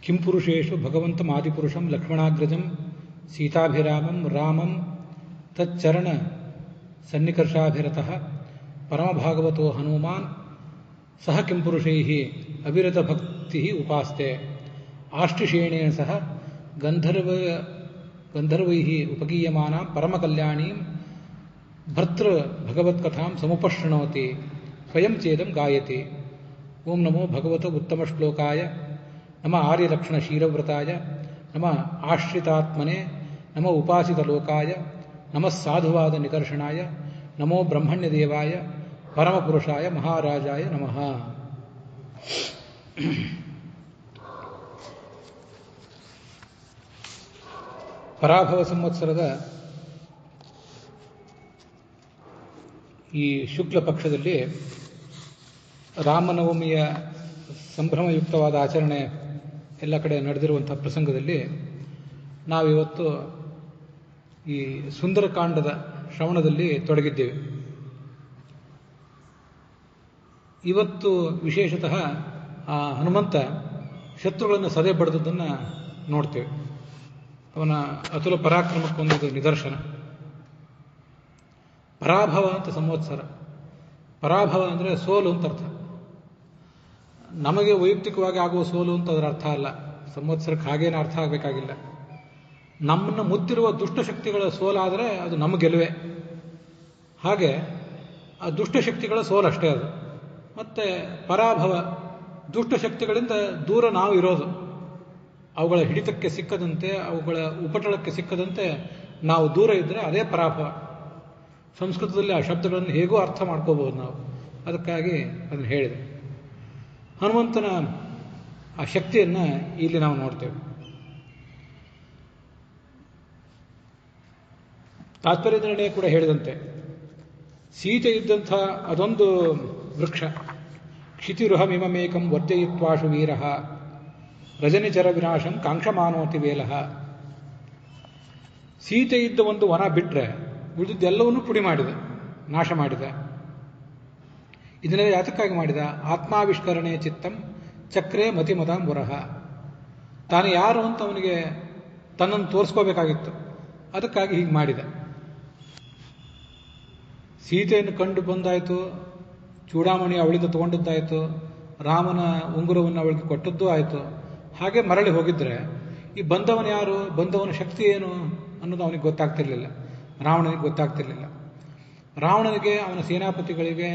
ಕಿಂಪುರುಷೇಷು ಭಗವಂತಂ ಆದಿಪುರುಷಂ ಲಕ್ಷ್ಮಣಾಗ್ರಜಂ ಸೀತಾಭಿರಾಮಂ ರಾಮಂ ತಚ್ಚರಣ ಸನ್ನಿಕರ್ಷಾಭಿರತಃ ಪರಮಭಾಗವತೋ ಹನುಮಾನ್ ಸಹ ಕಿಂಪುರುಷೈಃ ಅವಿರತ ಭಕ್ತಿ ಉಪಾಸ್ತೆ ಆಷ್ಟಿಷೇಣೇನ ಸಹ ಗಂಧರ್ವೈಃ ಉಪಗೀಯಮಾನಾಂ ಪರಮಕಲ್ಯಾಣೀಂ ಭರ್ತೃ ಭಗವತ್ಕಥಾಂ ಸಮುಪಶೃಣೋತಿ ಸ್ವಯಂ ಚೇದಂ ಗಾಯತಿ. ಓಂ ನಮೋ ಭಗವತ ಉತ್ತಮ ಶ್ಲೋಕಾಯ ನಮ ಆರ್ಯಲಕ್ಷಣ ಶೀಲವ್ರತಾಯ ನಮ ಆಶ್ರಿತಾತ್ಮನೆ ನಮ ಉಪಾಸಿತ ಲೋಕಾಯ ನಮಃ ಸಾಧುವಾದ ನಿಕರ್ಷಣಾಯ ನಮೋ ಬ್ರಹ್ಮಣ್ಯ ದೇವಾಯ ಪರಮಪುರುಷಾಯ ಮಹಾರಾಜಾಯ ನಮಃ. ಪರಾಭವ ಸಂವತ್ಸರದ ಈ ಶುಕ್ಲ ಪಕ್ಷದಲ್ಲಿ ರಾಮನವಮಿಯ ಸಂಭ್ರಮಯುಕ್ತವಾದ ಆಚರಣೆ ಎಲ್ಲ ಕಡೆ ನಡೆದಿರುವಂಥ ಪ್ರಸಂಗದಲ್ಲಿ ನಾವಿವತ್ತು ಈ ಸುಂದರಕಾಂಡದ ಶ್ರವಣದಲ್ಲಿ ತೊಡಗಿದ್ದೇವೆ. ಇವತ್ತು ವಿಶೇಷತಃ ಆ ಹನುಮಂತ ಶತ್ರುಗಳನ್ನು ಸದೆ ಬಡಿದದ್ದನ್ನು ನೋಡ್ತೇವೆ. ಅವನ ಅತುಲ ಪರಾಕ್ರಮಕ್ಕೊಂದು ನಿದರ್ಶನ. ಪರಾಭವ ಅಂತ ಸಂವತ್ಸರ. ಪರಾಭವ ಅಂದರೆ ಸೋಲು ಅಂತ ಅರ್ಥ. ನಮಗೆ ವೈಯಕ್ತಿಕವಾಗಿ ಆಗುವ ಸೋಲು ಅಂತ ಅದರ ಅರ್ಥ ಅಲ್ಲ. ಸಂವತ್ಸರಕ್ಕೆ ಹಾಗೇನು ಅರ್ಥ ಆಗಬೇಕಾಗಿಲ್ಲ. ನಮ್ಮನ್ನು ಮುತ್ತಿರುವ ದುಷ್ಟಶಕ್ತಿಗಳ ಸೋಲಾದರೆ ಅದು ನಮ್ಮ ಗೆಲುವೆ. ಹಾಗೆ ಆ ದುಷ್ಟಶಕ್ತಿಗಳ ಸೋಲಷ್ಟೇ ಅದು. ಮತ್ತು ಪರಾಭವ, ದುಷ್ಟಶಕ್ತಿಗಳಿಂದ ದೂರ ನಾವು ಇರೋದು. ಅವುಗಳ ಹಿಡಿತಕ್ಕೆ ಸಿಕ್ಕದಂತೆ, ಅವುಗಳ ಉಪಟಳಕ್ಕೆ ಸಿಕ್ಕದಂತೆ ನಾವು ದೂರ ಇದ್ದರೆ ಅದೇ ಪರಾಭವ. ಸಂಸ್ಕೃತದಲ್ಲಿ ಆ ಶಬ್ದಗಳನ್ನು ಹೇಗೋ ಅರ್ಥ ಮಾಡ್ಕೋಬಹುದು ನಾವು. ಅದಕ್ಕಾಗಿ ಅದನ್ನು ಹೇಳಿದೆ. ಹನುಮಂತನ ಆ ಶಕ್ತಿಯನ್ನು ಇಲ್ಲಿ ನಾವು ನೋಡ್ತೇವೆ. ತಾತ್ಪರ್ಯ ನಿರ್ಣಯ ಕೂಡ ಹೇಳಿದಂತೆ ಸೀತೆ ಇದ್ದಂಥ ಅದೊಂದು ವೃಕ್ಷ. ಕ್ಷಿತಿರುಹಮಿಮೇಕಂ ವರ್ಜಯಿತ್ವಾಶು ವೀರಃ ರಜನಿಚರ ವಿನಾಶಂ ಕಾಂಕ್ಷಮಾನೋತಿ ವೇಲಃ. ಸೀತೆ ಇದ್ದ ಒಂದು ವನ ಬಿಟ್ಟರೆ ಉಳಿದಿದ್ದೆಲ್ಲವನ್ನೂ ಪುಡಿ ಮಾಡಿದೆ, ನಾಶ ಮಾಡಿದೆ. ಇದನ್ನೆಲ್ಲ ಯಾತಕ್ಕಾಗಿ ಮಾಡಿದ? ಆತ್ಮಾವಿಷ್ಕರಣೆ ಚಿತ್ತಂ ಚಕ್ರೇ ಮತಿಮತಾಂ ವರಹ. ತಾನು ಯಾರು ಅಂತ ಅವನಿಗೆ ತನ್ನನ್ನು ತೋರಿಸ್ಕೋಬೇಕಾಗಿತ್ತು. ಅದಕ್ಕಾಗಿ ಹೀಗೆ ಮಾಡಿದ. ಸೀತೆಯನ್ನು ಕಂಡು ಬಂದಾಯಿತು, ಚೂಡಾಮಣಿ ಅವಳಿಂದ ತಗೊಂಡದ್ದಾಯಿತು, ರಾಮನ ಉಂಗುರವನ್ನು ಅವಳಿಗೆ ಕೊಟ್ಟದ್ದೂ ಆಯಿತು. ಹಾಗೆ ಮರಳಿ ಹೋಗಿದ್ರೆ ಈ ಬಂದವನು ಯಾರು, ಬಂದವನ ಶಕ್ತಿ ಏನು ಅನ್ನೋದು ಅವನಿಗೆ ಗೊತ್ತಾಗ್ತಿರ್ಲಿಲ್ಲ. ರಾವಣನಿಗೆ ಗೊತ್ತಾಗ್ತಿರ್ಲಿಲ್ಲ. ರಾವಣನಿಗೆ, ಅವನ ಸೇನಾಪತಿಗಳಿಗೆ,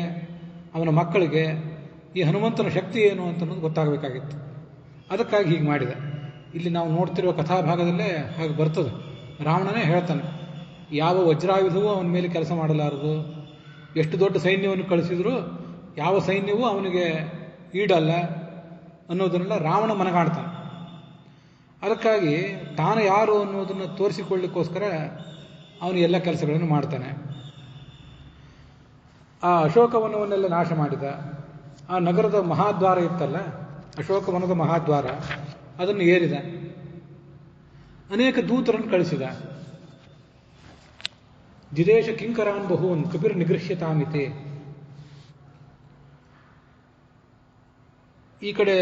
ಅವನ ಮಕ್ಕಳಿಗೆ ಈ ಹನುಮಂತನ ಶಕ್ತಿ ಏನು ಅಂತ ಅನ್ನೋದು ಗೊತ್ತಾಗಬೇಕಾಗಿತ್ತು. ಅದಕ್ಕಾಗಿ ಹೀಗೆ ಮಾಡಿದೆ. ಇಲ್ಲಿ ನಾವು ನೋಡ್ತಿರುವ ಕಥಾಭಾಗದಲ್ಲೇ ಹಾಗೆ ಬರ್ತದೆ. ರಾವಣನೇ ಹೇಳ್ತಾನೆ, ಯಾವ ವಜ್ರಾಯುಧವೂ ಅವನ ಮೇಲೆ ಕೆಲಸ ಮಾಡಲಾರದು. ಎಷ್ಟು ದೊಡ್ಡ ಸೈನ್ಯವನ್ನು ಕಳಿಸಿದರೂ ಯಾವ ಸೈನ್ಯವೂ ಅವನಿಗೆ ಈಡಲ್ಲ ಅನ್ನೋದನ್ನೆಲ್ಲ ರಾವಣ ಮನಗಾಣ್ತಾನೆ. ಅದಕ್ಕಾಗಿ ತಾನು ಯಾರು ಅನ್ನೋದನ್ನು ತೋರಿಸಿಕೊಳ್ಳಿಕ್ಕೋಸ್ಕರ ಅವನು ಎಲ್ಲ ಕೆಲಸಗಳನ್ನು ಮಾಡ್ತಾನೆ. ಆ ಅಶೋಕವನವನ್ನೆಲ್ಲ ನಾಶ ಮಾಡಿದ. ಆ ನಗರದ ಮಹಾದ್ವಾರ ಇತ್ತಲ್ಲ, ಅಶೋಕವನದ ಮಹಾದ್ವಾರ, ಅದನ್ನು ಏರಿದ. ಅನೇಕ ದೂತರನ್ನು ಕಳಿಸಿದ. ಜಿದೇಶ ಕಿಂಕರಾನ್ ಬಹೂನ್ ಕಪಿರ್ ನಿಗೃಹ್ಯತಾಮಿತಿ. ಈ ಕಡೆ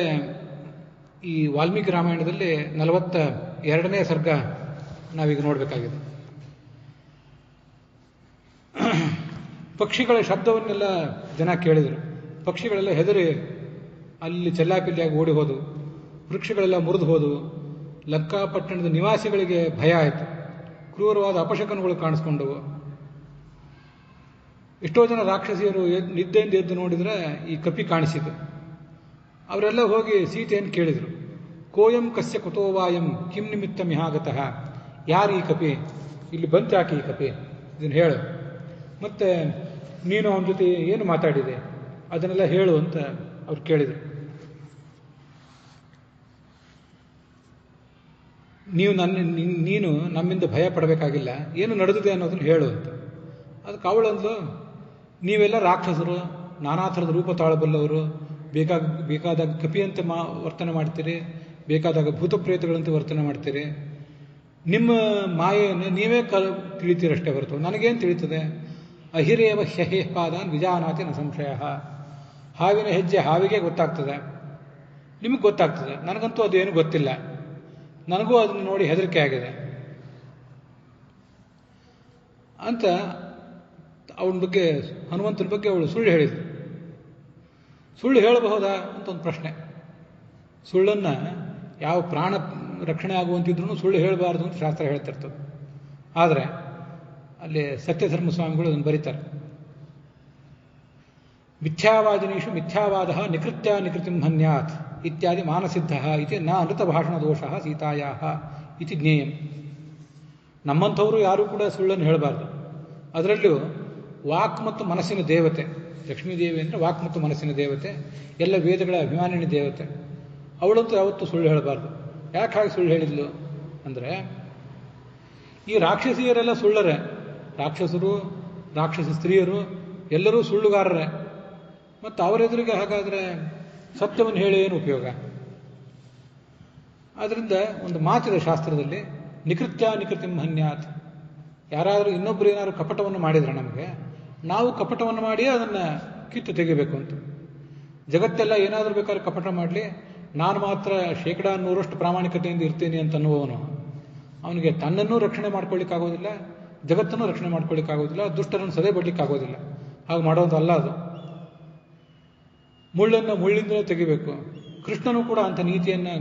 ಈ ವಾಲ್ಮೀಕಿ ರಾಮಾಯಣದಲ್ಲಿ 42ನೇ ಸರ್ಗ ನಾವೀಗ ನೋಡಬೇಕಾಗಿದೆ. ಪಕ್ಷಿಗಳ ಶಬ್ದವನ್ನೆಲ್ಲ ಜನ ಕೇಳಿದರು. ಪಕ್ಷಿಗಳೆಲ್ಲ ಹೆದರಿ ಅಲ್ಲಿ ಚೆಲ್ಲಾಪಿಲ್ಲಿಯಾಗಿ ಓಡಿ ಹೋದವು. ವೃಕ್ಷಗಳೆಲ್ಲ ಮುರಿದು ಹೋದವು. ಲಂಕಾಪಟ್ಟಣದ ನಿವಾಸಿಗಳಿಗೆ ಭಯ ಆಯಿತು. ಕ್ರೂರವಾದ ಅಪಶಕನಗಳು ಕಾಣಿಸ್ಕೊಂಡವು. ಎಷ್ಟೋ ಜನ ರಾಕ್ಷಸಿಯರು ನಿದ್ದೆಯಿಂದ ಎದ್ದು ನೋಡಿದರೆ ಈ ಕಪಿ ಕಾಣಿಸಿತು. ಅವರೆಲ್ಲ ಹೋಗಿ ಸೀತೆಯನ್ನು ಕೇಳಿದರು. ಕೋಯಂ ಕಸ್ಯ ಕುತೋವಾಯಂ ಕಿಂ ನಿಮಿತ್ತ ಮಿಹಾಗತಃ. ಯಾರು ಈ ಕಪಿ? ಇಲ್ಲಿ ಬಂತು ಯಾಕೆ ಈ ಕಪಿ? ಇದನ್ನು ಹೇಳು. ಮತ್ತೆ ನೀನು ಅವನ ಜೊತೆ ಏನು ಮಾತಾಡಿದೆ ಅದನ್ನೆಲ್ಲ ಹೇಳು ಅಂತ ಅವ್ರು ಕೇಳಿದರು. ನೀನು ನಮ್ಮಿಂದ ಭಯ ಪಡಬೇಕಾಗಿಲ್ಲ, ಏನು ನಡೆದಿದೆ ಅನ್ನೋದನ್ನು ಹೇಳು ಅಂತ. ಅದಕ್ಕೆ ಅವಳಂದ್ಲು, ನೀವೆಲ್ಲ ರಾಕ್ಷಸರು, ನಾನಾ ಥರದ ರೂಪ ತಾಳಬಲ್ಲವರು, ಬೇಕಾದಾಗ ಕಪಿಯಂತೆ ವರ್ತನೆ ಮಾಡ್ತೀರಿ, ಬೇಕಾದಾಗ ಭೂತಪ್ರೇತಗಳಂತೆ ವರ್ತನೆ ಮಾಡ್ತೀರಿ. ನಿಮ್ಮ ಮಾಯೆಯನ್ನು ನೀವೇ ತಿಳಿತೀರಷ್ಟೇ ಹೊರತು ನನಗೇನು ತಿಳಿತದೆ? ಅಹಿರೇವ ಹ್ಯಹೇ ಪಾದಾನ್ ವಿಜಾನಾತಿ ನ ಸಂಶಯ. ಹಾವಿನ ಹೆಜ್ಜೆ ಹಾವಿಗೆ ಗೊತ್ತಾಗ್ತದೆ, ನಿಮಗೆ ಗೊತ್ತಾಗ್ತದೆ. ನನಗಂತೂ ಅದೇನು ಗೊತ್ತಿಲ್ಲ, ನನಗೂ ಅದನ್ನು ನೋಡಿ ಹೆದರಿಕೆ ಆಗಿದೆ ಅಂತ ಅವನ ಬಗ್ಗೆ, ಹನುಮಂತನ ಬಗ್ಗೆ ಅವಳು ಸುಳ್ಳು ಹೇಳಿದ್ಳು. ಸುಳ್ಳು ಹೇಳಬಹುದಾ ಅಂತ ಒಂದು ಪ್ರಶ್ನೆ. ಸುಳ್ಳನ್ನು ಯಾವ ಪ್ರಾಣ ರಕ್ಷಣೆ ಆಗುವಂತಿದ್ರೂ ಸುಳ್ಳು ಹೇಳಬಾರ್ದು ಅಂತ ಶಾಸ್ತ್ರ ಹೇಳ್ತಿರ್ತದೆ. ಆದರೆ ಅಲ್ಲಿ ಸತ್ಯಧರ್ಮ ಸ್ವಾಮಿಗಳು ಅದನ್ನು ಬರೀತಾರೆ. ಮಿಥ್ಯಾವಾದಿನೇಶು ಮಿಥ್ಯಾವಾದ ನಿಕೃತ್ಯ ನಿಕೃತಿಂ ಹನ್ಯಾತ್ ಇತ್ಯಾದಿ ಮಾನಸಿದ್ಧ ಇತಿ ನ ಅನೃತ ಭಾಷಣ ದೋಷ ಸೀತಾಯಾ ಇತಿ ಜ್ಞೇಯಂ. ನಮ್ಮಂಥವರು ಯಾರೂ ಕೂಡ ಸುಳ್ಳನ್ನು ಹೇಳಬಾರ್ದು. ಅದರಲ್ಲೂ ವಾಕ್ ಮತ್ತು ಮನಸ್ಸಿನ ದೇವತೆ ಲಕ್ಷ್ಮೀದೇವಿ ಅಂದರೆ ವಾಕ್ ಮತ್ತು ಮನಸ್ಸಿನ ದೇವತೆ, ಎಲ್ಲ ವೇದಗಳ ಅಭಿಮಾನಿನಿ ದೇವತೆ. ಅವಳಂತೂ ಯಾವತ್ತೂ ಸುಳ್ಳು ಹೇಳಬಾರ್ದು. ಯಾಕೆ ಹಾಗೆ ಸುಳ್ಳು ಹೇಳಿದ್ಲು ಅಂದರೆ, ಈ ರಾಕ್ಷಸಿಯರೆಲ್ಲ ಸುಳ್ಳರೆ, ರಾಕ್ಷಸರು, ರಾಕ್ಷಸ ಸ್ತ್ರೀಯರು ಎಲ್ಲರೂ ಸುಳ್ಳುಗಾರರೇ. ಮತ್ತು ಅವರೆದುರಿಗೆ ಹಾಗಾದರೆ ಸತ್ಯವನ್ನು ಹೇಳಿ ಏನು ಉಪಯೋಗ? ಆದ್ದರಿಂದ ಒಂದು ಮಾತಿದೆ ಶಾಸ್ತ್ರದಲ್ಲಿ, ನಿಕೃತ್ಯ ನಿಕೃತಿಂ ಹನ್ಯಾತ್. ಯಾರಾದರೂ ಇನ್ನೊಬ್ಬರು ಏನಾದರೂ ಕಪಟವನ್ನು ಮಾಡಿದರೆ ನಮಗೆ, ನಾವು ಕಪಟವನ್ನು ಮಾಡಿಯೇ ಅದನ್ನು ಕಿತ್ತು ತೆಗಿಬೇಕು ಅಂತ. ಜಗತ್ತೆಲ್ಲ ಏನಾದರೂ ಬೇಕಾದ್ರೆ ಕಪಟ ಮಾಡಲಿ, ನಾನು ಮಾತ್ರ 100% ಪ್ರಾಮಾಣಿಕತೆಯಿಂದ ಇರ್ತೀನಿ ಅಂತ ಅನ್ನುವವನು ಅವನಿಗೆ ತನ್ನನ್ನೂ ರಕ್ಷಣೆ ಮಾಡ್ಕೊಳ್ಳಿಕ್ಕಾಗೋದಿಲ್ಲ, ಜಗತ್ತನ್ನು ರಕ್ಷಣೆ ಮಾಡ್ಕೊಳ್ಳಿಕ್ಕಾಗೋದಿಲ್ಲ, ದುಷ್ಟರನ್ನು ಸದೆ ಬಡ್ಲಿಕ್ಕಾಗೋದಿಲ್ಲ. ಹಾಗೆ ಮಾಡೋದಲ್ಲ ಅದು. ಮುಳ್ಳನ್ನು ಮುಳ್ಳಿಂದಲೇ ತೆಗಿಬೇಕು. ಕೃಷ್ಣನು ಕೂಡ ಅಂಥ ನೀತಿಯನ್ನು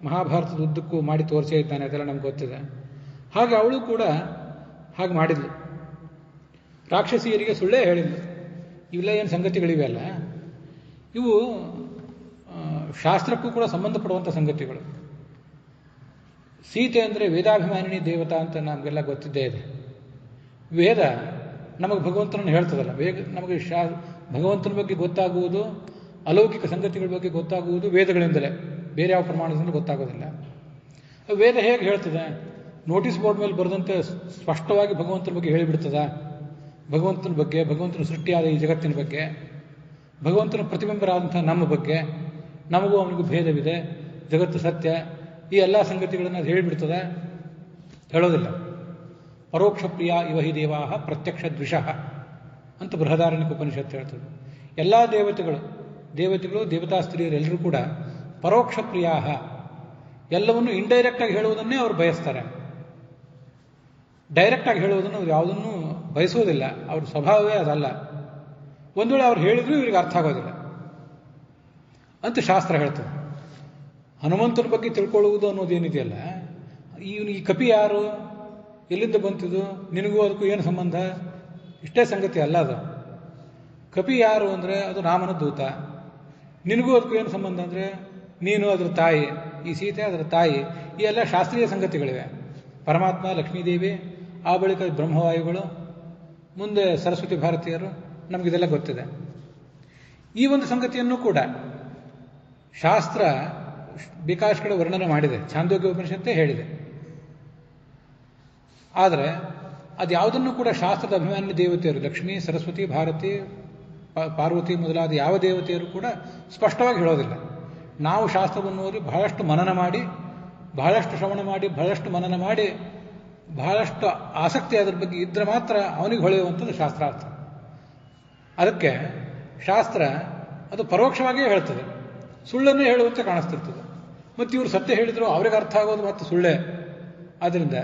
ಮಹಾಭಾರತದ ಉದ್ದಕ್ಕೂ ಮಾಡಿ ತೋರಿಸೇ ಇದ್ದಾನೆ, ಅದೆಲ್ಲ ನಮ್ಗೆ ಗೊತ್ತಿದೆ. ಹಾಗೆ ಅವಳು ಕೂಡ ಹಾಗೆ ಮಾಡಿದ್ಲು. ರಾಕ್ಷಸಿಯರಿಗೆ ಸುಳ್ಳೇ ಹೇಳಿದ್ಲು. ಇವೆಲ್ಲ ಏನು ಸಂಗತಿಗಳಿವೆ ಅಲ್ಲ, ಇವು ಶಾಸ್ತ್ರಕ್ಕೂ ಕೂಡ ಸಂಬಂಧಪಡುವಂಥ ಸಂಗತಿಗಳು. ಸೀತೆ ಅಂದರೆ ವೇದಾಭಿಮಾನಿನಿ ದೇವತಾ ಅಂತ ನಮಗೆಲ್ಲ ಗೊತ್ತಿದ್ದೇ ಇದೆ. ವೇದ ನಮಗೆ ಭಗವಂತನನ್ನು ಹೇಳ್ತದಲ್ಲ, ನಮಗೆ ಭಗವಂತನ ಬಗ್ಗೆ ಗೊತ್ತಾಗುವುದು, ಅಲೌಕಿಕ ಸಂಗತಿಗಳ ಬಗ್ಗೆ ಗೊತ್ತಾಗುವುದು ವೇದಗಳಿಂದಲೇ, ಬೇರೆ ಯಾವ ಪ್ರಮಾಣದಿಂದ ಗೊತ್ತಾಗೋದಿಲ್ಲ. ವೇದ ಹೇಗೆ ಹೇಳ್ತದೆ? ನೋಟಿಸ್ ಬೋರ್ಡ್ ಮೇಲೆ ಬರೆದಂತೆ ಸ್ಪಷ್ಟವಾಗಿ ಭಗವಂತನ ಬಗ್ಗೆ ಹೇಳಿಬಿಡ್ತದ? ಭಗವಂತನ ಬಗ್ಗೆ, ಭಗವಂತನ ಸೃಷ್ಟಿಯಾದ ಈ ಜಗತ್ತಿನ ಬಗ್ಗೆ, ಭಗವಂತನ ಪ್ರತಿಬಿಂಬರಾದಂಥ ನಮ್ಮ ಬಗ್ಗೆ, ನಮಗೂ ಅವನಿಗೂ ಭೇದವಿದೆ, ಜಗತ್ತು ಸತ್ಯ, ಈ ಎಲ್ಲ ಸಂಗತಿಗಳನ್ನು ಅದು ಹೇಳಿಬಿಡ್ತದೆ? ಹೇಳೋದಿಲ್ಲ. ಪರೋಕ್ಷ ಪ್ರಿಯ ಇವ ಹಿ ದೇವಾಹ ಪ್ರತ್ಯಕ್ಷ ದ್ವಿಷಃ ಅಂತ ಬೃಹದಾರಣ್ಯಕ ಉಪನಿಷತ್ತು ಹೇಳ್ತದೆ. ಎಲ್ಲ ದೇವತೆಗಳು, ದೇವತಾ ಸ್ತ್ರೀಯರು ಎಲ್ಲರೂ ಕೂಡ ಪರೋಕ್ಷ ಪ್ರಿಯಾಹ, ಎಲ್ಲವನ್ನು ಇಂಡೈರೆಕ್ಟಾಗಿ ಹೇಳುವುದನ್ನೇ ಅವರು ಬಯಸ್ತಾರೆ. ಡೈರೆಕ್ಟಾಗಿ ಹೇಳುವುದನ್ನು ಅವ್ರು ಯಾವುದನ್ನು ಬಯಸುವುದಿಲ್ಲ. ಅವ್ರ ಸ್ವಭಾವವೇ ಅದಲ್ಲ. ಒಂದು ವೇಳೆ ಅವ್ರು ಹೇಳಿದ್ರೂ ಇವರಿಗೆ ಅರ್ಥ ಆಗೋದಿಲ್ಲ ಅಂತ ಶಾಸ್ತ್ರ ಹೇಳ್ತದೆ. ಹನುಮಂತನ ಬಗ್ಗೆ ತಿಳ್ಕೊಳ್ಳುವುದು ಅನ್ನೋದೇನಿದೆಯಲ್ಲ, ಈ ಕಪಿ ಯಾರು, ಎಲ್ಲಿಂದ ಬಂತಿದ್ದು, ನಿನಗೂ ಅದಕ್ಕೂ ಏನು ಸಂಬಂಧ, ಇಷ್ಟೇ ಸಂಗತಿ ಅಲ್ಲ ಅದು. ಕಪಿ ಯಾರು ಅಂದರೆ ಅದು ರಾಮನ ದೂತ. ನಿನಗೂ ಅದಕ್ಕೂ ಏನು ಸಂಬಂಧ ಅಂದರೆ ನೀನು ಅದರ ತಾಯಿ, ಈ ಸೀತೆ ಅದರ ತಾಯಿ. ಈ ಎಲ್ಲ ಶಾಸ್ತ್ರೀಯ ಸಂಗತಿಗಳಿವೆ. ಪರಮಾತ್ಮ, ಲಕ್ಷ್ಮೀದೇವಿ, ಆ ಬಳಿಕ ಬ್ರಹ್ಮವಾಯುಗಳು, ಮುಂದೆ ಸರಸ್ವತಿ ಭಾರತೀಯರು, ನಮಗಿದೆಲ್ಲ ಗೊತ್ತಿದೆ. ಈ ಒಂದು ಸಂಗತಿಯನ್ನು ಕೂಡ ಶಾಸ್ತ್ರ ಬೇಕಾದಷ್ಟು ಕಡೆ ವರ್ಣನೆ ಮಾಡಿದೆ, ಛಾಂದೋಗ್ಯ ಉಪನಿಷತ್ತೇ ಹೇಳಿದೆ. ಆದರೆ ಅದು ಯಾವುದನ್ನು ಕೂಡ ಶಾಸ್ತ್ರದ ಅಭಿಮಾನಿ ದೇವತೆಯರು, ಲಕ್ಷ್ಮೀ, ಸರಸ್ವತಿ, ಭಾರತಿ, ಪಾರ್ವತಿ ಮೊದಲಾದ ಯಾವ ದೇವತೆಯರು ಕೂಡ ಸ್ಪಷ್ಟವಾಗಿ ಹೇಳೋದಿಲ್ಲ. ನಾವು ಶಾಸ್ತ್ರವನ್ನು ಓದಿ ಬಹಳಷ್ಟು ಮನನ ಮಾಡಿ, ಬಹಳಷ್ಟು ಶ್ರವಣ ಮಾಡಿ, ಬಹಳಷ್ಟು ಮನನ ಮಾಡಿ, ಬಹಳಷ್ಟು ಆಸಕ್ತಿ ಅದರ ಬಗ್ಗೆ ಇದ್ದರೆ ಮಾತ್ರ ಅವನಿಗೆ ಹೊಳೆಯುವಂಥದ್ದು ಶಾಸ್ತ್ರಾರ್ಥ. ಅದಕ್ಕೆ ಶಾಸ್ತ್ರ ಅದು ಪರೋಕ್ಷವಾಗಿಯೇ ಹೇಳ್ತದೆ, ಸುಳ್ಳನ್ನೇ ಹೇಳುವಂತೆ ಕಾಣಿಸ್ತಿರ್ತದೆ. ಮತ್ತು ಇವರು ಸತ್ಯ ಹೇಳಿದ್ರು ಅವರಿಗೆ ಅರ್ಥ ಆಗೋದು ಮತ್ತು ಸುಳ್ಳೇ. ಆದ್ದರಿಂದ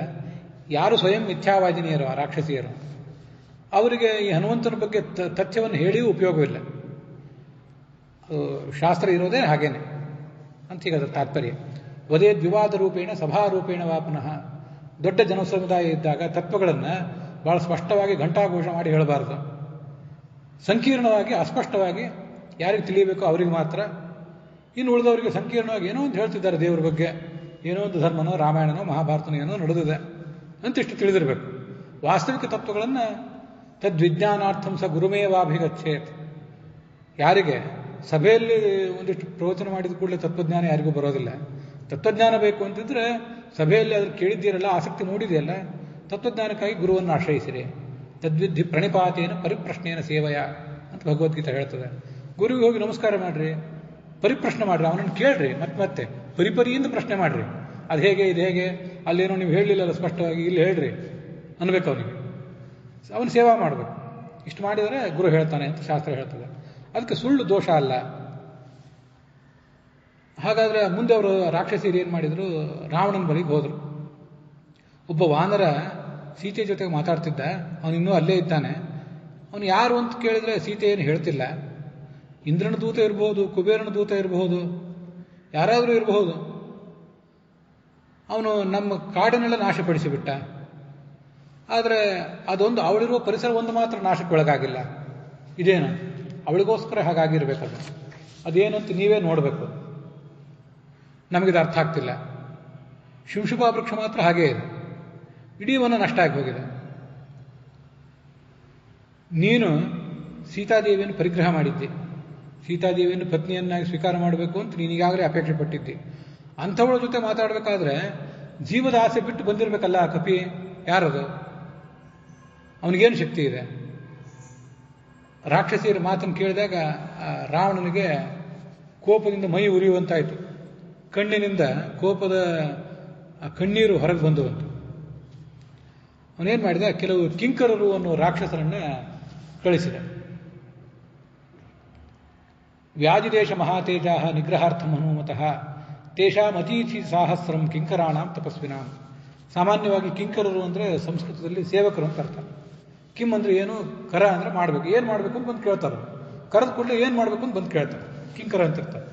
ಯಾರು ಸ್ವಯಂ ಮಿಥ್ಯಾವಾದಿನಿಯರು, ಆ ರಾಕ್ಷಸಿಯರು, ಅವರಿಗೆ ಈ ಹನುಮಂತನ ಬಗ್ಗೆ ತಥ್ಯವನ್ನು ಹೇಳಿಯೂ ಉಪಯೋಗವಿಲ್ಲ. ಶಾಸ್ತ್ರ ಇರೋದೇ ಹಾಗೇನೆ ಅಂತ ಈಗ ಅದರ ತಾತ್ಪರ್ಯ. ವದೇ ದ್ವಿವಾದ ರೂಪೇಣ ಸಭಾರೂಪೇಣ ವಾಪನಃ. ದೊಡ್ಡ ಜನಸಮುದಾಯ ಇದ್ದಾಗ ತತ್ವಗಳನ್ನು ಬಹಳ ಸ್ಪಷ್ಟವಾಗಿ ಘಂಟಾಘೋಷ ಮಾಡಿ ಹೇಳಬಾರ್ದು. ಸಂಕೀರ್ಣವಾಗಿ, ಅಸ್ಪಷ್ಟವಾಗಿ ಯಾರಿಗೆ ತಿಳಿಯಬೇಕೋ ಅವರಿಗೆ ಮಾತ್ರ. ಇನ್ನು ಉಳಿದವರಿಗೆ ಸಂಕೀರ್ಣವಾಗಿ ಏನೋ ಒಂದು ಹೇಳ್ತಿದ್ದಾರೆ ದೇವರ ಬಗ್ಗೆ, ಏನೋ ಒಂದು ಧರ್ಮನೋ, ರಾಮಾಯಣನೋ, ಮಹಾಭಾರತನೋ ಏನೋ ನಡೆದಿದೆ ಅಂತಿಷ್ಟು ತಿಳಿದಿರಬೇಕು. ವಾಸ್ತವಿಕ ತತ್ವಗಳನ್ನು ತದ್ವಿಜ್ಞಾನಾರ್ಥಂ ಸ ಗುರುಮೇವಾಭಿಗಚ್ಚೇತ್. ಯಾರಿಗೆ ಸಭೆಯಲ್ಲಿ ಒಂದಿಷ್ಟು ಪ್ರವಚನ ಮಾಡಿದ ಕೂಡಲೇ ತತ್ವಜ್ಞಾನ ಯಾರಿಗೂ ಬರೋದಿಲ್ಲ. ತತ್ವಜ್ಞಾನ ಬೇಕು ಅಂತಿದ್ರೆ ಸಭೆಯಲ್ಲಿ ಅದ್ರ ಕೇಳಿದ್ದೀರಲ್ಲ, ಆಸಕ್ತಿ ಮೂಡಿದೆಯಲ್ಲ, ತತ್ವಜ್ಞಾನಕ್ಕಾಗಿ ಗುರುವನ್ನು ಆಶ್ರಯಿಸಿರಿ. ತದ್ವಿಧಿ ಪ್ರಣಿಪಾತೇನ ಪರಿಪ್ರಶ್ನೇನ ಸೇವಯ ಅಂತ ಭಗವದ್ಗೀತೆ ಹೇಳ್ತದೆ. ಗುರುವಿಗೆ ಹೋಗಿ ನಮಸ್ಕಾರ ಮಾಡ್ರಿ, ಪರಿಪ್ರಶ್ನೆ ಮಾಡ್ರಿ, ಅವನನ್ನು ಕೇಳ್ರಿ, ಮತ್ತೆ ಪರಿಪರಿಯಿಂದ ಪ್ರಶ್ನೆ ಮಾಡ್ರಿ. ಅದು ಹೇಗೆ, ಇದು ಹೇಗೆ, ಅಲ್ಲೇನೋ ನೀವು ಹೇಳಲಿಲ್ಲಲ್ಲ ಸ್ಪಷ್ಟವಾಗಿ, ಇಲ್ಲಿ ಹೇಳ್ರಿ ಅನ್ಬೇಕು ಅವನಿಗೆ. ಅವನು ಸೇವಾ ಮಾಡಬೇಕು. ಇಷ್ಟು ಮಾಡಿದರೆ ಗುರು ಹೇಳ್ತಾನೆ ಅಂತ ಶಾಸ್ತ್ರ ಹೇಳ್ತದೆ. ಅದಕ್ಕೆ ಸುಳ್ಳು ದೋಷ ಅಲ್ಲ. ಹಾಗಾದರೆ ಮುಂದೆ ಅವರು ರಾಕ್ಷಸಿಯರು ಏನು ಮಾಡಿದರು, ರಾವಣನ ಬಳಿಗೆ ಹೋದರು. ಒಬ್ಬ ವಾನರ ಸೀತೆ ಜೊತೆಗೆ ಮಾತಾಡ್ತಿದ್ದ, ಅವನಿನ್ನೂ ಅಲ್ಲೇ ಇದ್ದಾನೆ. ಅವನು ಯಾರು ಅಂತ ಕೇಳಿದ್ರೆ ಸೀತೆ ಏನು ಹೇಳ್ತಿಲ್ಲ. ಇಂದ್ರನ ದೂತ ಇರಬಹುದು, ಕುಬೇರನ ದೂತ ಇರಬಹುದು, ಯಾರಾದರೂ ಇರಬಹುದು. ಅವನು ನಮ್ಮ ಕಾಡನ್ನೆಲ್ಲ ನಾಶಪಡಿಸಿಬಿಟ್ಟ. ಆದರೆ ಅದೊಂದು ಅವಳಿರುವ ಪರಿಸರ ಒಂದು ಮಾತ್ರ ನಾಶಕ್ಕೊಳಗಾಗಿಲ್ಲ. ಇದೇನು ಅವಳಿಗೋಸ್ಕರ ಹಾಗಾಗಿರ್ಬೇಕದು. ಅದೇನಂತ ನೀವೇ ನೋಡಬೇಕು. ನಮಗಿದು ಅರ್ಥ ಆಗ್ತಿಲ್ಲ. ಶುಂಶುಭಾ ವೃಕ್ಷ ಮಾತ್ರ ಹಾಗೇ ಇದೆ, ಇಡೀ ವನ ನಷ್ಟ ಆಗಿ ಹೋಗಿದೆ. ನೀನು ಸೀತಾದೇವಿಯನ್ನು ಪರಿಗ್ರಹ ಮಾಡಿದ್ದಿ, ಸೀತಾದೇವಿಯನ್ನು ಪತ್ನಿಯನ್ನಾಗಿ ಸ್ವೀಕಾರ ಮಾಡಬೇಕು ಅಂತ ನೀನೀಗಾಗಲೇ ಅಪೇಕ್ಷೆ ಪಟ್ಟಿದ್ದಿ. ಅಂಥವಳ ಜೊತೆ ಮಾತಾಡಬೇಕಾದ್ರೆ ಜೀವದ ಆಸೆ ಬಿಟ್ಟು ಬಂದಿರಬೇಕಲ್ಲ ಆ ಕಪಿ. ಯಾರದು? ಅವನಿಗೇನು ಶಕ್ತಿ ಇದೆ? ರಾಕ್ಷಸಿಯರ ಮಾತನ್ನು ಕೇಳಿದಾಗ ರಾವಣನಿಗೆ ಕೋಪದಿಂದ ಮೈ ಉರಿಯುವಂತಾಯಿತು. ಕಣ್ಣಿನಿಂದ ಕೋಪದ ಕಣ್ಣೀರು ಹೊರಗೆ ಬಂದುವಂತು. ಅವನೇನು ಮಾಡಿದ, ಕೆಲವು ಕಿಂಕರರು ಅನ್ನೋ ರಾಕ್ಷಸರನ್ನ ಕಳಿಸಿದ. ವ್ಯಾಧಿದೇಶ ಮಹಾತೇಜಾ ನಿಗ್ರಹಾರ್ಥಂ ಹನುಮತಃ ತೇಷಾಂ ಅತೀಥಿ ಸಾಹಸ್ರಂ ಕಿಂಕರಾಣಾಂ ತಪಸ್ವಿನಾಂ. ಸಾಮಾನ್ಯವಾಗಿ ಕಿಂಕರರು ಅಂದರೆ ಸಂಸ್ಕೃತದಲ್ಲಿ ಸೇವಕರು ಅಂತ ಅರ್ಥ. ಕಿಮ್ ಅಂದರೆ ಏನು, ಕರ ಅಂದರೆ ಮಾಡಬೇಕು. ಏನು ಮಾಡಬೇಕು ಅಂತ ಬಂದು ಕೇಳ್ತಾರೆ. ಕರೆದ ಕೂಡಲೇ ಏನು ಮಾಡಬೇಕು ಅಂತ ಬಂದು ಕೇಳ್ತಾರೆ, ಕಿಂಕರ ಅಂತ ಇರ್ತಾರೆ.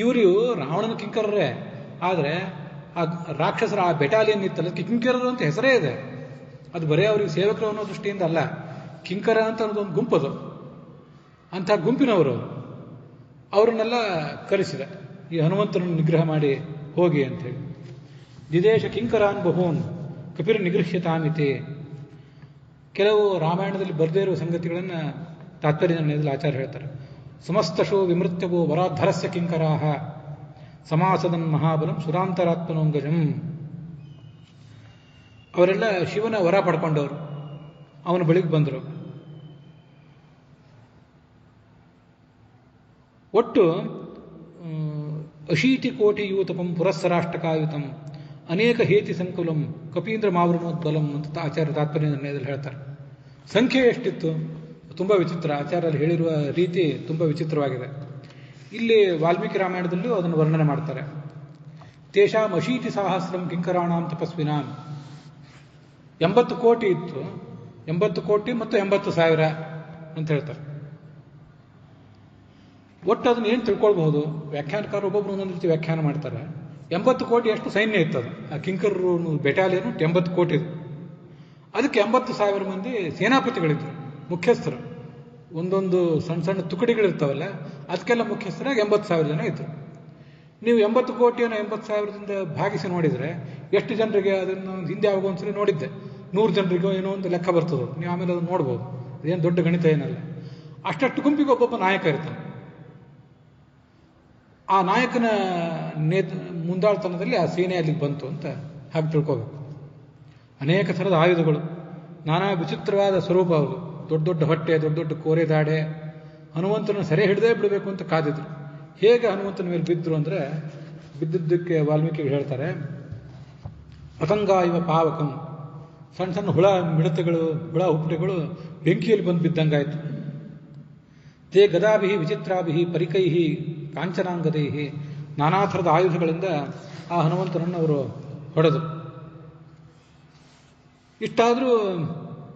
ಇವರು ರಾವಣನ ಕಿಂಕರರೇ. ಆದರೆ ಆ ರಾಕ್ಷಸರ ಆ ಬೆಟಾಲಿಯನ್ ಇತ್ತಲ್ಲ, ಕಿಂಕರರು ಅಂತ ಹೆಸರೇ ಇದೆ. ಅದು ಬರೀ ಅವರಿಗೆ ಸೇವಕರು ಅನ್ನೋ ದೃಷ್ಟಿಯಿಂದ ಅಲ್ಲ, ಕಿಂಕರ ಅಂತ ಅನ್ನೋದೊಂದು ಗುಂಪದು. ಅಂಥ ಗುಂಪಿನವರು ಅವರನ್ನೆಲ್ಲ ಕರೆಸಿದ, ಈ ಹನುಮಂತನನ್ನು ನಿಗ್ರಹ ಮಾಡಿ ಹೋಗಿ ಅಂಥೇಳಿ. ದಿದೇಶ ಕಿಂಕರಾನ್ ಬಹೂನ್ ಕಪಿರ ನಿಗೃಹ್ಯತಾಮಿತಿ. ಕೆಲವು ರಾಮಾಯಣದಲ್ಲಿ ಬರದೇ ಇರುವ ಸಂಗತಿಗಳನ್ನು ತಾತ್ಪರ್ಯ ನಿರ್ಣಯದಲ್ಲಿ ಆಚಾರ್ಯ ಹೇಳ್ತಾರೆ. ಸಮಸ್ತಶೋ ವಿಮೃತ್ಯವೋ ವರಾಧರಸ್ಯ ಕಿಂಕರಾಹ ಸಮಾಸದನ್ ಮಹಾಬಲಂ ಸುರಾಂತರಾತ್ಮನೋಂಗಜಂ. ಅವರೆಲ್ಲ ಶಿವನ ವರ ಪಡ್ಕೊಂಡವರು, ಅವನ ಬಳಿಗೆ ಬಂದರು. ಒಟ್ಟು 80 ಕೋಟಿ ಯೂತಪಂ ಪುರಸ್ಸರಾಷ್ಟಕಾಯುತಂ ಅನೇಕ ಹೇತಿ ಸಂಕುಲಂ ಕಪೀಂದ್ರ ಮಾವೃಣೋದ್ಬಲಂ ಅಂತ ಆಚಾರ್ಯ ತಾತ್ಪರ್ಯ ನಿರ್ಣಯದಲ್ಲಿ ಹೇಳ್ತಾರೆ. ಸಂಖ್ಯೆ ಎಷ್ಟಿತ್ತು? ತುಂಬ ವಿಚಿತ್ರ. ಆಚಾರ್ಯರು ಹೇಳಿರುವ ರೀತಿ ತುಂಬ ವಿಚಿತ್ರವಾಗಿದೆ. ಇಲ್ಲಿ ವಾಲ್ಮೀಕಿ ರಾಮಾಯಣದಲ್ಲೂ ಅದನ್ನು ವರ್ಣನೆ ಮಾಡ್ತಾರೆ. ತೇಷಾಂ 80 ಸಹಸ್ರಂ ಕಿಂಕರಾಣಾಂ ತಪಸ್ವಿನಾಂ. 80 ಕೋಟಿ ಇತ್ತು, 80 ಕೋಟಿ ಮತ್ತು 80,000 ಅಂತ ಹೇಳ್ತಾರೆ. ಒಟ್ಟು ಅದನ್ನು ಏನು ತಿಳ್ಕೊಳ್ಬಹುದು? ವ್ಯಾಖ್ಯಾನಕಾರ ಒಬ್ಬೊಬ್ರು ಒಂದೊಂದು ರೀತಿ ವ್ಯಾಖ್ಯಾನ ಮಾಡ್ತಾರೆ. 80 ಕೋಟಿ ಅಷ್ಟು ಸೈನ್ಯ ಇತ್ತದು. ಆ ಕಿಂಕರರು ಬೆಟಾಲಿಯನು 80 ಕೋಟಿ ಇದು. ಅದಕ್ಕೆ 80,000 ಮಂದಿ ಸೇನಾಪತಿಗಳಿದ್ರು, ಮುಖ್ಯಸ್ಥರು. ಒಂದೊಂದು ಸಣ್ಣ ಸಣ್ಣ ತುಕಡಿಗಳಿರ್ತಾವಲ್ಲ, ಅದಕ್ಕೆಲ್ಲ ಮುಖ್ಯಸ್ಥರಾಗಿ 80,000 ಜನ ಇದ್ರು. ನೀವು 80 ಕೋಟಿಯನ್ನು 80,000ದಿಂದ ಭಾಗಿಸಿ ನೋಡಿದರೆ ಎಷ್ಟು ಜನರಿಗೆ, ಅದನ್ನು ಹಿಂದೆ ಆಗೋನ್ಸರಿ ನೋಡಿದ್ದೆ, 100 ಜನರಿಗೋ ಏನೋ ಒಂದು ಲೆಕ್ಕ ಬರ್ತದೆ. ನೀವು ಆಮೇಲೆ ಅದನ್ನು ನೋಡ್ಬೋದು, ಅದೇನು ದೊಡ್ಡ ಗಣಿತ ಏನಲ್ಲ. ಅಷ್ಟಷ್ಟು ಗುಂಪಿಗೆ ಒಬ್ಬೊಬ್ಬ ನಾಯಕ ಇರ್ತಾನೆ. ಆ ನಾಯಕನ ಮುಂದಾಳ್ತನದಲ್ಲಿ ಆ ಸೇನೆ ಅಲ್ಲಿಗೆ ಬಂತು ಅಂತ ಹಾಗೆ ತಿಳ್ಕೋಬೇಕು. ಅನೇಕ ಥರದ ಆಯುಧಗಳು, ನಾನಾ ವಿಚಿತ್ರವಾದ ಸ್ವರೂಪ ಅವರು. ದೊಡ್ಡ ದೊಡ್ಡ ಹೊಟ್ಟೆ, ದೊಡ್ಡ ದೊಡ್ಡ ಕೋರೆ ದಾಡೆ. ಹನುಮಂತನ ಸೆರೆ ಹಿಡಿದೇ ಬಿಡಬೇಕು ಅಂತ ಕಾದಿದ್ರು. ಹೇಗೆ ಹನುಮಂತನ ಮೇಲೆ ಬಿದ್ದರು ಅಂದರೆ, ಬಿದ್ದಿದ್ದಕ್ಕೆ ವಾಲ್ಮೀಕಿಗಳು ಹೇಳ್ತಾರೆ, ಪತಂಗ ಇವ ಪಾವಕಂ. ಸಣ್ಣ ಸಣ್ಣ ಹುಳ ಮಿಡತೆಗಳು, ಹುಳ ಹುಪ್ಪಟೆಗಳು ಬೆಂಕಿಯಲ್ಲಿ ಬಂದು ಬಿದ್ದಂಗಾಯ್ತು. ತೇ ಗದಾಭಿ ವಿಚಿತ್ರಾಭಿ ಪರಿಕೈ ಕಾಂಚನಾಂಗದೈ. ನಾನಾ ಥರದ ಆಯುಧಗಳಿಂದ ಆ ಹನುಮಂತನನ್ನು ಅವರು ಹೊಡೆದು. ಇಷ್ಟಾದರೂ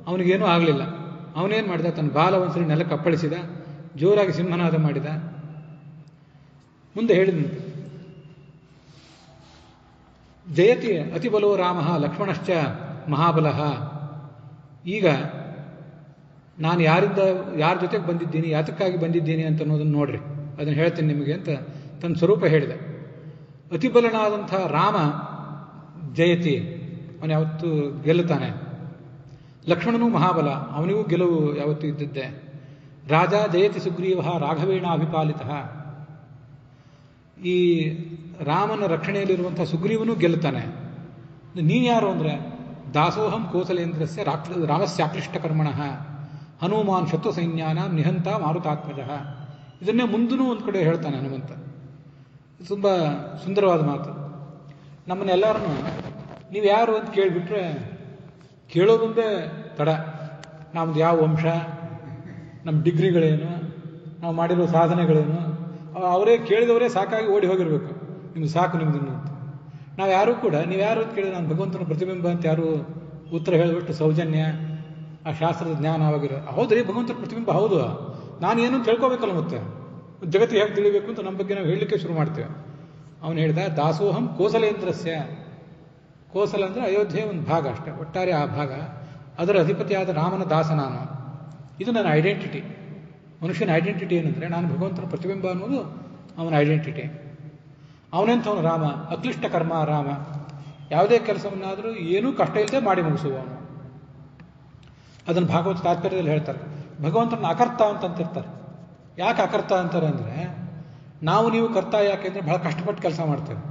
ಅವನಿಗೇನೂ ಆಗಲಿಲ್ಲ. ಅವನೇನು ಮಾಡಿದ, ತನ್ನ ಬಾಲ ಒಂದ್ಸರಿ ನೆಲಕ್ಕೆ ಅಪ್ಪಳಿಸಿದ, ಜೋರಾಗಿ ಸಿಂಹನಾದ ಮಾಡಿದ. ಮುಂದೆ ಹೇಳಿದಂತೆ, ಜಯತಿ ಅತಿಬಲೋ ರಾಮ ಲಕ್ಷ್ಮಣಶ್ಚ ಮಹಾಬಲಃ. ಈಗ ನಾನು ಯಾರ ಜೊತೆಗೆ ಬಂದಿದ್ದೀನಿ, ಯಾತಕ್ಕಾಗಿ ಬಂದಿದ್ದೀನಿ ಅಂತ ಅನ್ನೋದನ್ನು ನೋಡ್ರಿ, ಅದನ್ನು ಹೇಳ್ತೇನೆ ನಿಮಗೆ ಅಂತ ತನ್ನ ಸ್ವರೂಪ ಹೇಳಿದೆ. ಅತಿಬಲನಾದಂಥ ರಾಮ ಜಯತಿ, ಅವನು ಯಾವತ್ತೂ ಗೆಲ್ಲುತ್ತಾನೆ. ಲಕ್ಷ್ಮಣನೂ ಮಹಾಬಲ, ಅವನಿಗೂ ಗೆಲುವು ಯಾವತ್ತೂ ಇದ್ದಿದ್ದೆ. ರಾಜ ಜಯತಿ ಸುಗ್ರೀವ ರಾಘವೇಣ ಅಭಿಪಾಲಿತ. ಈ ರಾಮನ ರಕ್ಷಣೆಯಲ್ಲಿರುವಂಥ ಸುಗ್ರೀವನೂ ಗೆಲ್ಲುತ್ತಾನೆ. ನೀನು ಯಾರು ಅಂದರೆ, ದಾಸೋಹಂ ಕೋಸಲೇಂದ್ರಸ್ಯ ರಾಮಸ್ಯಾಕ್ಲಿಷ್ಟ ಕರ್ಮಣಃ ಹನುಮಾನ್ ಶತ್ರು ಸೈನ್ಯಾನ ನಿಹಂತ ಮಾರುತಾತ್ಮಜ. ಇದನ್ನೇ ಮುಂದೂ ಒಂದು ಕಡೆ ಹೇಳ್ತಾನೆ ಹನುಮಂತ. ತುಂಬ ಸುಂದರವಾದ ಮಾತು. ನಮ್ಮನ್ನೆಲ್ಲರನ್ನು ನೀವು ಯಾರು ಅಂತ ಕೇಳಿಬಿಟ್ರೆ ಕೇಳೋದೊಂದೇ ತಡ. ನಮ್ದು ಯಾವ ವಂಶ, ನಮ್ಮ ಡಿಗ್ರಿಗಳೇನು, ನಾವು ಮಾಡಿರೋ ಸಾಧನೆಗಳೇನು, ಅವರೇ ಕೇಳಿದವರೇ ಸಾಕಾಗಿ ಓಡಿ ಹೋಗಿರಬೇಕು. ನಿಮ್ಗೆ ಸಾಕು ನಿಮ್ದಿನ್ನು ಅಂತ. ನಾವು ಯಾರೂ ಕೂಡ ನೀವು ಯಾರು ಅಂತ ಕೇಳಿದ್ರೆ ನಾನು ಭಗವಂತನ ಪ್ರತಿಬಿಂಬ ಅಂತ ಯಾರು ಉತ್ತರ ಹೇಳಿಬಿಟ್ಟು ಸೌಜನ್ಯ ಆ ಶಾಸ್ತ್ರದ ಜ್ಞಾನ ಆವಾಗಿರೋ ಹೌದ್ರಿ ಭಗವಂತನ ಪ್ರತಿಬಿಂಬ ಹೌದು, ನಾನು ಏನು ತಿಳ್ಕೊಬೇಕಲ್ಲ ಮತ್ತೆ ಜಗತ್ತಿಗೆ ಹೇಗೆ ತಿಳಿಬೇಕು ಅಂತ ನಮ್ಮ ಬಗ್ಗೆ ನಾವು ಹೇಳಲಿಕ್ಕೆ ಶುರು ಮಾಡ್ತೇವೆ. ಅವನು ಹೇಳಿದ ದಾಸೋಹಂ ಕೋಸಲೇಂದ್ರಸ್ಯ. ಕೋಸಲ ಅಂದರೆ ಅಯೋಧ್ಯೆ ಒಂದು ಭಾಗ ಅಷ್ಟೇ, ಒಟ್ಟಾರೆ ಆ ಭಾಗ, ಅದರ ಅಧಿಪತಿಯಾದ ರಾಮನ ದಾಸ ನಾನು. ಇದು ನನ್ನ ಐಡೆಂಟಿಟಿ. ಮನುಷ್ಯನ ಐಡೆಂಟಿಟಿ ಏನಂದರೆ ನಾನು ಭಗವಂತನ ಪ್ರತಿಬಿಂಬ ಅನ್ನೋದು ಅವನ ಐಡೆಂಟಿಟಿ. ಅವನೆಂಥವನು ರಾಮ, ಅಕ್ಲಿಷ್ಟ ಕರ್ಮ ರಾಮ. ಯಾವುದೇ ಕೆಲಸವನ್ನಾದರೂ ಏನೂ ಕಷ್ಟ ಇಲ್ಲದೆ ಮಾಡಿ ಮುಗಿಸುವವನು. ಅದನ್ನು ಭಾಗವತ ತಾತ್ಪರ್ಯದಲ್ಲಿ ಹೇಳ್ತಾರೆ. ಭಗವಂತನ ಅಕರ್ತ ಅಂತಂತಿರ್ತಾರೆ. ಯಾಕೆ ಅಕರ್ತ ಅಂತಾರೆ ಅಂದರೆ, ನಾವು ನೀವು ಕರ್ತ ಯಾಕೆಂದರೆ ಬಹಳ ಕಷ್ಟಪಟ್ಟು ಕೆಲಸ ಮಾಡ್ತೇವೆ,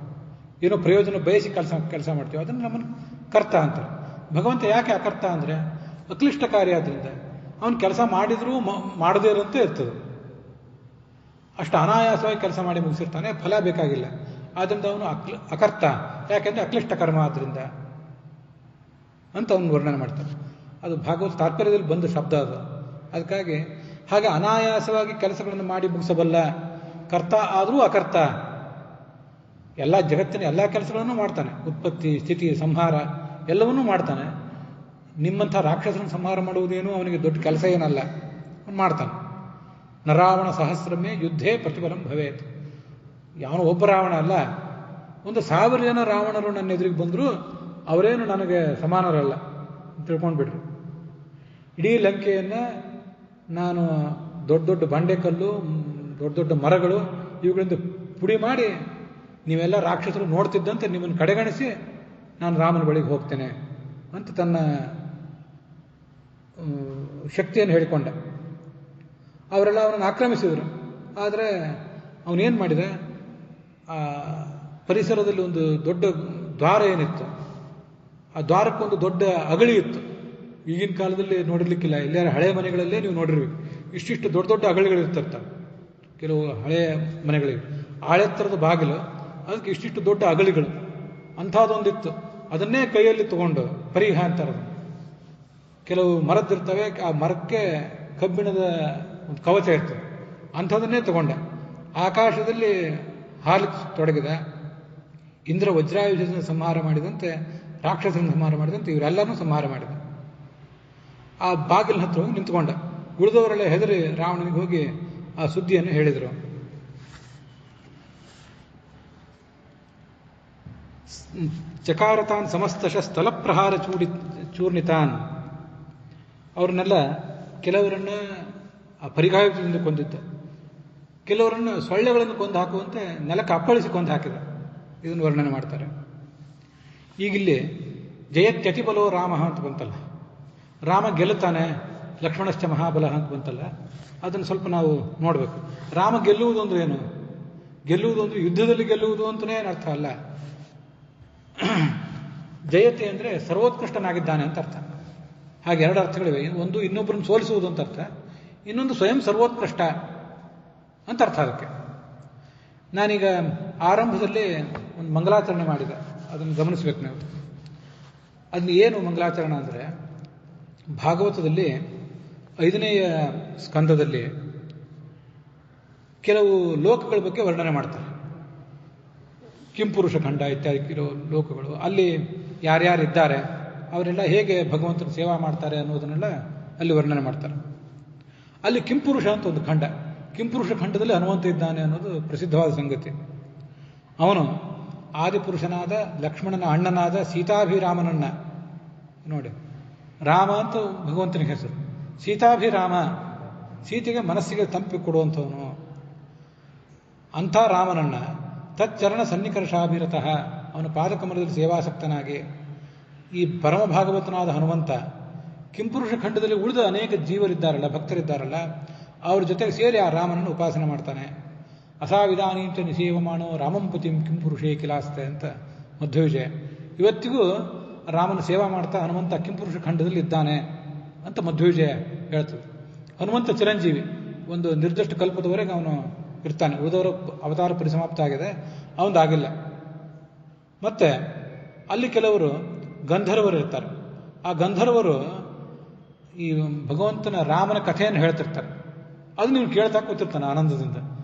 ಏನೋ ಪ್ರಯೋಜನ ಬಯಸಿ ಕೆಲಸ ಮಾಡ್ತೇವೆ, ಅದನ್ನು ನಮ್ಮನ್ನು ಕರ್ತ ಅಂತಾರೆ. ಭಗವಂತ ಯಾಕೆ ಅಕರ್ತ ಅಂದರೆ ಅಕ್ಲಿಷ್ಟಕಾರಿ. ಆದ್ದರಿಂದ ಅವನು ಕೆಲಸ ಮಾಡಿದರೂ ಮಾಡದೇ ಇರೋಂತೆ ಇರ್ತದೆ. ಅಷ್ಟು ಅನಾಯಾಸವಾಗಿ ಕೆಲಸ ಮಾಡಿ ಮುಗಿಸಿರ್ತಾನೆ, ಫಲ ಬೇಕಾಗಿಲ್ಲ. ಆದ್ದರಿಂದ ಅವನು ಅಕರ್ತ, ಯಾಕೆಂದರೆ ಅಕ್ಲಿಷ್ಟ ಕರ್ಮ ಆದ್ದರಿಂದ ಅಂತ ಅವನು ವರ್ಣನೆ ಮಾಡ್ತಾನೆ. ಅದು ಭಾಗವತ ತಾತ್ಪರ್ಯದಲ್ಲಿ ಬಂದ ಶಬ್ದ ಅದು. ಅದಕ್ಕಾಗಿ ಹಾಗೆ ಅನಾಯಾಸವಾಗಿ ಕೆಲಸಗಳನ್ನು ಮಾಡಿ ಮುಗಿಸಬಲ್ಲ ಕರ್ತ ಆದರೂ ಅಕರ್ತ. ಎಲ್ಲ ಜಗತ್ತಿನ ಎಲ್ಲ ಕೆಲಸಗಳನ್ನು ಮಾಡ್ತಾನೆ, ಉತ್ಪತ್ತಿ ಸ್ಥಿತಿ ಸಂಹಾರ ಎಲ್ಲವನ್ನೂ ಮಾಡ್ತಾನೆ. ನಿಮ್ಮಂಥ ರಾಕ್ಷಸರನ್ನು ಸಂಹಾರ ಮಾಡುವುದೇನು ಅವನಿಗೆ ದೊಡ್ಡ ಕೆಲಸ ಏನಲ್ಲ, ಅವನು ಮಾಡ್ತಾನೆ. ನರಾವಣ ಸಹಸ್ರಮೇ ಯುದ್ಧೇ ಪ್ರತಿಫಲಂ ಭವೇತ್. ಯಾವನು ಒಬ್ಬ ರಾವಣ ಅಲ್ಲ, 1,000 ಜನ ರಾವಣರು ನನ್ನ ಎದುರಿಗೆ ಬಂದರೂ ಅವರೇನು ನನಗೆ ಸಮಾನರಲ್ಲ ತಿಳ್ಕೊಂಡ್ಬಿಡ್ರಿ. ಇಡೀ ಲಂಕೆಯನ್ನು ನಾನು ದೊಡ್ಡ ದೊಡ್ಡ ಬಂಡೆಕಲ್ಲು, ದೊಡ್ಡ ದೊಡ್ಡ ಮರಗಳು ಇವುಗಳಿಂದ ಪುಡಿ ಮಾಡಿ ನೀವೆಲ್ಲ ರಾಕ್ಷಸರು ನೋಡ್ತಿದ್ದಂತೆ ನಿಮ್ಮನ್ನು ಕಡೆಗಣಿಸಿ ನಾನು ರಾಮನ ಬಳಿಗೆ ಹೋಗ್ತೇನೆ ಅಂತ ತನ್ನ ಶಕ್ತಿಯನ್ನು ಹೇಳಿಕೊಂಡ. ಅವರೆಲ್ಲ ಅವನನ್ನು ಆಕ್ರಮಿಸಿದರು. ಆದರೆ ಅವನೇನು ಮಾಡಿದ, ಆ ಪರಿಸರದಲ್ಲಿ ಒಂದು ದೊಡ್ಡ ದ್ವಾರ ಏನಿತ್ತು, ಆ ದ್ವಾರಕ್ಕೊಂದು ದೊಡ್ಡ ಅಗಳಿ ಇತ್ತು. ಈಗಿನ ಕಾಲದಲ್ಲಿ ನೋಡಿರ್ಲಿಕ್ಕಿಲ್ಲ, ಎಲ್ಲಾರ ಹಳೆ ಮನೆಗಳಲ್ಲೇ ನೀವು ನೋಡಿರ್ಬೇಕು, ಇಷ್ಟಿಷ್ಟು ದೊಡ್ಡ ದೊಡ್ಡ ಅಗಳಿಗಳಿರ್ತಿರ್ತಾವೆ. ಕೆಲವು ಹಳೆಯ ಮನೆಗಳಿಗೆ ಆಳೆತ್ತರದ ಬಾಗಿಲು, ಅದಕ್ಕೆ ಇಷ್ಟಿಷ್ಟು ದೊಡ್ಡ ಅಗಳಿಗಳು, ಅಂಥದ್ದೊಂದಿತ್ತು. ಅದನ್ನೇ ಕೈಯಲ್ಲಿ ತಗೊಂಡು ಪರಿಹ ಅಂತಾರೆ. ಕೆಲವು ಮರದ್ದಿರ್ತವೆ, ಆ ಮರಕ್ಕೆ ಕಬ್ಬಿಣದ ಒಂದು ಕವಚ ಇರ್ತದೆ, ಅಂಥದನ್ನೇ ತಗೊಂಡ ಆಕಾಶದಲ್ಲಿ ಹಾಲಿಕ್ಕೆ ತೊಡಗಿದ. ಇಂದ್ರ ವಜ್ರಾಯುಧದಿಂದ ಸಂಹಾರ ಮಾಡಿದಂತೆ, ರಾಕ್ಷಸರನ್ನು ಸಂಹಾರ ಮಾಡಿದಂತೆ ಇವರೆಲ್ಲರನ್ನೂ ಸಂಹಾರ ಮಾಡಿದ. ಆ ಬಾಗಿಲಿನ ಹತ್ರ ಹೋಗಿ ನಿಂತ್ಕೊಂಡ. ಉಳಿದವರೆಲ್ಲ ಹೆದರಿ ರಾವಣನಿಗೆ ಹೋಗಿ ಆ ಸುದ್ದಿಯನ್ನು ಹೇಳಿದರು. ಚಕಾರತಾನ್ ಸಮಸ್ತಶ ಸ್ಥಳಪ್ರಹಾರ ಚೂರ್ಣಿತಾನ್. ಅವ್ರನ್ನೆಲ್ಲ ಕೆಲವರನ್ನ ಆ ಪರಿಗಾಯದಿಂದ ಕೊಂದಿದ್ದ, ಕೆಲವರನ್ನು ಸೊಳ್ಳೆಗಳನ್ನು ಕೊಂದು ಹಾಕುವಂತೆ ನೆಲಕ್ಕೆ ಅಪ್ಪಳಿಸಿ ಕೊಂದು ಹಾಕಿದ. ಇದನ್ನು ವರ್ಣನೆ ಮಾಡ್ತಾರೆ. ಈಗಿಲ್ಲಿ ಜಯತ್ಯತಿಬಲೋ ರಾಮ ಅಂತ ಬಂತಲ್ಲ, ರಾಮ ಗೆಲ್ಲುತ್ತಾನೆ, ಲಕ್ಷ್ಮಣಶ್ಚ ಮಹಾಬಲ ಅಂತ ಬಂತಲ್ಲ, ಅದನ್ನು ಸ್ವಲ್ಪ ನಾವು ನೋಡಬೇಕು. ರಾಮ ಗೆಲ್ಲುವುದು ಅಂದ್ರೆ ಏನು? ಗೆಲ್ಲುವುದು ಅಂದ್ರೆ ಯುದ್ಧದಲ್ಲಿ ಗೆಲ್ಲುವುದು ಅಂತಲೇ ಏನು ಅರ್ಥ ಅಲ್ಲ. ಜಯತೆ ಅಂದರೆ ಸರ್ವೋತ್ಕೃಷ್ಟನಾಗಿದ್ದಾನೆ ಅಂತ ಅರ್ಥ. ಹಾಗೆ 2 ಅರ್ಥಗಳಿವೆ. ಒಂದು ಇನ್ನೊಬ್ಬರನ್ನು ಸೋಲಿಸುವುದು ಅಂತ ಅರ್ಥ, ಇನ್ನೊಂದು ಸ್ವಯಂ ಸರ್ವೋತ್ಕೃಷ್ಟ ಅಂತ ಅರ್ಥ. ಅದಕ್ಕೆ ನಾನೀಗ ಆರಂಭದಲ್ಲಿ ಒಂದು ಮಂಗಲಾಚರಣೆ ಮಾಡಿದೆ, ಅದನ್ನು ಗಮನಿಸಬೇಕು ನಾವು. ಅದನ್ನ ಏನು ಮಂಗಲಾಚರಣೆ ಅಂದರೆ, ಭಾಗವತದಲ್ಲಿ 5ನೇಯ ಸ್ಕಂದದಲ್ಲಿ ಕೆಲವು ಲೋಕಗಳ ಬಗ್ಗೆ ವರ್ಣನೆ ಮಾಡ್ತಾರೆ. ಕಿಂಪುರುಷ ಖಂಡ ಇತ್ಯಾದಿ ಇರೋ ಲೋಕಗಳು, ಅಲ್ಲಿ ಯಾರ್ಯಾರಿದ್ದಾರೆ, ಅವರೆಲ್ಲ ಹೇಗೆ ಭಗವಂತನ ಸೇವಾ ಮಾಡ್ತಾರೆ ಅನ್ನೋದನ್ನೆಲ್ಲ ಅಲ್ಲಿ ವರ್ಣನೆ ಮಾಡ್ತಾರೆ. ಅಲ್ಲಿ ಕಿಂಪುರುಷ ಅಂತ ಒಂದು ಖಂಡ, ಕಿಂಪುರುಷ ಖಂಡದಲ್ಲಿ ಹನುಮಂತ ಇದ್ದಾನೆ ಅನ್ನೋದು ಪ್ರಸಿದ್ಧವಾದ ಸಂಗತಿ. ಅವನು ಆದಿಪುರುಷನಾದ ಲಕ್ಷ್ಮಣನ ಅಣ್ಣನಾದ ಸೀತಾಭಿರಾಮನನ್ನ ನೋಡಿ, ರಾಮ ಅಂತ ಭಗವಂತನಿಗೆ ಹೆಸರು, ಸೀತಾಭಿರಾಮ, ಸೀತೆಗೆ ಮನಸ್ಸಿಗೆ ತಂಪಿ ಕೊಡುವಂಥವನು. ಅಂಥ ರಾಮನನ್ನ ತಚ್ಚರಣ ಸನ್ನಿಕರ್ಷಾಭಿರತಃ, ಅವನ ಪಾದಕಮಲದಲ್ಲಿ ಸೇವಾಸಕ್ತನಾಗಿ ಈ ಪರಮ ಭಾಗವತನಾದ ಹನುಮಂತ ಕಿಂಪುರುಷ ಖಂಡದಲ್ಲಿ ಉಳಿದ ಅನೇಕ ಜೀವರಿದ್ದಾರಲ್ಲ, ಭಕ್ತರಿದ್ದಾರಲ್ಲ, ಅವ್ರ ಜೊತೆಗೆ ಸೇರಿ ಆ ರಾಮನನ್ನು ಉಪಾಸನೆ ಮಾಡ್ತಾನೆ. ಅಸಾವಿಧಾನೀಂಚ ನಿಸೇವಮಾನೋ ರಾಮಂ ಪತಿಂ ಕಿಂಪುರುಷೇ ಕಿಲಾಸ್ತೆ ಅಂತ ಮಧ್ವವಿಜಯ. ಇವತ್ತಿಗೂ ರಾಮನ ಸೇವಾ ಮಾಡ್ತಾ ಹನುಮಂತ ಕಿಂಪುರುಷ ಖಂಡದಲ್ಲಿ ಇದ್ದಾನೆ ಅಂತ ಮಧ್ವವಿಜಯ ಹೇಳ್ತದೆ. ಹನುಮಂತ ಚಿರಂಜೀವಿ, ಒಂದು ನಿರ್ದಿಷ್ಟ ಕಲ್ಪದವರೆಗೆ ಅವನು ಇರ್ತಾನೆ, ಉಳಿದವರ ಅವತಾರ ಪರಿಸಮಾಪ್ತ ಆಗಿದೆ, ಅವನದಾಗಿಲ್ಲ. ಮತ್ತೆ ಅಲ್ಲಿ ಕೆಲವರು ಗಂಧರ್ವರು ಇರ್ತಾರೆ. ಆ ಗಂಧರ್ವರು ಈ ಭಗವಂತನ ರಾಮನ ಕಥೆಯನ್ನು ಹೇಳ್ತಿರ್ತಾರೆ. ಅದು ನೀವು ಕೇಳ್ತಾ ಕೂತಿರ್ತಾನೆ ಆನಂದದಿಂದ,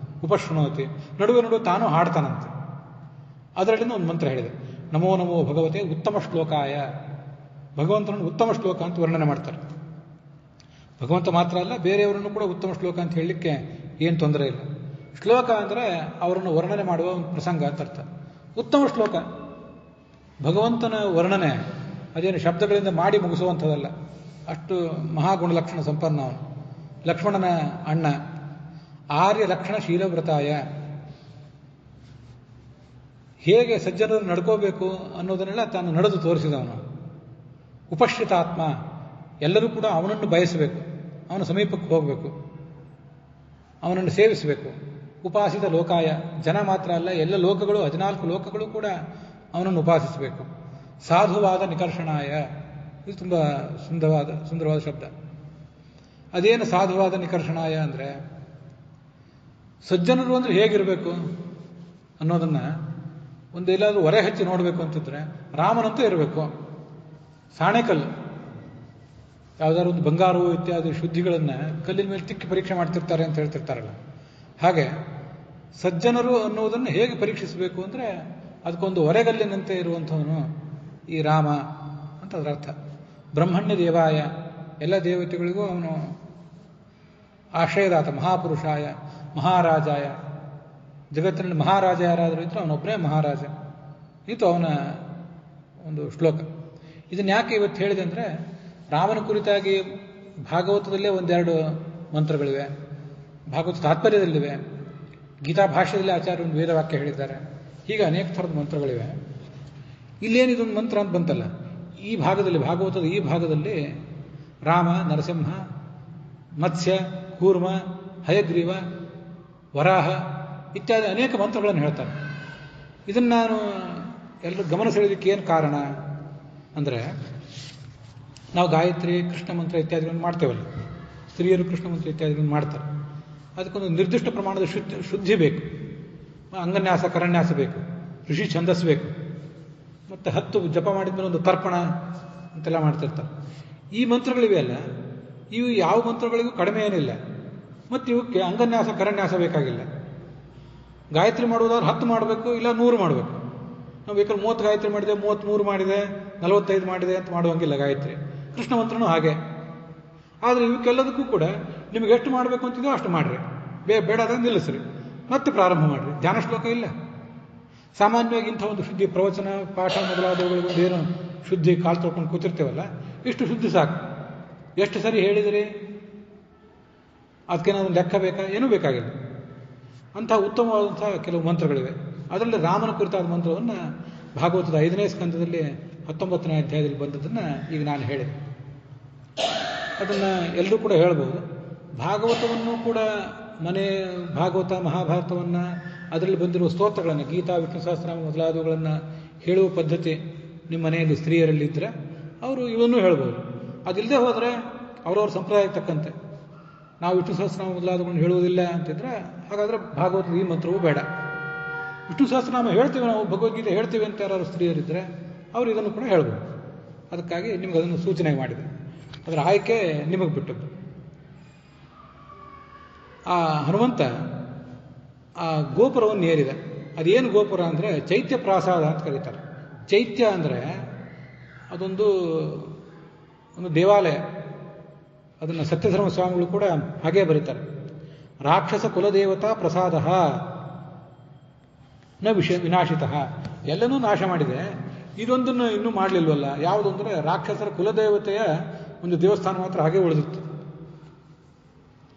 ಉಪಶ್ರುಣೋತಿ, ನಡುವೆ ತಾನು ಹಾಡ್ತಾನಂತೆ. ಅದರಲ್ಲಿಂದ ಒಂದು ಮಂತ್ರ ಹೇಳಿದೆ, ನಮೋ ನಮೋ ಭಗವತೆ ಉತ್ತಮ ಶ್ಲೋಕಾಯ. ಭಗವಂತನನ್ನು ಉತ್ತಮ ಶ್ಲೋಕ ಅಂತ ವರ್ಣನೆ ಮಾಡ್ತಾರೆ. ಭಗವಂತ ಮಾತ್ರ ಅಲ್ಲ, ಬೇರೆಯವರನ್ನು ಕೂಡ ಉತ್ತಮ ಶ್ಲೋಕ ಅಂತ ಹೇಳಲಿಕ್ಕೆ ಏನು ತೊಂದರೆ ಇಲ್ಲ. ಶ್ಲೋಕ ಅಂದರೆ ಅವರನ್ನು ವರ್ಣನೆ ಮಾಡುವ ಒಂದು ಪ್ರಸಂಗ ಅಂತ ಅರ್ಥ. ಉತ್ತಮ ಶ್ಲೋಕ ಭಗವಂತನ ವರ್ಣನೆ ಅದೇನು ಶಬ್ದಗಳಿಂದ ಮಾಡಿ ಮುಗಿಸುವಂಥದ್ದಲ್ಲ. ಅಷ್ಟು ಮಹಾಗುಣಲಕ್ಷಣ ಸಂಪನ್ನ ಅವನು. ಲಕ್ಷ್ಮಣನ ಅಣ್ಣ, ಆರ್ಯ ಲಕ್ಷಣ ಶೀಲವ್ರತಾಯ. ಹೇಗೆ ಸಜ್ಜನರು ನಡ್ಕೋಬೇಕು ಅನ್ನೋದನ್ನೆಲ್ಲ ತಾನು ನಡೆದು ತೋರಿಸಿದವನು. ಉಪಶ್ರಿತಾತ್ಮ, ಎಲ್ಲರೂ ಕೂಡ ಅವನನ್ನು ಬಯಸಬೇಕು, ಅವನ ಸಮೀಪಕ್ಕೆ ಹೋಗಬೇಕು, ಅವನನ್ನು ಸೇವಿಸಬೇಕು. ಉಪಾಸಿತ ಲೋಕಾಯ, ಜನ ಮಾತ್ರ ಅಲ್ಲ, ಎಲ್ಲ ಲೋಕಗಳು 14 ಲೋಕಗಳು ಕೂಡ ಅವನನ್ನು ಉಪಾಸಿಸಬೇಕು. ಸಾಧುವಾದ ನಿಕರ್ಷಣಾಯ, ಇದು ತುಂಬ ಸುಂದರವಾದ ಶಬ್ದ. ಅದೇನು ಸಾಧುವಾದ ನಿಕರ್ಷಣಾಯ ಅಂದರೆ, ಸಜ್ಜನರು ಅಂದರೆ ಹೇಗಿರಬೇಕು ಅನ್ನೋದನ್ನು ಒಂದೆಲ್ಲಾದರೂ ಹೊರೆ ಹಚ್ಚಿ ನೋಡಬೇಕು ಅಂತಿದ್ರೆ ರಾಮನಂತೂ ಇರಬೇಕು. ಸಾಣೆಕಲ್ಲು, ಯಾವುದಾದ್ರು ಒಂದು ಬಂಗಾರು ಇತ್ಯಾದಿ ಶುದ್ಧಿಗಳನ್ನು ಕಲ್ಲಿನ ಮೇಲೆ ತಿಕ್ಕಿ ಪರೀಕ್ಷೆ ಮಾಡ್ತಿರ್ತಾರೆ ಅಂತ ಹೇಳ್ತಿರ್ತಾರಲ್ಲ, ಹಾಗೆ ಸಜ್ಜನರು ಅನ್ನೋದನ್ನು ಹೇಗೆ ಪರೀಕ್ಷಿಸಬೇಕು ಅಂದರೆ ಅದಕ್ಕೊಂದು ಹೊರೆಗಲ್ಲಿನಂತೆ ಇರುವಂಥವನು ಈ ರಾಮ ಅಂತ ಅದರ ಅರ್ಥ. ಬ್ರಹ್ಮಣ್ಯ ದೇವಾಯ, ಎಲ್ಲ ದೇವತೆಗಳಿಗೂ ಅವನು ಆಶ್ರಯದಾತ. ಮಹಾಪುರುಷಾಯ, ಮಹಾರಾಜಾಯ, ಜಗತ್ತಿನಲ್ಲಿ ಮಹಾರಾಜ ಯಾರಾದರೂ ಇದ್ದರೂ ಅವನೊಬ್ಬರೇ ಮಹಾರಾಜ. ಇದು ಅವನ ಒಂದು ಶ್ಲೋಕ. ಇದನ್ನು ಯಾಕೆ ಇವತ್ತು ಹೇಳಿದೆ ಅಂದರೆ, ರಾಮನ ಕುರಿತಾಗಿ ಭಾಗವತದಲ್ಲೇ ಒಂದೆರಡು ಮಂತ್ರಗಳಿವೆ, ಭಾಗವತ ತಾತ್ಪರ್ಯದಲ್ಲಿವೆ, ಗೀತಾ ಭಾಷ್ಯದಲ್ಲಿ ಆಚಾರ್ಯ ಒಂದು ವೇದವಾಕ್ಯ ಹೇಳಿದ್ದಾರೆ. ಹೀಗೆ ಅನೇಕ ಥರದ ಮಂತ್ರಗಳಿವೆ. ಇಲ್ಲೇನಿದೊಂದು ಮಂತ್ರ ಅಂತ ಬಂತಲ್ಲ, ಈ ಭಾಗದಲ್ಲಿ, ಭಾಗವತದ ಈ ಭಾಗದಲ್ಲಿ ರಾಮ, ನರಸಿಂಹ, ಮತ್ಸ್ಯ, ಕೂರ್ಮ, ಹಯಗ್ರೀವ, ವರಾಹ ಇತ್ಯಾದಿ ಅನೇಕ ಮಂತ್ರಗಳನ್ನು ಹೇಳ್ತಾರೆ. ಇದನ್ನು ನಾನು ಎಲ್ಲರೂ ಗಮನ ಸೆಳೆಯೋದಕ್ಕೆ ಏನು ಕಾರಣ ಅಂದರೆ, ನಾವು ಗಾಯತ್ರಿ, ಕೃಷ್ಣ ಮಂತ್ರ ಇತ್ಯಾದಿಗಳನ್ನು ಮಾಡ್ತೇವಲ್ಲ, ಸ್ತ್ರೀಯರು ಕೃಷ್ಣ ಮಂತ್ರ ಇತ್ಯಾದಿಗಳನ್ನು ಮಾಡ್ತಾರೆ. ಅದಕ್ಕೊಂದು ನಿರ್ದಿಷ್ಟ ಪ್ರಮಾಣದ ಶುದ್ಧಿ ಬೇಕು. ಅಂಗನ್ಯಾಸ, ಕರನ್ಯಾಸ ಬೇಕು, ಋಷಿ ಛಂದಸ್ ಬೇಕು, ಮತ್ತು 10 ಜಪ ಮಾಡಿದ್ಮೇಲೆ ಒಂದು ತರ್ಪಣ ಅಂತೆಲ್ಲ ಮಾಡ್ತಿರ್ತಾರೆ. ಈ ಮಂತ್ರಗಳಿವೆ ಅಲ್ಲ, ಇವು ಯಾವ ಮಂತ್ರಗಳಿಗೂ ಕಡಿಮೆ ಏನಿಲ್ಲ, ಮತ್ತು ಇವಕ್ಕೆ ಅಂಗನ್ಯಾಸ, ಕರನ್ಯಾಸ ಬೇಕಾಗಿಲ್ಲ. ಗಾಯತ್ರಿ ಮಾಡುವುದಾದ್ರೆ 10 ಮಾಡಬೇಕು, ಇಲ್ಲ 100 ಮಾಡಬೇಕು. ನಾವು ಬೇಕಾದ್ರೆ 30 ಗಾಯತ್ರಿ ಮಾಡಿದೆ, 33 ಮಾಡಿದೆ, 45 ಮಾಡಿದೆ ಅಂತ ಮಾಡುವಂಗಿಲ್ಲ ಗಾಯತ್ರಿ. ಕೃಷ್ಣ ಮಂತ್ರನೂ ಹಾಗೆ. ಆದರೆ ಇವಕ್ಕೆಲ್ಲದಕ್ಕೂ ಕೂಡ ನಿಮಗೆ ಎಷ್ಟು ಮಾಡಬೇಕು ಅಂತಿದೆಯೋ ಅಷ್ಟು ಮಾಡಿರಿ, ಬೇಡಾದಾಗ ನಿಲ್ಲಿಸ್ರಿ, ಮತ್ತೆ ಪ್ರಾರಂಭ ಮಾಡಿರಿ. ಧ್ಯಾನ ಶ್ಲೋಕ ಇಲ್ಲ. ಸಾಮಾನ್ಯವಾಗಿ ಇಂಥ ಒಂದು ಶುದ್ಧಿ, ಪ್ರವಚನ, ಪಾಠ ಮೊದಲಾದವುಗಳಿಗೊಂದು ಏನು ಶುದ್ಧಿ ಕಾಲು ತೊಳ್ಕೊಂಡು ಕೂತಿರ್ತೇವಲ್ಲ, ಇಷ್ಟು ಶುದ್ಧಿ ಸಾಕು. ಎಷ್ಟು ಸರಿ ಹೇಳಿದಿರಿ, ಅದಕ್ಕೇನಾದ್ರು ಲೆಕ್ಕ ಬೇಕಾ? ಏನೂ ಬೇಕಾಗಿಲ್ಲ. ಅಂಥ ಉತ್ತಮವಾದಂಥ ಕೆಲವು ಮಂತ್ರಗಳಿವೆ. ಅದರಲ್ಲಿ ರಾಮನ ಕುರಿತಾದ ಮಂತ್ರವನ್ನು ಭಾಗವತದ 5ನೇ ಸ್ಕಂದದಲ್ಲಿ 19ನೇ ಅಧ್ಯಾಯದಲ್ಲಿ ಬಂದದ್ದನ್ನು ಈಗ ನಾನು ಹೇಳಿದೆ. ಅದನ್ನು ಎಲ್ಲರೂ ಕೂಡ ಹೇಳ್ಬೋದು. ಭಾಗವತವನ್ನು ಕೂಡ ಭಾಗವತ, ಮಹಾಭಾರತವನ್ನು, ಅದರಲ್ಲಿ ಬಂದಿರುವ ಸ್ತೋತ್ರಗಳನ್ನು, ಗೀತಾ, ವಿಷ್ಣು ಸಹಸ್ರನಾಮ ಮೊದಲಾದವುಗಳನ್ನು ಹೇಳುವ ಪದ್ಧತಿ ನಿಮ್ಮ ಮನೆಯಲ್ಲಿ ಸ್ತ್ರೀಯರಲ್ಲಿದ್ದರೆ ಅವರು ಇವನ್ನೂ ಹೇಳ್ಬೋದು. ಅದಿಲ್ಲದೆ ಹೋದರೆ ಅವರವ್ರ ಸಂಪ್ರದಾಯಕ್ಕೆ ತಕ್ಕಂತೆ, ನಾವು ವಿಷ್ಣು ಸಹಸ್ರನಾಮ ಮೊದಲಾದವುಗಳನ್ನು ಹೇಳುವುದಿಲ್ಲ ಅಂತಿದ್ರೆ ಹಾಗಾದರೆ ಭಾಗವತದ ಈ ಮಂತ್ರವೂ ಬೇಡ. ವಿಷ್ಣು ಸಹಸ್ರನಾಮ ಹೇಳ್ತೀವಿ ನಾವು, ಭಗವದ್ಗೀತೆ ಹೇಳ್ತೀವಿ ಅಂತ ಯಾರು ಸ್ತ್ರೀಯರಿದ್ದರೆ ಅವರು ಇದನ್ನು ಕೂಡ ಹೇಳ್ಬೋದು. ಅದಕ್ಕಾಗಿ ನಿಮ್ಗೆ ಅದನ್ನು ಸೂಚನೆ ಮಾಡಿದೆ. ಅದರ ಆಯ್ಕೆ ನಿಮಗೆ ಬಿಟ್ಟದ್ದು. ಆ ಹನುಮಂತ ಆ ಗೋಪುರವನ್ನು ಏರಿದ. ಅದೇನು ಗೋಪುರ ಅಂದರೆ ಚೈತ್ಯ ಪ್ರಾಸಾದ ಅಂತ ಕರೀತಾರೆ. ಚೈತ್ಯ ಅಂದರೆ ಅದೊಂದು ದೇವಾಲಯ. ಅದನ್ನು ಸತ್ಯಧರ್ಮ ಸ್ವಾಮಿಗಳು ಕೂಡ ಹಾಗೇ ಬರೀತಾರೆ. ರಾಕ್ಷಸ ಕುಲದೇವತಾ ಪ್ರಸಾದ ನ ವಿನಾಶಿತ. ಎಲ್ಲನೂ ನಾಶ ಮಾಡಿದೆ, ಇದೊಂದನ್ನು ಇನ್ನೂ ಮಾಡಲಿಲ್ವಲ್ಲ. ಯಾವುದು ಅಂದರೆ ರಾಕ್ಷಸರ ಕುಲದೇವತೆಯ ಒಂದು ದೇವಸ್ಥಾನ ಮಾತ್ರ ಹಾಗೆ ಉಳಿದಿತ್ತು.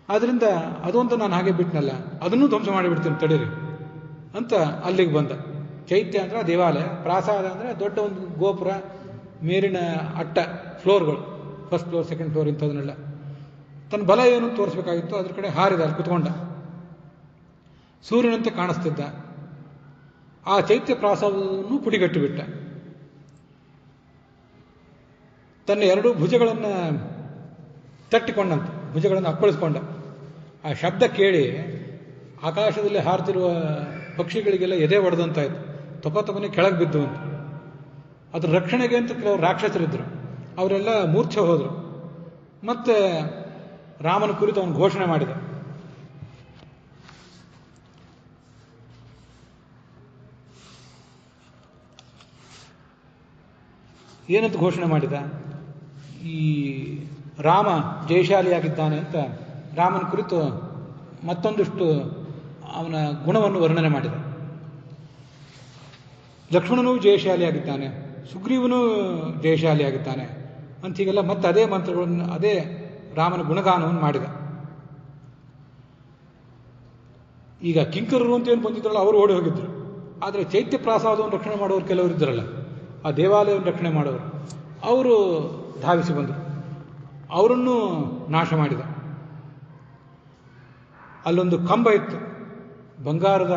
ಆದ್ದರಿಂದ ಅದೊಂದು ನಾನು ಹಾಗೆ ಬಿಟ್ಟನಲ್ಲ, ಅದನ್ನೂ ಧ್ವಂಸ ಮಾಡಿಬಿಡ್ತೀನಿ ತಡೀರಿ ಅಂತ ಅಲ್ಲಿಗೆ ಬಂದ. ಚೈತ್ಯ ಅಂದರೆ ದೇವಾಲಯ, ಪ್ರಾಸಾದ ಅಂದರೆ ದೊಡ್ಡ ಒಂದು ಗೋಪುರ, ಮೇಲಿನ ಅಟ್ಟ, ಫ್ಲೋರ್ಗಳು, ಫಸ್ಟ್ ಫ್ಲೋರ್, ಸೆಕೆಂಡ್ ಫ್ಲೋರ್ ಇಂಥದನ್ನೆಲ್ಲ. ತನ್ನ ಬಲ ಏನು ತೋರಿಸ್ಬೇಕಾಗಿತ್ತು, ಅದ್ರ ಕಡೆ ಹಾರಿದ, ಅಲ್ಲಿ ಕುತ್ಕೊಂಡ. ಸೂರ್ಯನಂತೆ ಕಾಣಿಸ್ತಿದ್ದ. ಆ ಚೈತ್ಯ ಪ್ರಾಸಾದವನ್ನು ಪುಡಿಗಟ್ಟಿಬಿಟ್ಟ. ತನ್ನ 2 ಭುಜಗಳನ್ನು ತಟ್ಟಿಕೊಂಡಂತ, ಭುಜಗಳನ್ನು ಅಪ್ಪಳಿಸ್ಕೊಂಡ. ಆ ಶಬ್ದ ಕೇಳಿ ಆಕಾಶದಲ್ಲಿ ಹಾರ್ತಿರುವ ಪಕ್ಷಿಗಳಿಗೆಲ್ಲ ಎದೆ ಒಡೆದಂತಾಯ್ತು. ತಪನೆ ಕೆಳಗೆ ಬಿದ್ದು ಅಂತ. ಅದ್ರ ರಕ್ಷಣೆಗೆ ಅಂತ ಕೆಲವರು ರಾಕ್ಷಸರಿದ್ದರು, ಅವರೆಲ್ಲ ಮೂರ್ಛೆ ಹೋದರು. ಮತ್ತೆ ರಾಮನ ಕುರಿತು ಅವನು ಘೋಷಣೆ ಮಾಡಿದ. ಏನಂತ ಘೋಷಣೆ ಮಾಡಿದ? ಈ ರಾಮ ಜಯಶಾಲಿಯಾಗಿದ್ದಾನೆ ಅಂತ ರಾಮನ ಕುರಿತು ಮತ್ತೊಂದಿಷ್ಟು ಅವನ ಗುಣವನ್ನು ವರ್ಣನೆ ಮಾಡಿದ. ಲಕ್ಷ್ಮಣನೂ ಜಯಶಾಲಿಯಾಗಿದ್ದಾನೆ, ಸುಗ್ರೀವನೂ ಜಯಶಾಲಿಯಾಗಿದ್ದಾನೆ ಅಂತ ಹೀಗೆಲ್ಲ ಮತ್ತೆ ಅದೇ ಮಂತ್ರಗಳನ್ನು, ಅದೇ ರಾಮನ ಗುಣಗಾನವನ್ನು ಮಾಡಿದ. ಈಗ ಕಿಂಕರರು ಅಂತ ಏನು ಬಂದಿದ್ರಲ್ಲ ಅವರು ಓಡಿ ಹೋಗಿದ್ರು. ಆದರೆ ಚೈತ್ಯ ಪ್ರಾಸಾದವನ್ನು ರಕ್ಷಣೆ ಮಾಡೋರು ಕೆಲವರು ಇದ್ದರಲ್ಲ, ಆ ದೇವಾಲಯವನ್ನು ರಕ್ಷಣೆ ಮಾಡೋರು, ಅವರು ಧಾವಿಸಿ ಬಂದರು. ಅವರನ್ನು ನಾಶ ಮಾಡಿದ. ಅಲ್ಲೊಂದು ಕಂಬ ಇತ್ತು, ಬಂಗಾರದ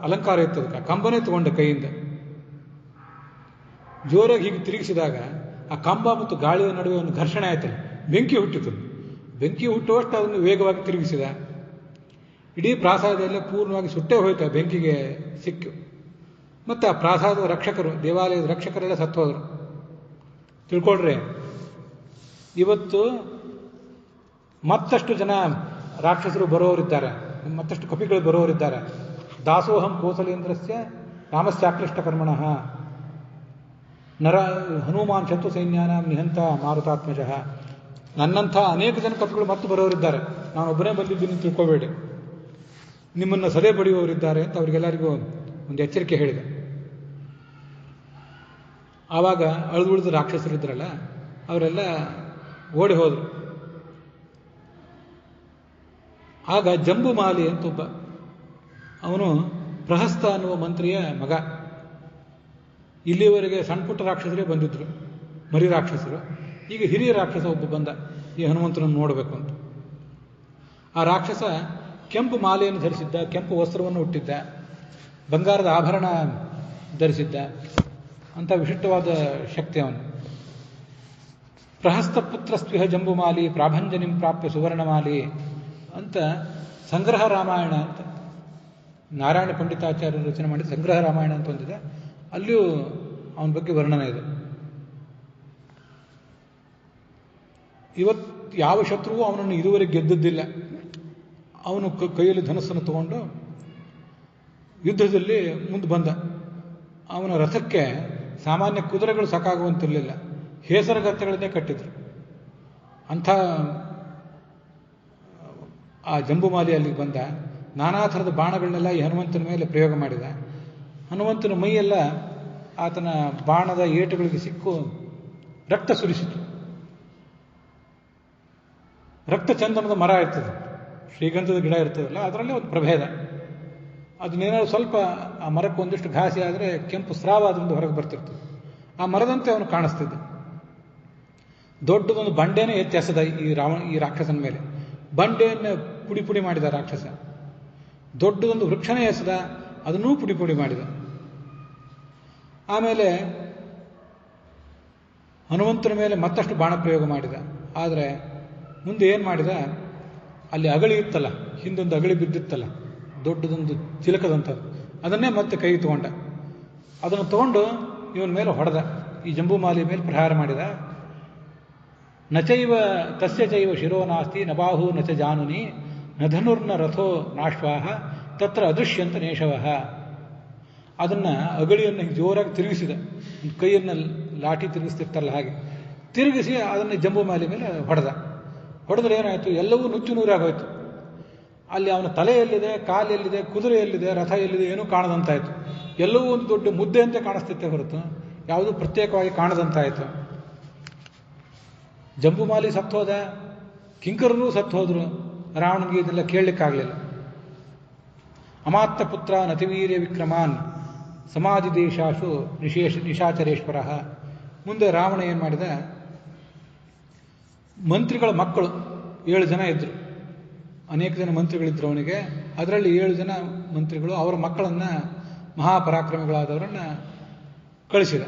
ಅಲಂಕಾರ ಇತ್ತು, ಅದಕ್ಕೆ ಕಂಬನೇ ತಗೊಂಡ ಕೈಯಿಂದ ಜೋರಾಗಿ ಹೀಗೆ ತಿರುಗಿಸಿದಾಗ ಆ ಕಂಬ ಮತ್ತು ಗಾಳಿಯ ನಡುವೆ ಒಂದು ಘರ್ಷಣೆ ಆಯ್ತಲ್ಲ, ಬೆಂಕಿ ಹುಟ್ಟಿತು. ಬೆಂಕಿ ಹುಟ್ಟುವಷ್ಟು ಅದನ್ನು ವೇಗವಾಗಿ ತಿರುಗಿಸಿದ. ಇಡೀ ಪ್ರಾಸಾದದಲ್ಲೇ ಪೂರ್ಣವಾಗಿ ಸುಟ್ಟೇ ಹೋಯ್ತು, ಆ ಬೆಂಕಿಗೆ ಸಿಕ್ಕು. ಮತ್ತು ಆ ಪ್ರಾಸಾದದ ರಕ್ಷಕರು, ದೇವಾಲಯದ ರಕ್ಷಕರೆಲ್ಲ ಸತ್ತು ಹೋದರು. ತಿಳ್ಕೊಳ್ರಿ, ಇವತ್ತು ಮತ್ತಷ್ಟು ಜನ ರಾಕ್ಷಸರು ಬರೋರಿದ್ದಾರೆ, ಮತ್ತಷ್ಟು ಕಪಿಗಳು ಬರೋರಿದ್ದಾರೆ. ದಾಸೋಹಂ ಕೋಸಲೇಂದ್ರಸ್ಯ ರಾಮಸ್ಯಾಕ್ಲಿಷ್ಟ ಕರ್ಮಣಃ ನರ ಹನುಮಾನ್ ಶತ್ರು ಸೈನ್ಯಾನ ನಿಹಂತ ಮಾರುತಾತ್ಮಜ. ನನ್ನಂಥ ಅನೇಕ ಜನ ಕಪಿಗಳು ಮತ್ತೆ ಬರೋರಿದ್ದಾರೆ, ನಾನೊಬ್ಬನೇ ಬಂದಿದ್ದೀನಿ ತಿಳ್ಕೋಬೇಡಿ, ನಿಮ್ಮನ್ನು ಸದೆ ಬಡಿಯುವವರಿದ್ದಾರೆ ಅಂತ ಅವರಿಗೆಲ್ಲರಿಗೂ ಒಂದು ಎಚ್ಚರಿಕೆ ಹೇಳಿದೆ. ಆವಾಗ ಅಳಿದುಳಿದ ರಾಕ್ಷಸರಿದ್ರಲ್ಲ ಅವರೆಲ್ಲ ಓಡಿ ಹೋದರು. ಆಗ ಜಂಬುಮಾಲಿ ಅಂತ ಒಬ್ಬ, ಅವನು ಪ್ರಹಸ್ತ ಅನ್ನುವ ಮಂತ್ರಿಯ ಮಗ. ಇಲ್ಲಿಯವರೆಗೆ ಸಣ್ಣ ಪುಟ್ಟ ರಾಕ್ಷಸರೇ ಬಂದಿದ್ರು, ಮರಿ ರಾಕ್ಷಸರು. ಈಗ ಹಿರಿಯ ರಾಕ್ಷಸ ಒಬ್ಬ ಬಂದ ಈ ಹನುಮಂತನನ್ನು ನೋಡಬೇಕು ಅಂತ. ಆ ರಾಕ್ಷಸ ಕೆಂಪು ಮಾಲೆಯನ್ನು ಧರಿಸಿದ್ದ, ಕೆಂಪು ವಸ್ತ್ರವನ್ನು ಹುಟ್ಟಿದ್ದ, ಬಂಗಾರದ ಆಭರಣ ಧರಿಸಿದ್ದ, ಅಂತ ವಿಶಿಷ್ಟವಾದ ಶಕ್ತಿ ಅವನು. ಪ್ರಹಸ್ತ ಪುತ್ರ ಸ್ವಿಹ ಜಂಬುಮಾಲಿ ಪ್ರಾಭಂಜನಿಂ ಪ್ರಾಪ್ಯ ಸುವರ್ಣಮಾಲಿ ಅಂತ ಸಂಗ್ರಹ ರಾಮಾಯಣ ಅಂತ ನಾರಾಯಣ ಪಂಡಿತಾಚಾರ್ಯರು ರಚನೆ ಮಾಡಿದ ಸಂಗ್ರಹ ರಾಮಾಯಣ ಅಂತ ಒಂದಿದೆ, ಅಲ್ಲಿಯೂ ಅವನ ಬಗ್ಗೆ ವರ್ಣನೆ ಇದೆ. ಇವತ್ತು ಯಾವ ಶತ್ರುವು ಅವನನ್ನು ಇದುವರೆಗೆ ಗೆದ್ದದ್ದಿಲ್ಲ. ಅವನು ಕೈಯಲ್ಲಿ ಧನಸ್ಸನ್ನು ತಗೊಂಡು ಯುದ್ಧದಲ್ಲಿ ಮುಂದೆ ಬಂದ. ಅವನ ರಥಕ್ಕೆ ಸಾಮಾನ್ಯ ಕುದುರೆಗಳು ಸಾಕಾಗುವಂತಿರಲಿಲ್ಲ, ಹೇಸರಗತ್ತೆಗಳನ್ನೇ ಕಟ್ಟಿದ್ರು. ಅಂಥ ಆ ಜಂಬುಮಾಲಿ ಅಲ್ಲಿಗೆ ಬಂದ. ನಾನಾ ಥರದ ಬಾಣಗಳನ್ನೆಲ್ಲ ಈ ಹನುಮಂತನ ಮೇಲೆ ಪ್ರಯೋಗ ಮಾಡಿದ. ಹನುಮಂತನ ಮೈಯೆಲ್ಲ ಆತನ ಬಾಣದ ಏಟುಗಳಿಗೆ ಸಿಕ್ಕು ರಕ್ತ ಸುರಿಸಿತು. ರಕ್ತ ಚಂದನದ ಮರ ಇರ್ತದೆ, ಶ್ರೀಗಂಧದ ಗಿಡ ಇರ್ತದಲ್ಲ, ಅದರಲ್ಲೇ ಒಂದು ಪ್ರಭೇದ. ಅದನ್ನೇನಾದ್ರು ಸ್ವಲ್ಪ ಆ ಮರಕ್ಕೆ ಒಂದಿಷ್ಟು ಘಾಸಿ ಆದರೆ ಕೆಂಪು ಸ್ರಾವ ಅದರಿಂದ ಹೊರಗೆ ಬರ್ತಿರ್ತದೆ. ಆ ಮರದಂತೆ ಅವನು ಕಾಣಿಸ್ತಿದ್ದ. ದೊಡ್ಡದೊಂದು ಬಂಡೆನೇ ಎತ್ತೆಸದ ಈ ರಾಕ್ಷಸನ ಮೇಲೆ. ಬಂಡೆಯನ್ನು ಪುಡಿ ಪುಡಿ ಮಾಡಿದ ರಾಕ್ಷಸ. ದೊಡ್ಡದೊಂದು ವೃಕ್ಷನೇ ಎಸೆದ, ಅದನ್ನೂ ಪುಡಿ ಪುಡಿ ಮಾಡಿದ. ಆಮೇಲೆ ಹನುಮಂತನ ಮೇಲೆ ಮತ್ತಷ್ಟು ಬಾಣ ಪ್ರಯೋಗ ಮಾಡಿದ. ಆದರೆ ಮುಂದೆ ಏನು ಮಾಡಿದ, ಅಲ್ಲಿ ಅಗಳಿ ಇತ್ತಲ್ಲ, ಹಿಂದೊಂದು ಅಗಳಿ ಬಿದ್ದಿತ್ತಲ್ಲ, ದೊಡ್ಡದೊಂದು ಚಿಲಕದಂಥದ್ದು, ಅದನ್ನೇ ಮತ್ತೆ ಕೈ ತಗೊಂಡ. ಅದನ್ನು ತಗೊಂಡು ಇವನ ಮೇಲೆ ಹೊಡೆದ, ಈ ಜಂಬುಮಾಲಿ ಮೇಲೆ ಪ್ರಹಾರ ಮಾಡಿದ. ನಚೈವ ತಸ್ಯ ಚೈವ ಶಿರೋ ನಾಸ್ತಿ ನ ಬಾಹು ನಚ ಜಾನುನಿ ನ ಧನುರ್ನ ರಥೋ ನಾಶ್ವಾಹ ತತ್ರ ಅದೃಶ್ಯಂತ ನೇಷವಃ. ಅದನ್ನು ಅಗಳಿಯನ್ನು ಜೋರಾಗಿ ತಿರುಗಿಸಿದ, ಕೈಯನ್ನು ಲಾಠಿ ತಿರುಗಿಸ್ತಿರ್ತಾರಲ್ಲ ಹಾಗೆ ತಿರುಗಿಸಿ ಅದನ್ನು ಜಂಬುಮಾಲಿ ಮೇಲೆ ಹೊಡೆದ್ರೆ ಏನಾಯಿತು, ಎಲ್ಲವೂ ನುಚ್ಚು ನೂರಾಗೋಯ್ತು. ಅಲ್ಲಿ ಅವನ ತಲೆ ಎಲ್ಲಿದೆ, ಕಾಲು ಎಲ್ಲಿದೆ, ಕುದುರೆ ಎಲ್ಲಿದೆ, ರಥ ಎಲ್ಲಿದೆ ಏನೂ ಕಾಣದಂತಾಯಿತು. ಎಲ್ಲವೂ ಒಂದು ದೊಡ್ಡ ಮುದ್ದೆ ಅಂತ ಕಾಣಿಸ್ತಿತ್ತೆ ಹೊರತು ಯಾವುದೂ ಪ್ರತ್ಯೇಕವಾಗಿ ಕಾಣದಂತಾಯಿತು. ಜಂಬುಮಾಲಿ ಸತ್ತೋದ, ಕಿಂಕರರೂ ಸತ್ತು ಹೋದರು. ರಾವಣನಿಗೆ ಇದೆಲ್ಲ ಕೇಳಲಿಕ್ಕಾಗಲಿಲ್ಲ. ಅಮಾತ್ಯ ಪುತ್ರ ನತಿವೀರ್ಯ ವಿಕ್ರಮಾನ್ ಸಮಾಧಿ ದೇಶಾಶು ನಿಶಾಚರೇಶ್ವರ. ಮುಂದೆ ರಾವಣ ಏನು ಮಾಡಿದ, ಮಂತ್ರಿಗಳ ಮಕ್ಕಳು 7 ಜನ ಇದ್ದರು, ಅನೇಕ ಜನ ಮಂತ್ರಿಗಳಿದ್ರು ಅವನಿಗೆ. ಅದರಲ್ಲಿ 7 ಜನ ಮಂತ್ರಿಗಳು ಅವರ ಮಕ್ಕಳನ್ನು, ಮಹಾಪರಾಕ್ರಮಿಗಳಾದವರನ್ನು ಕಳಿಸಿದ.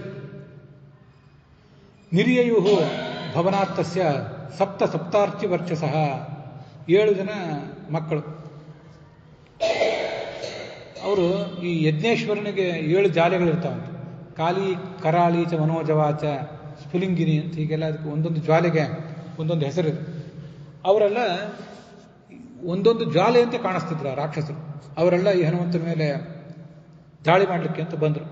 ನಿರ್ಯಯು ಭವನಾತ್ತಸ್ಯ ಸಪ್ತಾರ್ಚಿ ವರ್ಚಸಃ. 7 ಜನ ಮಕ್ಕಳು. ಅವರು ಈ ಯಜ್ಞೇಶ್ವರನಿಗೆ 7 ಜಾಲೆಗಳಿರ್ತಾವಂತೆ. ಕಾಲಿ ಕರಾಳಿ ಚ ಮನೋಜವಾಚ ಸ್ಫುಲಿಂಗಿನಿ ಅಂತ ಹೀಗೆಲ್ಲ ಅದಕ್ಕೆ ಒಂದೊಂದು ಜ್ವಾಲೆಗೆ ಒಂದೊಂದು ಹೆಸರಿದೆ. ಅವರೆಲ್ಲ ಒಂದೊಂದು ಜ್ವಾಲೆಯಂತೆ ಕಾಣಿಸ್ತಿದ್ರು ರಾಕ್ಷಸರು. ಅವರೆಲ್ಲ ಈ ಹನುಮಂತನ ಮೇಲೆ ದಾಳಿ ಮಾಡಲಿಕ್ಕೆ ಅಂತ ಬಂದರು.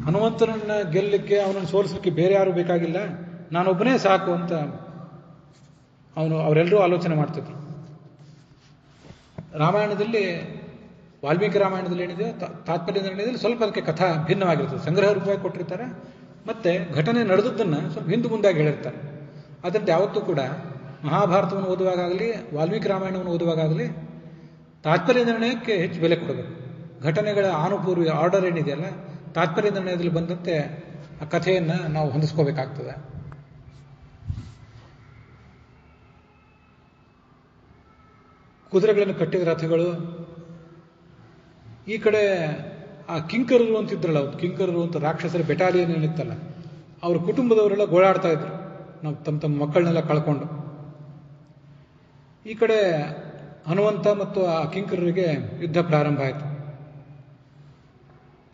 ಹನುಮಂತನನ್ನ ಗೆಲ್ಲಲಿಕ್ಕೆ, ಅವನನ್ನು ಸೋಲಿಸಲಿಕ್ಕೆ ಬೇರೆ ಯಾರು ಬೇಕಾಗಿಲ್ಲ, ನಾನೊಬ್ಬನೇ ಸಾಕು ಅಂತ ಅವರೆಲ್ಲರೂ ಆಲೋಚನೆ ಮಾಡ್ತಿದ್ರು. ರಾಮಾಯಣದಲ್ಲಿ, ವಾಲ್ಮೀಕಿ ರಾಮಾಯಣದಲ್ಲಿ ಏನಿದೆ, ತಾತ್ಪರ್ಯ ನಿರ್ಣಯದಲ್ಲಿ ಸ್ವಲ್ಪ ಅದಕ್ಕೆ ಕಥಾ ಭಿನ್ನವಾಗಿರ್ತದೆ. ಸಂಗ್ರಹ ರೂಪವಾಗಿ ಕೊಟ್ಟಿರ್ತಾರೆ, ಮತ್ತೆ ಘಟನೆ ನಡೆದದ್ದನ್ನು ಸ್ವಲ್ಪ ಹಿಂದೆ ಮುಂದಾಗಿ ಹೇಳಿರ್ತಾರೆ. ಅದರಿಂದ ಯಾವತ್ತೂ ಕೂಡ ಮಹಾಭಾರತವನ್ನು ಓದುವಾಗಲಿ, ವಾಲ್ಮೀಕಿ ರಾಮಾಯಣವನ್ನು ಓದುವಾಗಲಿ ತಾತ್ಪರ್ಯ ನಿರ್ಣಯಕ್ಕೆ ಹೆಚ್ಚು ಬೆಲೆ ಕೊಡಬೇಕು. ಘಟನೆಗಳ ಆನುಪೂರ್ವಿ ಆರ್ಡರ್ ಏನಿದೆಯಲ್ಲ, ತಾತ್ಪರ್ಯ ನಿರ್ಣಯದಲ್ಲಿ ಬಂದಂತೆ ಆ ಕಥೆಯನ್ನು ನಾವು ಹೊಂದಿಸ್ಕೋಬೇಕಾಗ್ತದೆ. ಕುದುರೆಗಳನ್ನು ಕಟ್ಟಿದ ರಥಗಳು, ಈ ಕಡೆ ಆ ಕಿಂಕರರು ಅಂತಿದ್ರಲ್ಲ, ಕಿಂಕರರು ಅಂತ ರಾಕ್ಷಸರ ಬೆಟಾಲಿಯನ್ ಏನಿತ್ತಲ್ಲ, ಅವ್ರ ಕುಟುಂಬದವರೆಲ್ಲ ಗೋಳಾಡ್ತಾ ಇದ್ರು, ನಾವು ತಮ್ಮ ಮಕ್ಕಳನ್ನೆಲ್ಲ ಕಳ್ಕೊಂಡು. ಈ ಕಡೆ ಹನುಮಂತ ಮತ್ತು ಆ ಕಿಂಕರರಿಗೆ ಯುದ್ಧ ಪ್ರಾರಂಭ ಆಯಿತು.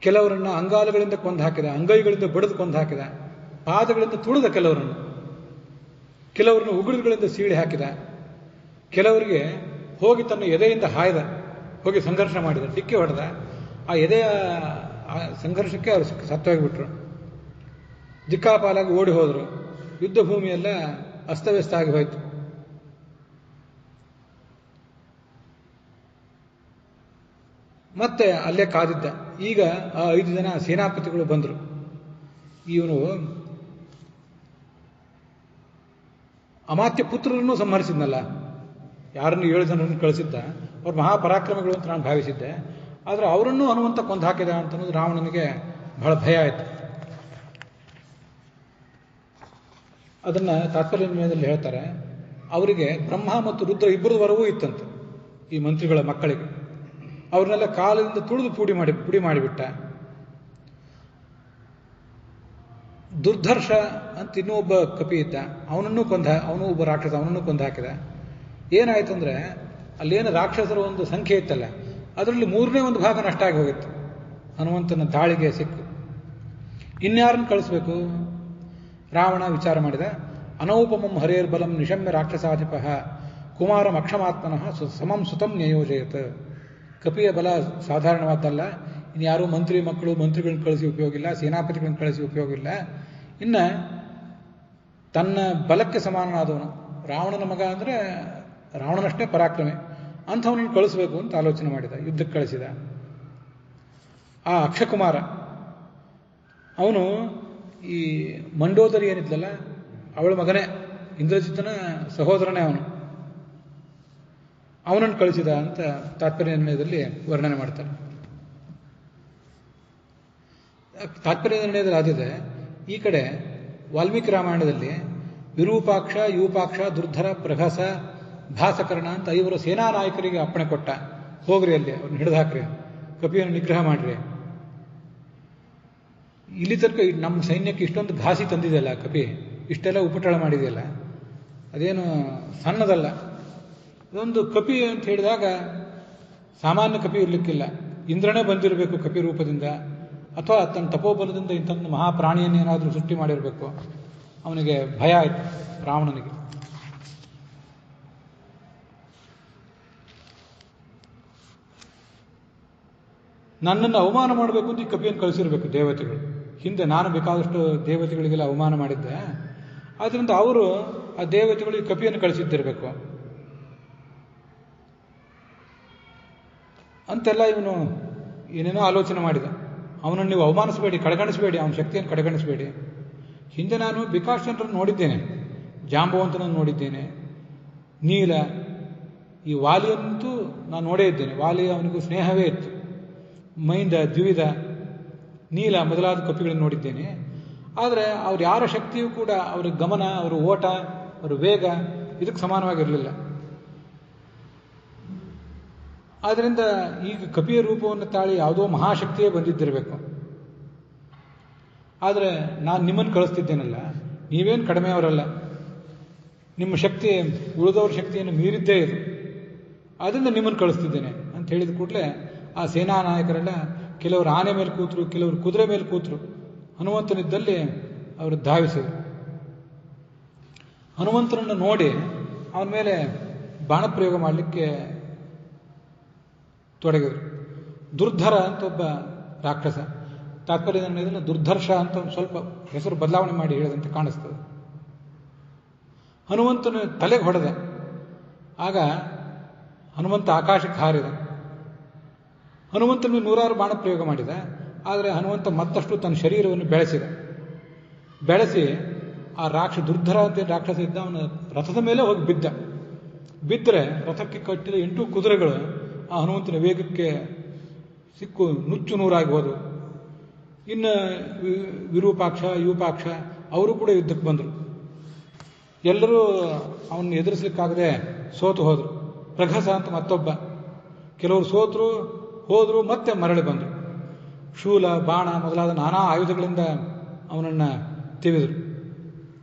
ಕೆಲವರನ್ನ ಅಂಗಾಲುಗಳಿಂದ ಕೊಂದು ಹಾಕಿದ, ಅಂಗೈಗಳಿಂದ ಬಡಿದು ಕೊಂದು ಹಾಕಿದ, ಪಾದಗಳಿಂದ ತುಳಿದ ಕೆಲವರನ್ನು ಉಗುಳುಗಳಿಂದ ಸೀಳಿ ಹಾಕಿದ, ಕೆಲವರಿಗೆ ಹೋಗಿ ತನ್ನ ಎದೆಯಿಂದ ಹಾಯ್ದ, ಹೋಗಿ ಸಂಘರ್ಷ ಮಾಡಿದ, ಡಿಕ್ಕಿ ಹೊಡೆದ. ಆ ಎದೆಯ ಸಂಘರ್ಷಕ್ಕೆ ಅವರು ಸತ್ತೋಗಿಬಿಟ್ರು. ದಿಕ್ಕಾಪಾಲಾಗಿ ಓಡಿ ಹೋದರು. ಯುದ್ಧ ಭೂಮಿಯೆಲ್ಲ ಅಸ್ತವ್ಯಸ್ತ ಆಗಿ ಹೋಯಿತು. ಮತ್ತೆ ಅಲ್ಲೇ ಕಾದಿದ್ದ. ಈಗ ಆ 5 ಜನ ಸೇನಾಪತಿಗಳು ಬಂದರು. ಇವನು ಅಮಾತ್ಯ ಪುತ್ರರನ್ನು ಸಂಹರಿಸಿದ್ನಲ್ಲ, ಯಾರನ್ನು 7 ಜನರನ್ನು ಕಳಿಸಿದ್ದ, ಅವ್ರು ಮಹಾಪರಾಕ್ರಮಿಗಳು ಅಂತ ನಾನು ಭಾವಿಸಿದ್ದೆ. ಆದರೆ ಅವರನ್ನು ಹನುಮಂತ ಕೊಂದು ಹಾಕಿದ ಅಂತನ್ನೋದು ರಾವಣನಿಗೆ ಬಹಳ ಭಯ ಆಯಿತು. ಅದನ್ನು ತಾತ್ಪರ್ಯ ನಿರ್ಣಯದಲ್ಲಿ ಹೇಳ್ತಾರೆ. ಅವರಿಗೆ ಬ್ರಹ್ಮ ಮತ್ತು ರುದ್ರ ಇಬ್ಬರದ ವರವೂ ಇತ್ತಂತೆ, ಈ ಮಂತ್ರಿಗಳ ಮಕ್ಕಳಿಗೆ. ಅವ್ರನ್ನೆಲ್ಲ ಕಾಲಿಂದ ತುಳಿದು ಪುಡಿ ಮಾಡಿಬಿಟ್ಟ. ದುರ್ಧರ್ಷ ಅಂತ ಇನ್ನೊಬ್ಬ ಕಪಿ ಇದ್ದ, ಅವನು ಒಬ್ಬ ರಾಕ್ಷಸ, ಅವನನ್ನು ಕೊಂದು ಹಾಕಿದ. ಏನಾಯ್ತಂದ್ರೆ, ಅಲ್ಲೇನು ರಾಕ್ಷಸರ ಒಂದು ಸಂಖ್ಯೆ ಇತ್ತಲ್ಲ, ಅದರಲ್ಲಿ 1/3 ಭಾಗ ನಷ್ಟ ಆಗಿ ಹೋಗಿತ್ತು ಹನುಮಂತನ ದಾಳಿಗೆ ಸಿಕ್ಕು. ಇನ್ಯಾರನ್ನು ಕಳಿಸ್ಬೇಕು? ರಾವಣ ವಿಚಾರ ಮಾಡಿದ. ಅನೌಪಮಂ ಹರೇರ್ಬಲಂ ನಿಶಮ್ಯ ರಾಕ್ಷಸಾಧಿಪ ಕುಮಾರಂ ಅಕ್ಷಮಾತ್ಮನಃ ಸಮಂ ಸುತಂ ನ್ಯಯೋಜಯತ್. ಕಪಿಯ ಬಲ ಸಾಧಾರಣವಾದ್ದಲ್ಲ. ಇನ್ಯಾರೂ ಮಂತ್ರಿಗಳನ್ನ ಕಳಿಸಿ ಉಪಯೋಗ ಇಲ್ಲ, ಸೇನಾಪತಿಗಳನ್ನು ಕಳಿಸಿ ಉಪಯೋಗ ಇಲ್ಲ. ಇನ್ನು ತನ್ನ ಬಲಕ್ಕೆ ಸಮಾನನಾದವನು, ರಾವಣನ ಮಗ ಅಂದರೆ ರಾವಣನಷ್ಟೇ ಪರಾಕ್ರಮಿ, ಅಂಥವನನ್ನು ಕಳಿಸ್ಬೇಕು ಅಂತ ಆಲೋಚನೆ ಮಾಡಿದ. ಯುದ್ಧಕ್ಕೆ ಕಳಿಸಿದ. ಆ ಅಕ್ಷಕುಮಾರ ಅವನು ಈ ಮಂಡೋದರಿ ಏನಿದ್ಲಲ್ಲ, ಅವಳ ಮಗನೇ, ಇಂದ್ರಜಿತ್ತನ ಸಹೋದರನೇ ಅವನನ್ನು ಕಳಿಸಿದ ಅಂತ ತಾತ್ಪರ್ಯ ನಿರ್ಣಯದಲ್ಲಿ ವರ್ಣನೆ ಮಾಡ್ತಾರೆ. ತಾತ್ಪರ್ಯ ನಿರ್ಣಯದಲ್ಲಿ ಆದಿದೆ. ಈ ಕಡೆ ವಾಲ್ಮೀಕಿ ರಾಮಾಯಣದಲ್ಲಿ ವಿರೂಪಾಕ್ಷ, ಯೂಪಾಕ್ಷ, ದುರ್ಧರ, ಪ್ರಘಸ, ಭಾಸಕರ್ಣ ಅಂತ 5 ಸೇನಾ ನಾಯಕರಿಗೆ ಅಪ್ಪಣೆ ಕೊಟ್ಟ. ಹೋಗ್ರಿ, ಅಲ್ಲಿ ಅವ್ರನ್ನ ಹಿಡಿದು ಹಾಕ್ರಿ, ಕಪಿಯನ್ನು ನಿಗ್ರಹ ಮಾಡ್ರಿ. ಇಲ್ಲಿ ತನಕ ನಮ್ಮ ಸೈನ್ಯಕ್ಕೆ ಇಷ್ಟೊಂದು ಘಾಸಿ ತಂದಿದೆಯಲ್ಲ ಕಪಿ, ಇಷ್ಟೆಲ್ಲ ಉಪಟಳ ಮಾಡಿದೆಯಲ್ಲ, ಅದೇನು ಸಣ್ಣದಲ್ಲ. ಇದೊಂದು ಕಪಿ ಅಂತ ಹೇಳಿದಾಗ ಸಾಮಾನ್ಯ ಕಪಿ ಇರಲಿಕ್ಕಿಲ್ಲ, ಇಂದ್ರನೇ ಬಂದಿರಬೇಕು ಕಪಿ ರೂಪದಿಂದ, ಅಥವಾ ತನ್ನ ತಪೋಬಲದಿಂದ ಇಂಥೊಂದು ಮಹಾಪ್ರಾಣಿಯನ್ನೇನಾದರೂ ಸೃಷ್ಟಿ ಮಾಡಿರಬೇಕು. ಅವನಿಗೆ ಭಯ ಆಯಿತು ರಾವಣನಿಗೆ. ನನ್ನನ್ನು ಅವಮಾನ ಮಾಡಬೇಕು ಅಂತ ಈ ಕಪಿಯನ್ನು ಕಳಿಸಿರಬೇಕು ದೇವತೆಗಳು. ಹಿಂದೆ ನಾನು ಬೇಕಾದಷ್ಟು ದೇವತೆಗಳಿಗೆಲ್ಲ ಅವಮಾನ ಮಾಡಿದ್ದೆ, ಆದ್ದರಿಂದ ಅವರು ಆ ದೇವತೆಗಳು ಈ ಕಪಿಯನ್ನು ಕಳಿಸಿದ್ದಿರಬೇಕು ಅಂತೆಲ್ಲ ಇವನು ಏನೇನೋ ಆಲೋಚನೆ ಮಾಡಿದ. ಅವನನ್ನು ನೀವು ಅವಮಾನಿಸಬೇಡಿ, ಕಡೆಗಣಿಸಬೇಡಿ, ಅವನ ಶಕ್ತಿಯನ್ನು ಕಡೆಗಣಿಸಬೇಡಿ. ಹಿಂದೆ ನಾನು ಬಿಕಾಶಚಂದ್ರನ್ನು ನೋಡಿದ್ದೇನೆ, ಜಾಂಬವಂತನನ್ನು ನೋಡಿದ್ದೇನೆ, ನೀಲ, ಈ ವಾಲಿಯಂತೂ ನಾನು ನೋಡೇ ಇದ್ದೇನೆ. ವಾಲಿ ಅವನಿಗೂ ಸ್ನೇಹವೇ ಇತ್ತು. ಮೈಂದ, ದ್ವಿವಿಧ, ನೀಲ ಮೊದಲಾದ ಕಪಿಗಳನ್ನು ನೋಡಿದ್ದೇನೆ. ಆದರೆ ಅವ್ರು ಯಾರ ಶಕ್ತಿಯೂ ಕೂಡ, ಅವರ ಗಮನ, ಅವರ ಓಟ, ಅವರ ವೇಗ ಇದಕ್ಕೆ ಸಮಾನವಾಗಿರಲಿಲ್ಲ. ಆದ್ದರಿಂದ ಈಗ ಕಪಿಯ ರೂಪವನ್ನು ತಾಳಿ ಯಾವುದೋ ಮಹಾಶಕ್ತಿಯೇ ಬಂದಿದ್ದಿರಬೇಕು. ಆದರೆ ನಾನು ನಿಮ್ಮನ್ನು ಕಳಿಸ್ತಿದ್ದೇನಲ್ಲ, ನೀವೇನು ಕಡಿಮೆಯವರಲ್ಲ, ನಿಮ್ಮ ಶಕ್ತಿ ಉಳಿದವ್ರ ಶಕ್ತಿಯನ್ನು ಮೀರಿದ್ದೇ ಇದು, ಆದ್ದರಿಂದ ನಿಮ್ಮನ್ನು ಕಳಿಸ್ತಿದ್ದೇನೆ ಅಂತ ಹೇಳಿದ ಕೂಡಲೇ ಆ ಸೇನಾ ನಾಯಕರೆಲ್ಲ ಕೆಲವರು ಆನೆ ಮೇಲೆ ಕೂತರು, ಕೆಲವರು ಕುದುರೆ ಮೇಲೆ ಕೂತರು. ಹನುಮಂತನಿದ್ದಲ್ಲಿ ಅವರು ಧಾವಿಸಿದರು. ಹನುಮಂತನನ್ನು ನೋಡಿ ಅವನ ಮೇಲೆ ಬಾಣಪ್ರಯೋಗ ಮಾಡಲಿಕ್ಕೆ ತೊಡಗಿದರು. ದುರ್ಧರ ಅಂತ ಒಬ್ಬ ರಾಕ್ಷಸ ತಾತ್ಪರ್ಯ ನಿರ್ಣಯದಲ್ಲಿ ದುರ್ಧರ್ಷ ಅಂತ ಒಂದು ಸ್ವಲ್ಪ ಹೆಸರು ಬದಲಾವಣೆ ಮಾಡಿ ಹೇಳಿದಂತೆ ಕಾಣಿಸ್ತದೆ. ಹನುಮಂತನ ತಲೆಗೆ ಹೊಡೆದ. ಆಗ ಹನುಮಂತ ಆಕಾಶಕ್ಕೆ ಹಾರಿದ. ಹನುಮಂತನ ನೂರಾರು ಬಾಣ ಪ್ರಯೋಗ ಮಾಡಿದ. ಆದರೆ ಹನುಮಂತ ಮತ್ತಷ್ಟು ತನ್ನ ಶರೀರವನ್ನು ಬೆಳೆಸಿ ಆ ದುರ್ಧರ ಅಂತ ರಾಕ್ಷಸ ಇದ್ದ ಅವನ ರಥದ ಮೇಲೆ ಹೋಗಿ ಬಿದ್ದರೆ ರಥಕ್ಕೆ ಕಟ್ಟಿದ 8 ಕುದುರೆಗಳು ಆ ಹನುಮಂತನ ವೇಗಕ್ಕೆ ಸಿಕ್ಕು ನುಚ್ಚು ನೂರಾಗಿ ಹೋದವು. ಇನ್ನು ವಿರೂಪಾಕ್ಷ ಯೂಪಾಕ್ಷ ಅವರು ಕೂಡ ಯುದ್ಧಕ್ಕೆ ಬಂದರು. ಎಲ್ಲರೂ ಅವನ್ನ ಎದುರಿಸಲಿಕ್ಕಾಗದೆ ಸೋತು ಹೋದರು. ಪ್ರಘಸ ಅಂತ ಮತ್ತೊಬ್ಬ. ಕೆಲವರು ಸೋತರು, ಹೋದರು, ಮತ್ತೆ ಮರಳಿ ಬಂದರು. ಶೂಲ ಬಾಣ ಮೊದಲಾದ ನಾನಾ ಆಯುಧಗಳಿಂದ ಅವನನ್ನು ತಿವಿದರು.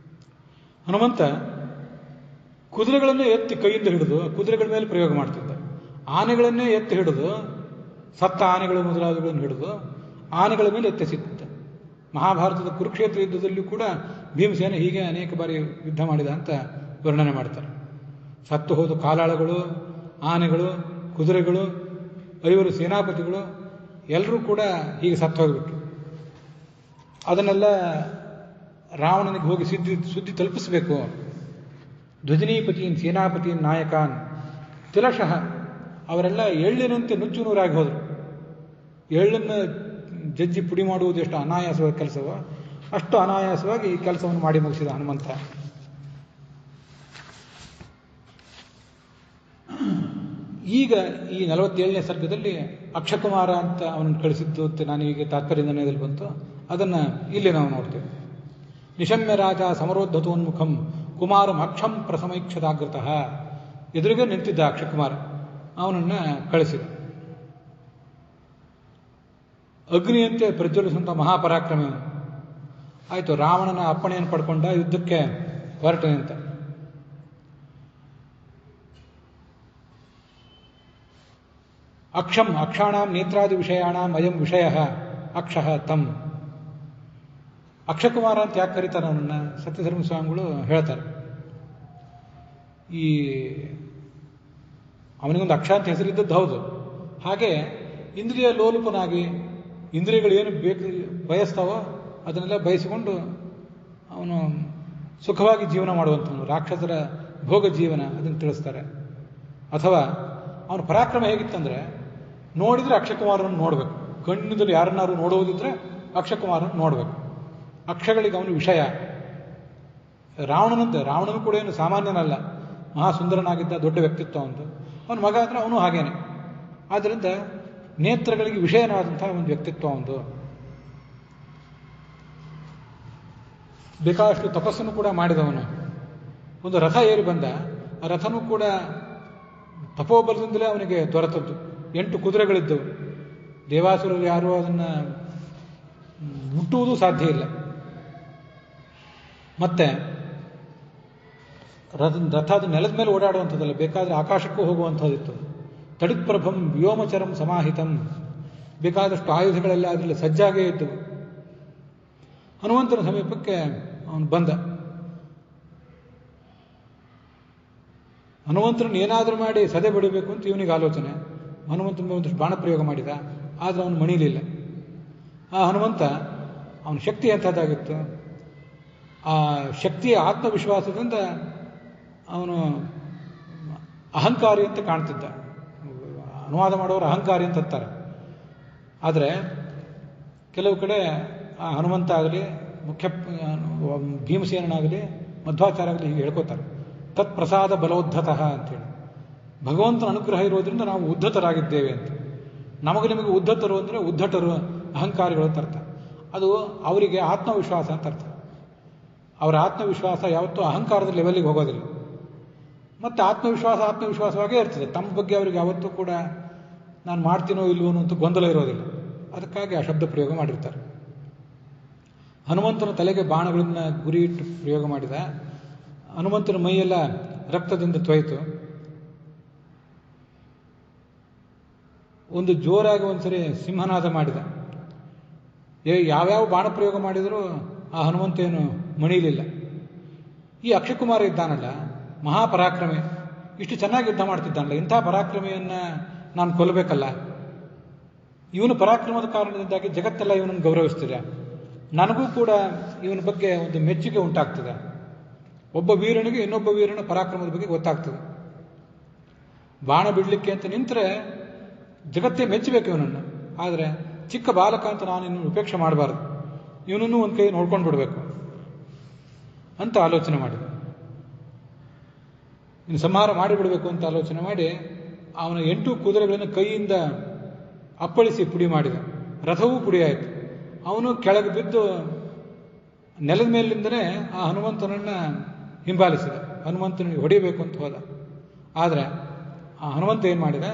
ಹನುಮಂತ ಕುದುರೆಗಳನ್ನೇ ಎತ್ತಿ ಕೈಯಿಂದ ಹಿಡಿದು ಕುದುರೆಗಳ ಮೇಲೆ ಪ್ರಯೋಗ ಮಾಡ್ತಿದ್ದ. ಆನೆಗಳನ್ನೇ ಎತ್ತಿ ಹಿಡಿದು ಸತ್ತ ಆನೆಗಳು ಮೊದಲಾದವುಗಳನ್ನು ಹಿಡಿದು ಆನೆಗಳ ಮೇಲೆ ಎತ್ತಿಸಿದ್ದ. ಮಹಾಭಾರತದ ಕುರುಕ್ಷೇತ್ರ ಯುದ್ಧದಲ್ಲೂ ಕೂಡ ಭೀಮಸೇನ ಹೀಗೆ ಅನೇಕ ಬಾರಿ ಯುದ್ಧ ಮಾಡಿದ ಅಂತ ವರ್ಣನೆ ಮಾಡ್ತಾರೆ. ಸತ್ತು ಹೋದ ಕಾಲಾಳಗಳು, ಆನೆಗಳು, ಕುದುರೆಗಳು, 5 ಸೇನಾಪತಿಗಳು ಎಲ್ಲರೂ ಕೂಡ ಹೀಗೆ ಸತ್ತು ಹೋಗ್ಬಿಟ್ರು. ಅದನ್ನೆಲ್ಲ ರಾವಣನಿಗೆ ಹೋಗಿ ಸುದ್ದಿ ತಲುಪಿಸಬೇಕು. ಧ್ವಜನೀಪತಿಯನ್ ಸೇನಾಪತಿಯನ್ ನಾಯಕಾನ್ ತಿಲಶಃ ಅವರೆಲ್ಲ ಎಳ್ಳಿನಂತೆ ನುಚ್ಚು ನೂರಾಗಿ ಹೋದರು. ಎಳ್ಳನ್ನು ಜಜ್ಜಿ ಪುಡಿ ಮಾಡುವುದು ಎಷ್ಟು ಅನಾಯಾಸವಾದ ಕೆಲಸವೋ ಅಷ್ಟು ಅನಾಯಾಸವಾಗಿ ಈ ಕೆಲಸವನ್ನು ಮಾಡಿ ಮುಗಿಸಿದ ಹನುಮಂತ. ಈಗ ಈ 47ನೇ ಸರ್ಗದಲ್ಲಿ ಅಕ್ಷಕುಮಾರ ಅಂತ ಅವನನ್ನು ಕಳಿಸಿದ್ದು ಅಂತ ನಾನು ಈಗ ತಾತ್ಪರ್ಯ ನಿರ್ಣಯದಲ್ಲಿ ಬಂತು. ಅದನ್ನು ಇಲ್ಲಿ ನಾವು ನೋಡ್ತೇವೆ. ನಿಶಮ್ಯ ರಾಜ ಸಮರೋದ್ಧತೋನ್ಮುಖಂ ಕುಮಾರಂ ಅಕ್ಷಂ ಪ್ರಸಮೈಕ್ಷದಾಗ್ರತಃ. ಎದುರಿಗೆ ನಿಂತಿದ್ದ ಅಕ್ಷಕುಮಾರ ಅವನನ್ನು ಕಳಿಸಿದ. ಅಗ್ನಿಯಂತೆ ಪ್ರಜ್ವಲಿಸುವಂಥ ಮಹಾಪರಾಕ್ರಮ. ಆಯಿತು, ರಾವಣನ ಅಪ್ಪಣೆಯನ್ನು ಪಡ್ಕೊಂಡ ಯುದ್ಧಕ್ಕೆ ಹೊರಟ ನಿಂತ. ಅಕ್ಷಂ ಅಕ್ಷಾಣಾಂ ನೇತ್ರಾದಿ ವಿಷಯಾಣಾಂ ಅಯಂ ವಿಷಯ ಅಕ್ಷಃ ತಂ. ಅಕ್ಷಕುಮಾರ ಅಂತ ಯಾಕೆ ಕರೀತಾರೆ ಅವನನ್ನು? ಸತ್ಯಧರ್ಮ ಸ್ವಾಮಿಗಳು ಹೇಳ್ತಾರೆ. ಅವನಿಗೊಂದು ಅಕ್ಷ ಅಂತ ಹೆಸರಿದ್ದದ್ದು ಹೌದು. ಹಾಗೆ ಇಂದ್ರಿಯ ಲೋಲುಪನಾಗಿ ಇಂದ್ರಿಯಗಳು ಏನು ಬಯಸ್ತಾವೋ ಅದನ್ನೆಲ್ಲ ಬಯಸಿಕೊಂಡು ಅವನು ಸುಖವಾಗಿ ಜೀವನ ಮಾಡುವಂಥವನು. ರಾಕ್ಷಸರ ಭೋಗ ಜೀವನ ಅದನ್ನು ತಿಳಿಸ್ತಾರೆ. ಅಥವಾ ಅವನ ಪರಾಕ್ರಮ ಹೇಗಿತ್ತಂದ್ರೆ, ನೋಡಿದ್ರೆ ಅಕ್ಷಕುಮಾರನನ್ನು ನೋಡಬೇಕು. ಕಣ್ಣಿನಲ್ಲಿ ಯಾರನ್ನಾರು ನೋಡುವುದಿದ್ರೆ ಅಕ್ಷಕುಮಾರನನ್ನು ನೋಡಬೇಕು. ಅಕ್ಷಗಳಿಗೆ ಅವನು ವಿಷಯ. ರಾವಣನು ಕೂಡ ಏನು ಸಾಮಾನ್ಯನಲ್ಲ, ಮಹಾಸುಂದರನಾಗಿದ್ದ, ದೊಡ್ಡ ವ್ಯಕ್ತಿತ್ವ ಅವನು. ಅವನ ಮಗ ಅಂದರೆ ಅವನು ಹಾಗೇನೆ. ಆದ್ದರಿಂದ ನೇತ್ರಗಳಿಗೆ ವಿಷಯನಾದಂತಹ ಒಂದು ವ್ಯಕ್ತಿತ್ವ ಅವನು. ಬೇಕಾದಷ್ಟು ತಪಸ್ಸನ್ನು ಕೂಡ ಮಾಡಿದವನು. ಒಂದು ರಥ ಏರಿ ಬಂದ. ಆ ರಥನೂ ಕೂಡ ತಪೋಬಲದಿಂದಲೇ ಅವನಿಗೆ ದೊರೆತದ್ದು. 8 ಕುದುರೆಗಳಿದ್ದವು. ದೇವಾಸುರರು ಯಾರೂ ಅದನ್ನು ಮುಟ್ಟುವುದು ಸಾಧ್ಯ ಇಲ್ಲ. ಮತ್ತೆ ರಥ ಅದು ನೆಲದ ಮೇಲೆ ಓಡಾಡುವಂಥದ್ದಲ್ಲ, ಬೇಕಾದರೆ ಆಕಾಶಕ್ಕೂ ಹೋಗುವಂಥದ್ದಿತ್ತು. ತಡಿತ್ಪ್ರಭಂ ವ್ಯೋಮಚರಂ ಸಮಾಹಿತಂ. ಬೇಕಾದಷ್ಟು ಆಯುಧಗಳೆಲ್ಲ ಅದರಲ್ಲಿ ಸಜ್ಜಾಗೇ ಇದ್ದವು. ಹನುಮಂತನ ಸಮೀಪಕ್ಕೆ ಅವನು ಬಂದ. ಹನುಮಂತರನ್ನು ಏನಾದರೂ ಮಾಡಿ ಸದೆ ಬಿಡಬೇಕು ಅಂತ ಇವನಿಗೆ ಆಲೋಚನೆ. ಹನುಮಂತನ ಒಂದಷ್ಟು ಬಾಣ ಪ್ರಯೋಗ ಮಾಡಿದ, ಆದರೆ ಅವನು ಮಣಿಲಿಲ್ಲ. ಆ ಹನುಮಂತ ಅವನ ಶಕ್ತಿ ಎಂಥದ್ದಾಗಿತ್ತು. ಆ ಶಕ್ತಿಯ ಆತ್ಮವಿಶ್ವಾಸದಿಂದ ಅವನು ಅಹಂಕಾರಿ ಅಂತ ಕಾಣ್ತಿದ್ದ. ಅನುವಾದ ಮಾಡೋರು ಅಹಂಕಾರಿ ಅಂತ ಅಂತಾರೆ. ಆದರೆ ಕೆಲವು ಕಡೆ ಆ ಹನುಮಂತ ಆಗಲಿ, ಮುಖ್ಯ ಭೀಮಸೇನಾಗಲಿ, ಮಧ್ವಾಚಾರ್ಯ ಆಗಲಿ ಹೀಗೆ ಹೇಳ್ಕೋತಾರೆ, ತತ್ಪ್ರಸಾದ ಬಲೋದ್ಧತಃ ಅಂತೇಳಿ. ಭಗವಂತನ ಅನುಗ್ರಹ ಇರೋದ್ರಿಂದ ನಾವು ಉದ್ಧತರಾಗಿದ್ದೇವೆ ಅಂತ. ನಿಮಗೆ ಉದ್ಧತರು ಅಂದರೆ ಉದ್ಧಟರು, ಅಹಂಕಾರಿಗಳು ಅಂತ ಅರ್ಥ. ಅದು ಅವರಿಗೆ ಆತ್ಮವಿಶ್ವಾಸ ಅಂತ ಅರ್ಥ. ಅವರ ಆತ್ಮವಿಶ್ವಾಸ ಯಾವತ್ತೂ ಅಹಂಕಾರದ ಲೆವೆಲ್ಲಿಗೆ ಹೋಗೋದಿಲ್ಲ. ಮತ್ತು ಆತ್ಮವಿಶ್ವಾಸವಾಗೇ ಇರ್ತದೆ. ತಮ್ಮ ಬಗ್ಗೆ ಅವರಿಗೆ ಯಾವತ್ತೂ ಕೂಡ ನಾನು ಮಾಡ್ತೀನೋ ಇಲ್ವೋ ಅಂತ ಗೊಂದಲ ಇರೋದಿಲ್ಲ. ಅದಕ್ಕಾಗಿ ಆ ಶಬ್ದ ಪ್ರಯೋಗ ಮಾಡಿರ್ತಾರೆ. ಹನುಮಂತನ ತಲೆಗೆ ಬಾಣಗಳನ್ನು ಗುರಿ ಇಟ್ಟು ಪ್ರಯೋಗ ಮಾಡಿದ. ಹನುಮಂತನ ಮೈಯೆಲ್ಲ ರಕ್ತದಿಂದ ತೊಯ್ತು. ಒಂದು ಜೋರಾಗಿ ಒಂದ್ಸರಿ ಸಿಂಹನಾದ ಮಾಡಿದ. ಯಾವ್ಯಾವ ಬಾಣ ಪ್ರಯೋಗ ಮಾಡಿದರೂ ಆ ಹನುಮಂತ ಏನು ಮಣಿಲಿಲ್ಲ. ಈ ಅಕ್ಷಕುಮಾರ ಇದ್ದಾನಲ್ಲ, ಮಹಾಪರಾಕ್ರಮಿ, ಇಷ್ಟು ಚೆನ್ನಾಗಿ ಯುದ್ಧ ಮಾಡ್ತಿದ್ದಾನಲ್ಲ, ಇಂಥ ಪರಾಕ್ರಮಿಯನ್ನು ನಾನು ಕೊಲ್ಲಬೇಕಲ್ಲ. ಇವನ ಪರಾಕ್ರಮದ ಕಾರಣದಿಂದಾಗಿ ಜಗತ್ತೆಲ್ಲ ಇವನನ್ನು ಗೌರವಿಸ್ತಿದೆ. ನನಗೂ ಕೂಡ ಇವನ ಬಗ್ಗೆ ಒಂದು ಮೆಚ್ಚುಗೆ ಉಂಟಾಗ್ತದೆ. ಒಬ್ಬ ವೀರನಿಗೆ ಇನ್ನೊಬ್ಬ ವೀರನ ಪರಾಕ್ರಮದ ಬಗ್ಗೆ ಗೊತ್ತಾಗ್ತದೆ. ಬಾಣ ಬಿಡಲಿಕ್ಕೆ ಅಂತ ನಿಂತರೆ ಜಗತ್ತೇ ಮೆಚ್ಚಬೇಕು ಇವನನ್ನು. ಆದರೆ ಚಿಕ್ಕ ಬಾಲಕ ಅಂತ ನಾನು ಇನ್ನೂ ಉಪೇಕ್ಷೆ ಮಾಡಬಾರ್ದು, ಇವನನ್ನು ಒಂದು ಕೈ ನೋಡ್ಕೊಂಡು ಬಿಡಬೇಕು ಅಂತ ಆಲೋಚನೆ ಮಾಡಿದ. ಇನ್ನು ಸಂಹಾರ ಮಾಡಿಬಿಡಬೇಕು ಅಂತ ಆಲೋಚನೆ ಮಾಡಿ ಅವನ 8 ಕುದುರೆಗಳನ್ನು ಕೈಯಿಂದ ಅಪ್ಪಳಿಸಿ ಪುಡಿ ಮಾಡಿದ. ರಥವೂ ಪುಡಿಯಾಯಿತು. ಅವನು ಕೆಳಗೆ ಬಿದ್ದು ನೆಲದ ಮೇಲಿಂದನೇ ಆ ಹನುಮಂತನನ್ನು ಹಿಂಬಾಲಿಸಿದ. ಹನುಮಂತನಿಗೆ ಹೊಡಿಬೇಕು ಅಂತ ಹೋದ. ಆದರೆ ಆ ಹನುಮಂತ ಏನು ಮಾಡಿದ,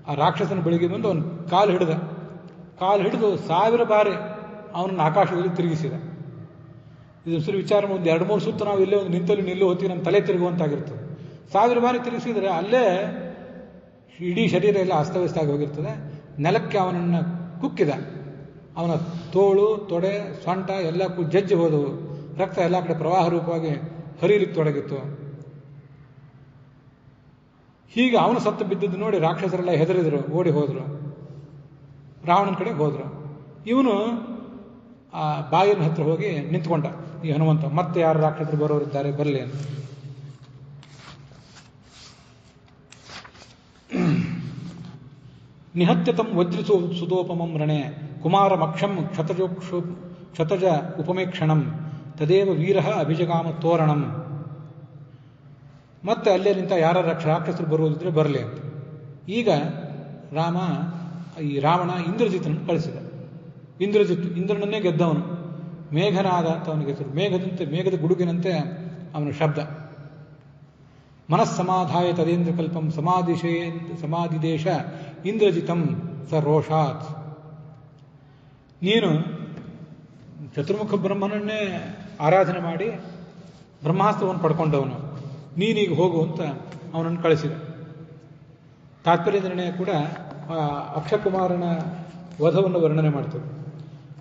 ಆ ರಾಕ್ಷಸನ ಬಳಿಗೆ ಬಂದು ಅವನು ಕಾಲು ಹಿಡಿದು 1000 ಬಾರಿ ಅವನನ್ನು ಆಕಾಶದಲ್ಲಿ ತಿರುಗಿಸಿದ. ಇದು ಸರಿ ವಿಚಾರ, ಒಂದು 2-3 ಸುತ್ತು ನಾವು ಇಲ್ಲೇ ಒಂದು ನಿಲ್ಲು ಹೊತ್ತಿಗೆ ನಮ್ಮ ತಲೆ ತಿರುಗುವಂತಾಗಿರ್ತದೆ. 1000 ಬಾರಿ ತಿರುಗಿಸಿದರೆ ಅಲ್ಲೇ ಇಡೀ ಶರೀರ ಎಲ್ಲ ಅಸ್ತವ್ಯಸ್ತ ಆಗಿ ಹೋಗಿರ್ತದೆ. ನೆಲಕ್ಕೆ ಅವನನ್ನು ಕುಕ್ಕಿದ. ಅವನ ತೋಳು, ತೊಡೆ, ಸೊಂಟ ಎಲ್ಲ ಜಜ್ಜಿ ಹೋದವು. ರಕ್ತ ಎಲ್ಲ ಕಡೆ ಪ್ರವಾಹ ರೂಪವಾಗಿ ಹರಿಲಿಕ್ಕೆ ತೊಡಗಿತ್ತು. ಹೀಗೆ ಅವನು ಸತ್ತು ಬಿದ್ದದ್ದು ನೋಡಿ ರಾಕ್ಷಸರೆಲ್ಲ ಹೆದರಿದ್ರು, ಓಡಿ ಹೋದರು, ರಾವಣನ ಕಡೆ ಹೋದರು. ಇವನು ಆ ಬಾಗಿನ ಹತ್ರ ಹೋಗಿ ನಿಂತ್ಕೊಂಡ. ಈ ಹನುಮಂತ ಮತ್ತೆ ಯಾರು ರಾಕ್ಷಸರು ಬರೋರಿದ್ದಾರೆ ಬರಲಿ ಅಂತ. ನಿಹತ್ಯತಂ ವಜ್ರಿಸು ಸುಧೋಪಮಂ ರಣೆ ಕುಮಾರ ಮಕ್ಷಂ ಕ್ಷತಜ ಉಪಮೇಕ್ಷಣಂ ತದೇವ ವೀರ ಅಭಿಜಗಾಮ ತೋರಣಂ. ಮತ್ತೆ ಅಲ್ಲೇ ನಿಂತ ಯಾರ ರಾಕ್ಷಸರು ಬರುವುದಿದ್ರೆ ಬರಲಿ ಅಂತ. ಈಗ ರಾವಣ ಇಂದ್ರಜಿತನನ್ನು ಕಳಿಸಿದ. ಇಂದ್ರನನ್ನೇ ಗೆದ್ದವನು. ಮೇಘನಾದ ಅಂತ ಅವನಿಗೆ ಹೆಸರು. ಮೇಘದ ಗುಡುಗಿನಂತೆ ಅವನ ಶಬ್ದ. ಮನಸ್ಸಮಾಧಾಯ ತದೇಂದ್ರ ಕಲ್ಪಂ ಸಮಾಧಿದೇಶ ಇಂದ್ರಜಿತಂ ಸ ರೋಷಾತ್. ನೀನು ಚತುರ್ಮುಖ ಬ್ರಹ್ಮನನ್ನೇ ಆರಾಧನೆ ಮಾಡಿ ಬ್ರಹ್ಮಾಸ್ತ್ರವನ್ನು ಪಡ್ಕೊಂಡವನು, ನೀನೀಗ ಹೋಗು ಅಂತ ಅವನನ್ನು ಕಳಿಸಿದ. ತಾತ್ಪರ್ಯ ನಿರ್ಣಯ ಕೂಡ ಅಕ್ಷಕುಮಾರನ ವಧವನ್ನು ವರ್ಣನೆ ಮಾಡ್ತದೆ.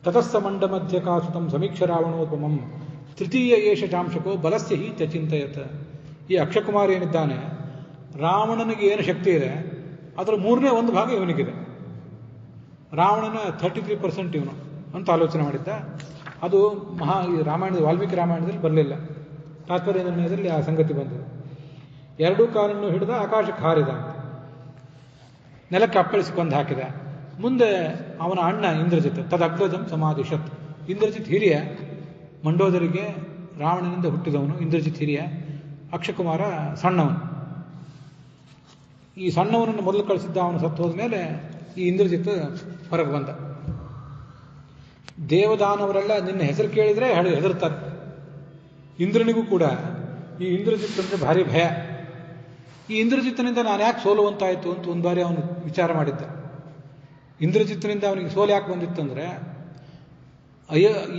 ತತಸ್ಸ ಮಂಡ ಮಧ್ಯ ಕಾಸುತಂ ಸಮೀಕ್ಷ ರಾವಣೋಪಮಂ ತೃತೀಯ ಏಷ ಚಾಂಶಕೋ ಬಲಸ್ಯ ಹಿ ಚಿಂತಯತ. ಈ ಅಕ್ಷಕುಮಾರ ಏನಿದ್ದಾನೆ, ರಾವಣನಿಗೆ ಏನು ಶಕ್ತಿ ಇದೆ ಅದರ 3ನೇ 1 ಭಾಗ ಇವನಿಗಿದೆ. ರಾವಣನ 33% ಇವನು ಅಂತ ಆಲೋಚನೆ ಮಾಡಿದ್ದ. ಅದು ವಾಲ್ಮೀಕಿ ರಾಮಾಯಣದಲ್ಲಿ ಬರಲಿಲ್ಲ. ತಾತ್ಪರ್ಯ ನಿರ್ಣಯದಲ್ಲಿ ಆ ಸಂಗತಿ ಬಂದಿದೆ. 2 ಕಾಲನ್ನು ಹಿಡಿದ ಆಕಾಶಕ್ಕೆ ಹಾರಿದ, ನೆಲಕ್ಕೆ ಅಪ್ಪಳಿಸಿಕೊಂಡು ಹಾಕಿದ. ಮುಂದೆ ಅವನ ಅಣ್ಣ ಇಂದ್ರಜಿತ್ ತದಗ್ರಜಂ ಸಮಾಧಿಶತ್. ಇಂದ್ರಜಿತ್ ಹಿರಿಯ, ಮಂಡೋದರಿಗೆ ರಾವಣನಿಂದ ಹುಟ್ಟಿದವನು ಇಂದ್ರಜಿತ್ ಹಿರಿಯ, ಅಕ್ಷಕುಮಾರ ಸಣ್ಣವನು. ಈ ಸಣ್ಣವನನ್ನು ಮೊದಲು ಕಳಿಸಿದ್ದ ಅವನು ಸತ್ತು ಹೋದ ಮೇಲೆ ಈ ಇಂದ್ರಜಿತ್ ಹೊರಗೆ ಬಂದ. ದೇವದಾನವರೆಲ್ಲ ನಿನ್ನ ಹೆಸರು ಕೇಳಿದರೆ ಹೆದರ್ತಾರೆ. ಇಂದ್ರನಿಗೂ ಕೂಡ ಈ ಇಂದ್ರಜಿತ್ ಅಂದರೆ ಭಾರಿ ಭಯ. ಈ ಇಂದ್ರಜಿತ್ತನಿಂದ ನಾನು ಯಾಕೆ ಸೋಲುವಂತಾಯಿತು ಅಂತ ಒಂದು ಬಾರಿ ಅವನು ವಿಚಾರ ಮಾಡಿದ್ದ. ಇಂದ್ರಜಿತ್ತನಿಂದ ಅವನಿಗೆ ಸೋಲು ಯಾಕೆ ಬಂದಿತ್ತಂದರೆ,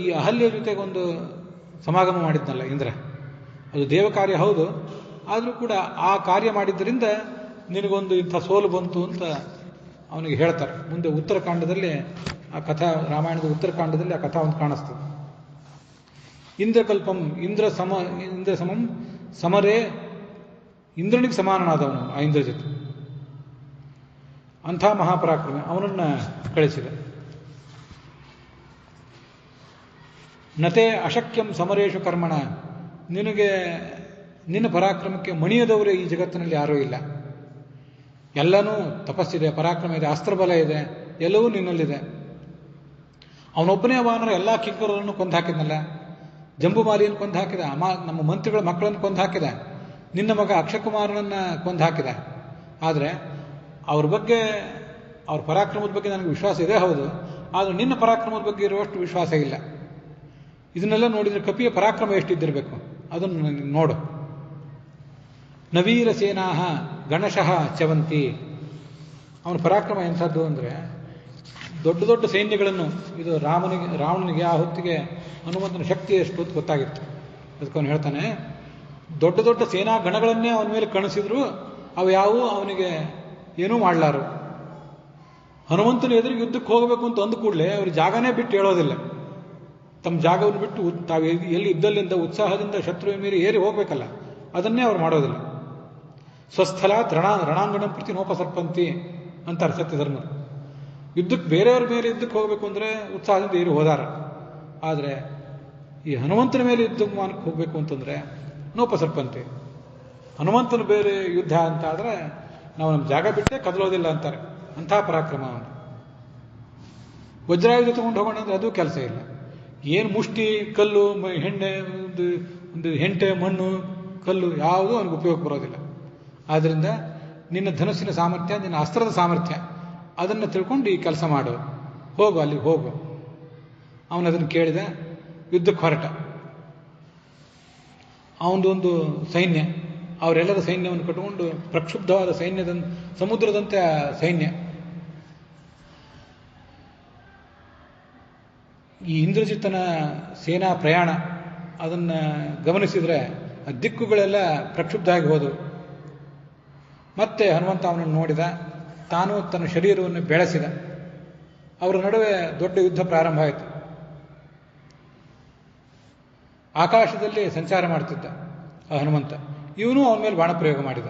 ಈ ಅಹಲ್ಯ ಜೊತೆಗೊಂದು ಸಮಾಗಮ ಮಾಡಿದ್ನಲ್ಲ ಇಂದ್ರ, ಅದು ದೇವ ಕಾರ್ಯ ಹೌದು, ಆದರೂ ಕೂಡ ಆ ಕಾರ್ಯ ಮಾಡಿದ್ದರಿಂದ ನಿನಗೊಂದು ಇಂಥ ಸೋಲು ಬಂತು ಅಂತ ಅವನಿಗೆ ಹೇಳ್ತಾರೆ. ಮುಂದೆ ಉತ್ತರಕಾಂಡದಲ್ಲಿ ಆ ಕಥಾ, ರಾಮಾಯಣದ ಉತ್ತರಕಾಂಡದಲ್ಲಿ ಆ ಕಥಾ ಒಂದು ಕಾಣಿಸ್ತದೆ. ಇಂದ್ರಕಲ್ಪಂ ಇಂದ್ರ ಸಮಂ ಸಮರೇ, ಇಂದ್ರನಿಗೆ ಸಮಾನನಾದವನು ಆ ಇಂದ್ರಜಿತ್. ಅಂಥ ಮಹಾಪರಾಕ್ರಮಿ, ಅವನನ್ನು ಕಳಿಸಿದ. ನತೆ ಅಶಕ್ಯಂ ಸಮರೇಶು ಕರ್ಮಣ. ನಿನ್ನ ಪರಾಕ್ರಮಕ್ಕೆ ಮಣಿಯದವರೇ ಈ ಜಗತ್ತಿನಲ್ಲಿ ಯಾರೂ ಇಲ್ಲ. ಎಲ್ಲನೂ ತಪಸ್ಸಿದೆ, ಪರಾಕ್ರಮ ಇದೆ, ಅಸ್ತ್ರಬಲ ಇದೆ, ಎಲ್ಲವೂ ನಿನ್ನಲ್ಲಿದೆ. ಅವನೊಬ್ಬನೇ ವಾನರ ಎಲ್ಲ ಕಿಂಕರರನ್ನು ಕೊಂದು ಹಾಕಿದ್ನಲ್ಲ. ಜಂಬುಮಾಲಿಯನ್ನು ಕೊಂದು ಹಾಕಿದ, ನಮ್ಮ ಮಂತ್ರಿಗಳ ಮಕ್ಕಳನ್ನು ಕೊಂದು ಹಾಕಿದ, ನಿನ್ನ ಮಗ ಅಕ್ಷಕುಮಾರನನ್ನು ಕೊಂದು ಹಾಕಿದ. ಆದರೆ ಅವ್ರ ಪರಾಕ್ರಮದ ಬಗ್ಗೆ ನನಗೆ ವಿಶ್ವಾಸ ಇದೆ ಹೌದು, ಆದರೆ ನಿನ್ನ ಪರಾಕ್ರಮದ ಬಗ್ಗೆ ಇರುವಷ್ಟು ವಿಶ್ವಾಸ ಇಲ್ಲ. ಇದನ್ನೆಲ್ಲ ನೋಡಿದರೆ ಕಪಿಯ ಪರಾಕ್ರಮ ಎಷ್ಟಿದ್ದಿರಬೇಕು ಅದನ್ನು ನೋಡು. ನವೀರ ಸೇನಾ ಗಣಶಃ ಚವಂತಿ. ಅವನ ಪರಾಕ್ರಮ ಎಂಥದ್ದು ಅಂದರೆ, ದೊಡ್ಡ ದೊಡ್ಡ ಸೈನ್ಯಗಳನ್ನು, ಇದು ರಾವಣನಿಗೆ ಆ ಹೊತ್ತಿಗೆ ಹನುಮಂತನ ಶಕ್ತಿ ಎಷ್ಟು ಹೊತ್ತು ಗೊತ್ತಾಗಿತ್ತು. ಅದಕ್ಕೆ ಅವನು ಹೇಳ್ತಾನೆ, ದೊಡ್ಡ ದೊಡ್ಡ ಸೇನಾ ಗಣಗಳನ್ನೇ ಅವನ ಮೇಲೆ ಕಣಿಸಿದ್ರು ಅವು ಯಾವುವು ಅವನಿಗೆ ಏನೂ ಮಾಡಲಾರು. ಹನುಮಂತನ ಎದುರಿಗೆ ಯುದ್ಧಕ್ಕೆ ಹೋಗಬೇಕು ಅಂತ ಅಂದ ಕೂಡಲೇ ಅವರು ಜಾಗನೇ ಬಿಟ್ಟು ಹೇಳೋದಿಲ್ಲ. ತಮ್ಮ ಜಾಗವನ್ನು ಬಿಟ್ಟು ತಾವು ಎಲ್ಲಿ ಇದ್ದಲ್ಲಿಂದ ಉತ್ಸಾಹದಿಂದ ಶತ್ರುವಿನ ಮೇಲೆ ಏರಿ ಹೋಗಬೇಕಲ್ಲ, ಅದನ್ನೇ ಅವ್ರು ಮಾಡೋದಿಲ್ಲ. ಸ್ವಸ್ಥಲ ರಣಾಂಗಣ ಪ್ರತಿ ನೋಪಸರ್ಪಂತಿ ಅಂತಾರೆ ಸತ್ಯಧರ್ಮ. ಯುದ್ಧಕ್ಕೆ ಬೇರೆಯವ್ರ ಮೇಲೆ ಯುದ್ಧಕ್ಕೆ ಹೋಗಬೇಕು ಅಂದರೆ ಉತ್ಸಾಹದಿಂದ ಏರಿ ಹೋದಾರ. ಆದರೆ ಈ ಹನುಮಂತನ ಮೇಲೆ ಯುದ್ಧಮಾನಕ್ಕೆ ಹೋಗಬೇಕು ಅಂತಂದರೆ ನೋಪಸರ್ಪಂತೆ. ಹನುಮಂತನ ಬೇರೆ ಯುದ್ಧ ಅಂತ ಆದರೆ ನಾವು ನಮ್ಮ ಜಾಗ ಬಿಟ್ಟೇ ಕದಲೋದಿಲ್ಲ ಅಂತಾರೆ. ಅಂಥ ಪರಾಕ್ರಮ ಅವನು. ವಜ್ರಾಯುಧ ತಗೊಂಡು ಹೋಗೋಣ ಅಂದರೆ ಅದು ಕೆಲಸ ಇಲ್ಲ. ಏನು ಮುಷ್ಟಿ, ಕಲ್ಲು, ಹೆಣ್ಣೆ, ಒಂದು ಹೆಂಟೆ, ಮಣ್ಣು, ಕಲ್ಲು ಯಾವುದೂ ಅವನಿಗೆ ಉಪಯೋಗ ಬರೋದಿಲ್ಲ. ಆದ್ದರಿಂದ ನಿನ್ನ ಧನುಸ್ಸಿನ ಸಾಮರ್ಥ್ಯ, ನಿನ್ನ ಅಸ್ತ್ರದ ಸಾಮರ್ಥ್ಯ ಅದನ್ನು ತಿಳ್ಕೊಂಡು ಈ ಕೆಲಸ ಮಾಡು, ಹೋಗು, ಅಲ್ಲಿಗೆ ಹೋಗು. ಅವನು ಅದನ್ನು ಕೇಳಿದ, ಯುದ್ಧಕ್ಕೆ ಹೊರಟ. ಅವನದೊಂದು ಸೈನ್ಯ, ಅವರೆಲ್ಲರ ಸೈನ್ಯವನ್ನು ಕಟ್ಟಿಕೊಂಡು ಪ್ರಕ್ಷುಬ್ಧವಾದ ಸಮುದ್ರದಂತೆ ಆ ಸೈನ್ಯ. ಈ ಇಂದ್ರಜಿತ್ತನ ಸೇನಾ ಪ್ರಯಾಣ ಅದನ್ನು ಗಮನಿಸಿದರೆ ಆ ದಿಕ್ಕುಗಳೆಲ್ಲ ಪ್ರಕ್ಷುಬ್ಧ ಆಗಿ ಹೋದವು. ಮತ್ತೆ ಹನುಮಂತ ಅವನನ್ನು ನೋಡಿದ, ತಾನು ತನ್ನ ಶರೀರವನ್ನು ಬೆಳೆಸಿದ. ಅವರ ನಡುವೆ ದೊಡ್ಡ ಯುದ್ಧ ಪ್ರಾರಂಭ ಆಯಿತು. ಆಕಾಶದಲ್ಲಿ ಸಂಚಾರ ಮಾಡ್ತಿದ್ದ ಆ ಹನುಮಂತ. ಇವನು ಅವನ ಮೇಲೆ ಬಾಣ ಪ್ರಯೋಗ ಮಾಡಿದ.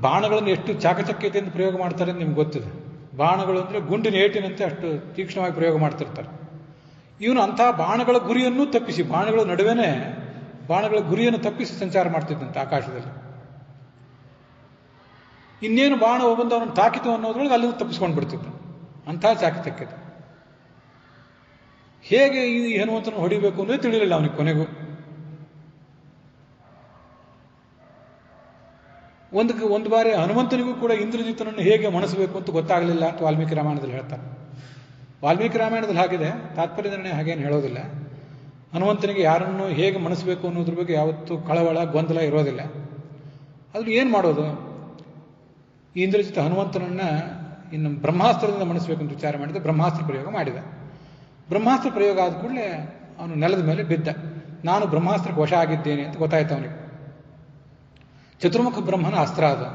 ಬಾಣಗಳನ್ನು ಎಷ್ಟು ಚಾಕಚಕ್ಯತೆಯಿಂದ ಪ್ರಯೋಗ ಮಾಡ್ತಾರೆ ಅಂತ ನಿಮ್ಗೆ ಗೊತ್ತಿದೆ. ಬಾಣಗಳು ಅಂದರೆ ಗುಂಡಿನ ಏಟಿನಂತೆ ಅಷ್ಟು ತೀಕ್ಷ್ಣವಾಗಿ ಪ್ರಯೋಗ ಮಾಡ್ತಿರ್ತಾರೆ. ಇವನು ಅಂಥ ಬಾಣಗಳ ಗುರಿಯನ್ನು ತಪ್ಪಿಸಿ, ಬಾಣಗಳ ನಡುವೆನೇ ಬಾಣಗಳ ಗುರಿಯನ್ನು ತಪ್ಪಿಸಿ ಸಂಚಾರ ಮಾಡ್ತಿದ್ದಂತೆ ಆಕಾಶದಲ್ಲಿ. ಇನ್ನೇನು ಬಾಣ ಹೋಗ್ಬಂದು ಅವನನ್ನು ತಾಕಿತು ಅನ್ನೋದ್ರೊಳಗೆ ಅಲ್ಲಿಂದ ತಪ್ಪಿಸ್ಕೊಂಡು ಬಿಡ್ತಿದ್ದ. ಅಂಥ ಚಾಕಚಕ್ಯತೆ. ಹೇಗೆ ಈ ಹನುಮಂತನ ಹೊಡಿಬೇಕು ಅಂದರೆ ತಿಳಿಲಿಲ್ಲ ಅವನಿಗೆ ಕೊನೆಗೂ. ಒಂದು ಬಾರಿ ಹನುಮಂತನಿಗೂ ಕೂಡ ಇಂದ್ರಜಿತ್ತನನ್ನು ಹೇಗೆ ಮಣಿಸಬೇಕು ಅಂತ ಗೊತ್ತಾಗಲಿಲ್ಲ ಅಂತ ವಾಲ್ಮೀಕಿ ರಾಮಾಯಣದಲ್ಲಿ ಹೇಳ್ತಾರೆ. ವಾಲ್ಮೀಕಿ ರಾಮಾಯಣದಲ್ಲಿ ಹಾಗಿದೆ, ತಾತ್ಪರ್ಯದಲ್ಲಿ ಹಾಗೇನು ಹೇಳೋದಿಲ್ಲ. ಹನುಮಂತನಿಗೆ ಯಾರನ್ನು ಹೇಗೆ ಮಣಿಸಬೇಕು ಅನ್ನೋದ್ರ ಬಗ್ಗೆ ಯಾವತ್ತೂ ಕಳವಳ, ಗೊಂದಲ ಇರೋದಿಲ್ಲ. ಅದ್ರ ಏನು ಮಾಡೋದು? ಈ ಇಂದ್ರಜಿತ್ ಹನುಮಂತನನ್ನು ಇನ್ನು ಬ್ರಹ್ಮಾಸ್ತ್ರದಿಂದ ಮಣಿಸಬೇಕು ಅಂತ ವಿಚಾರ ಮಾಡಿದ. ಬ್ರಹ್ಮಾಸ್ತ್ರ ಪ್ರಯೋಗ ಮಾಡಿದ. ಬ್ರಹ್ಮಾಸ್ತ್ರ ಪ್ರಯೋಗ ಆದ ಕೂಡಲೇ ಅವನು ನೆಲದ ಮೇಲೆ ಬಿದ್ದ. ನಾನು ಬ್ರಹ್ಮಾಸ್ತ್ರಕ್ಕೆ ವಶ ಆಗಿದ್ದೇನೆ ಅಂತ ಗೊತ್ತಾಯ್ತು ಅವನಿಗೆ. ಚತುರ್ಮುಖ ಬ್ರಹ್ಮನ ಅಸ್ತ್ರ ಅದು.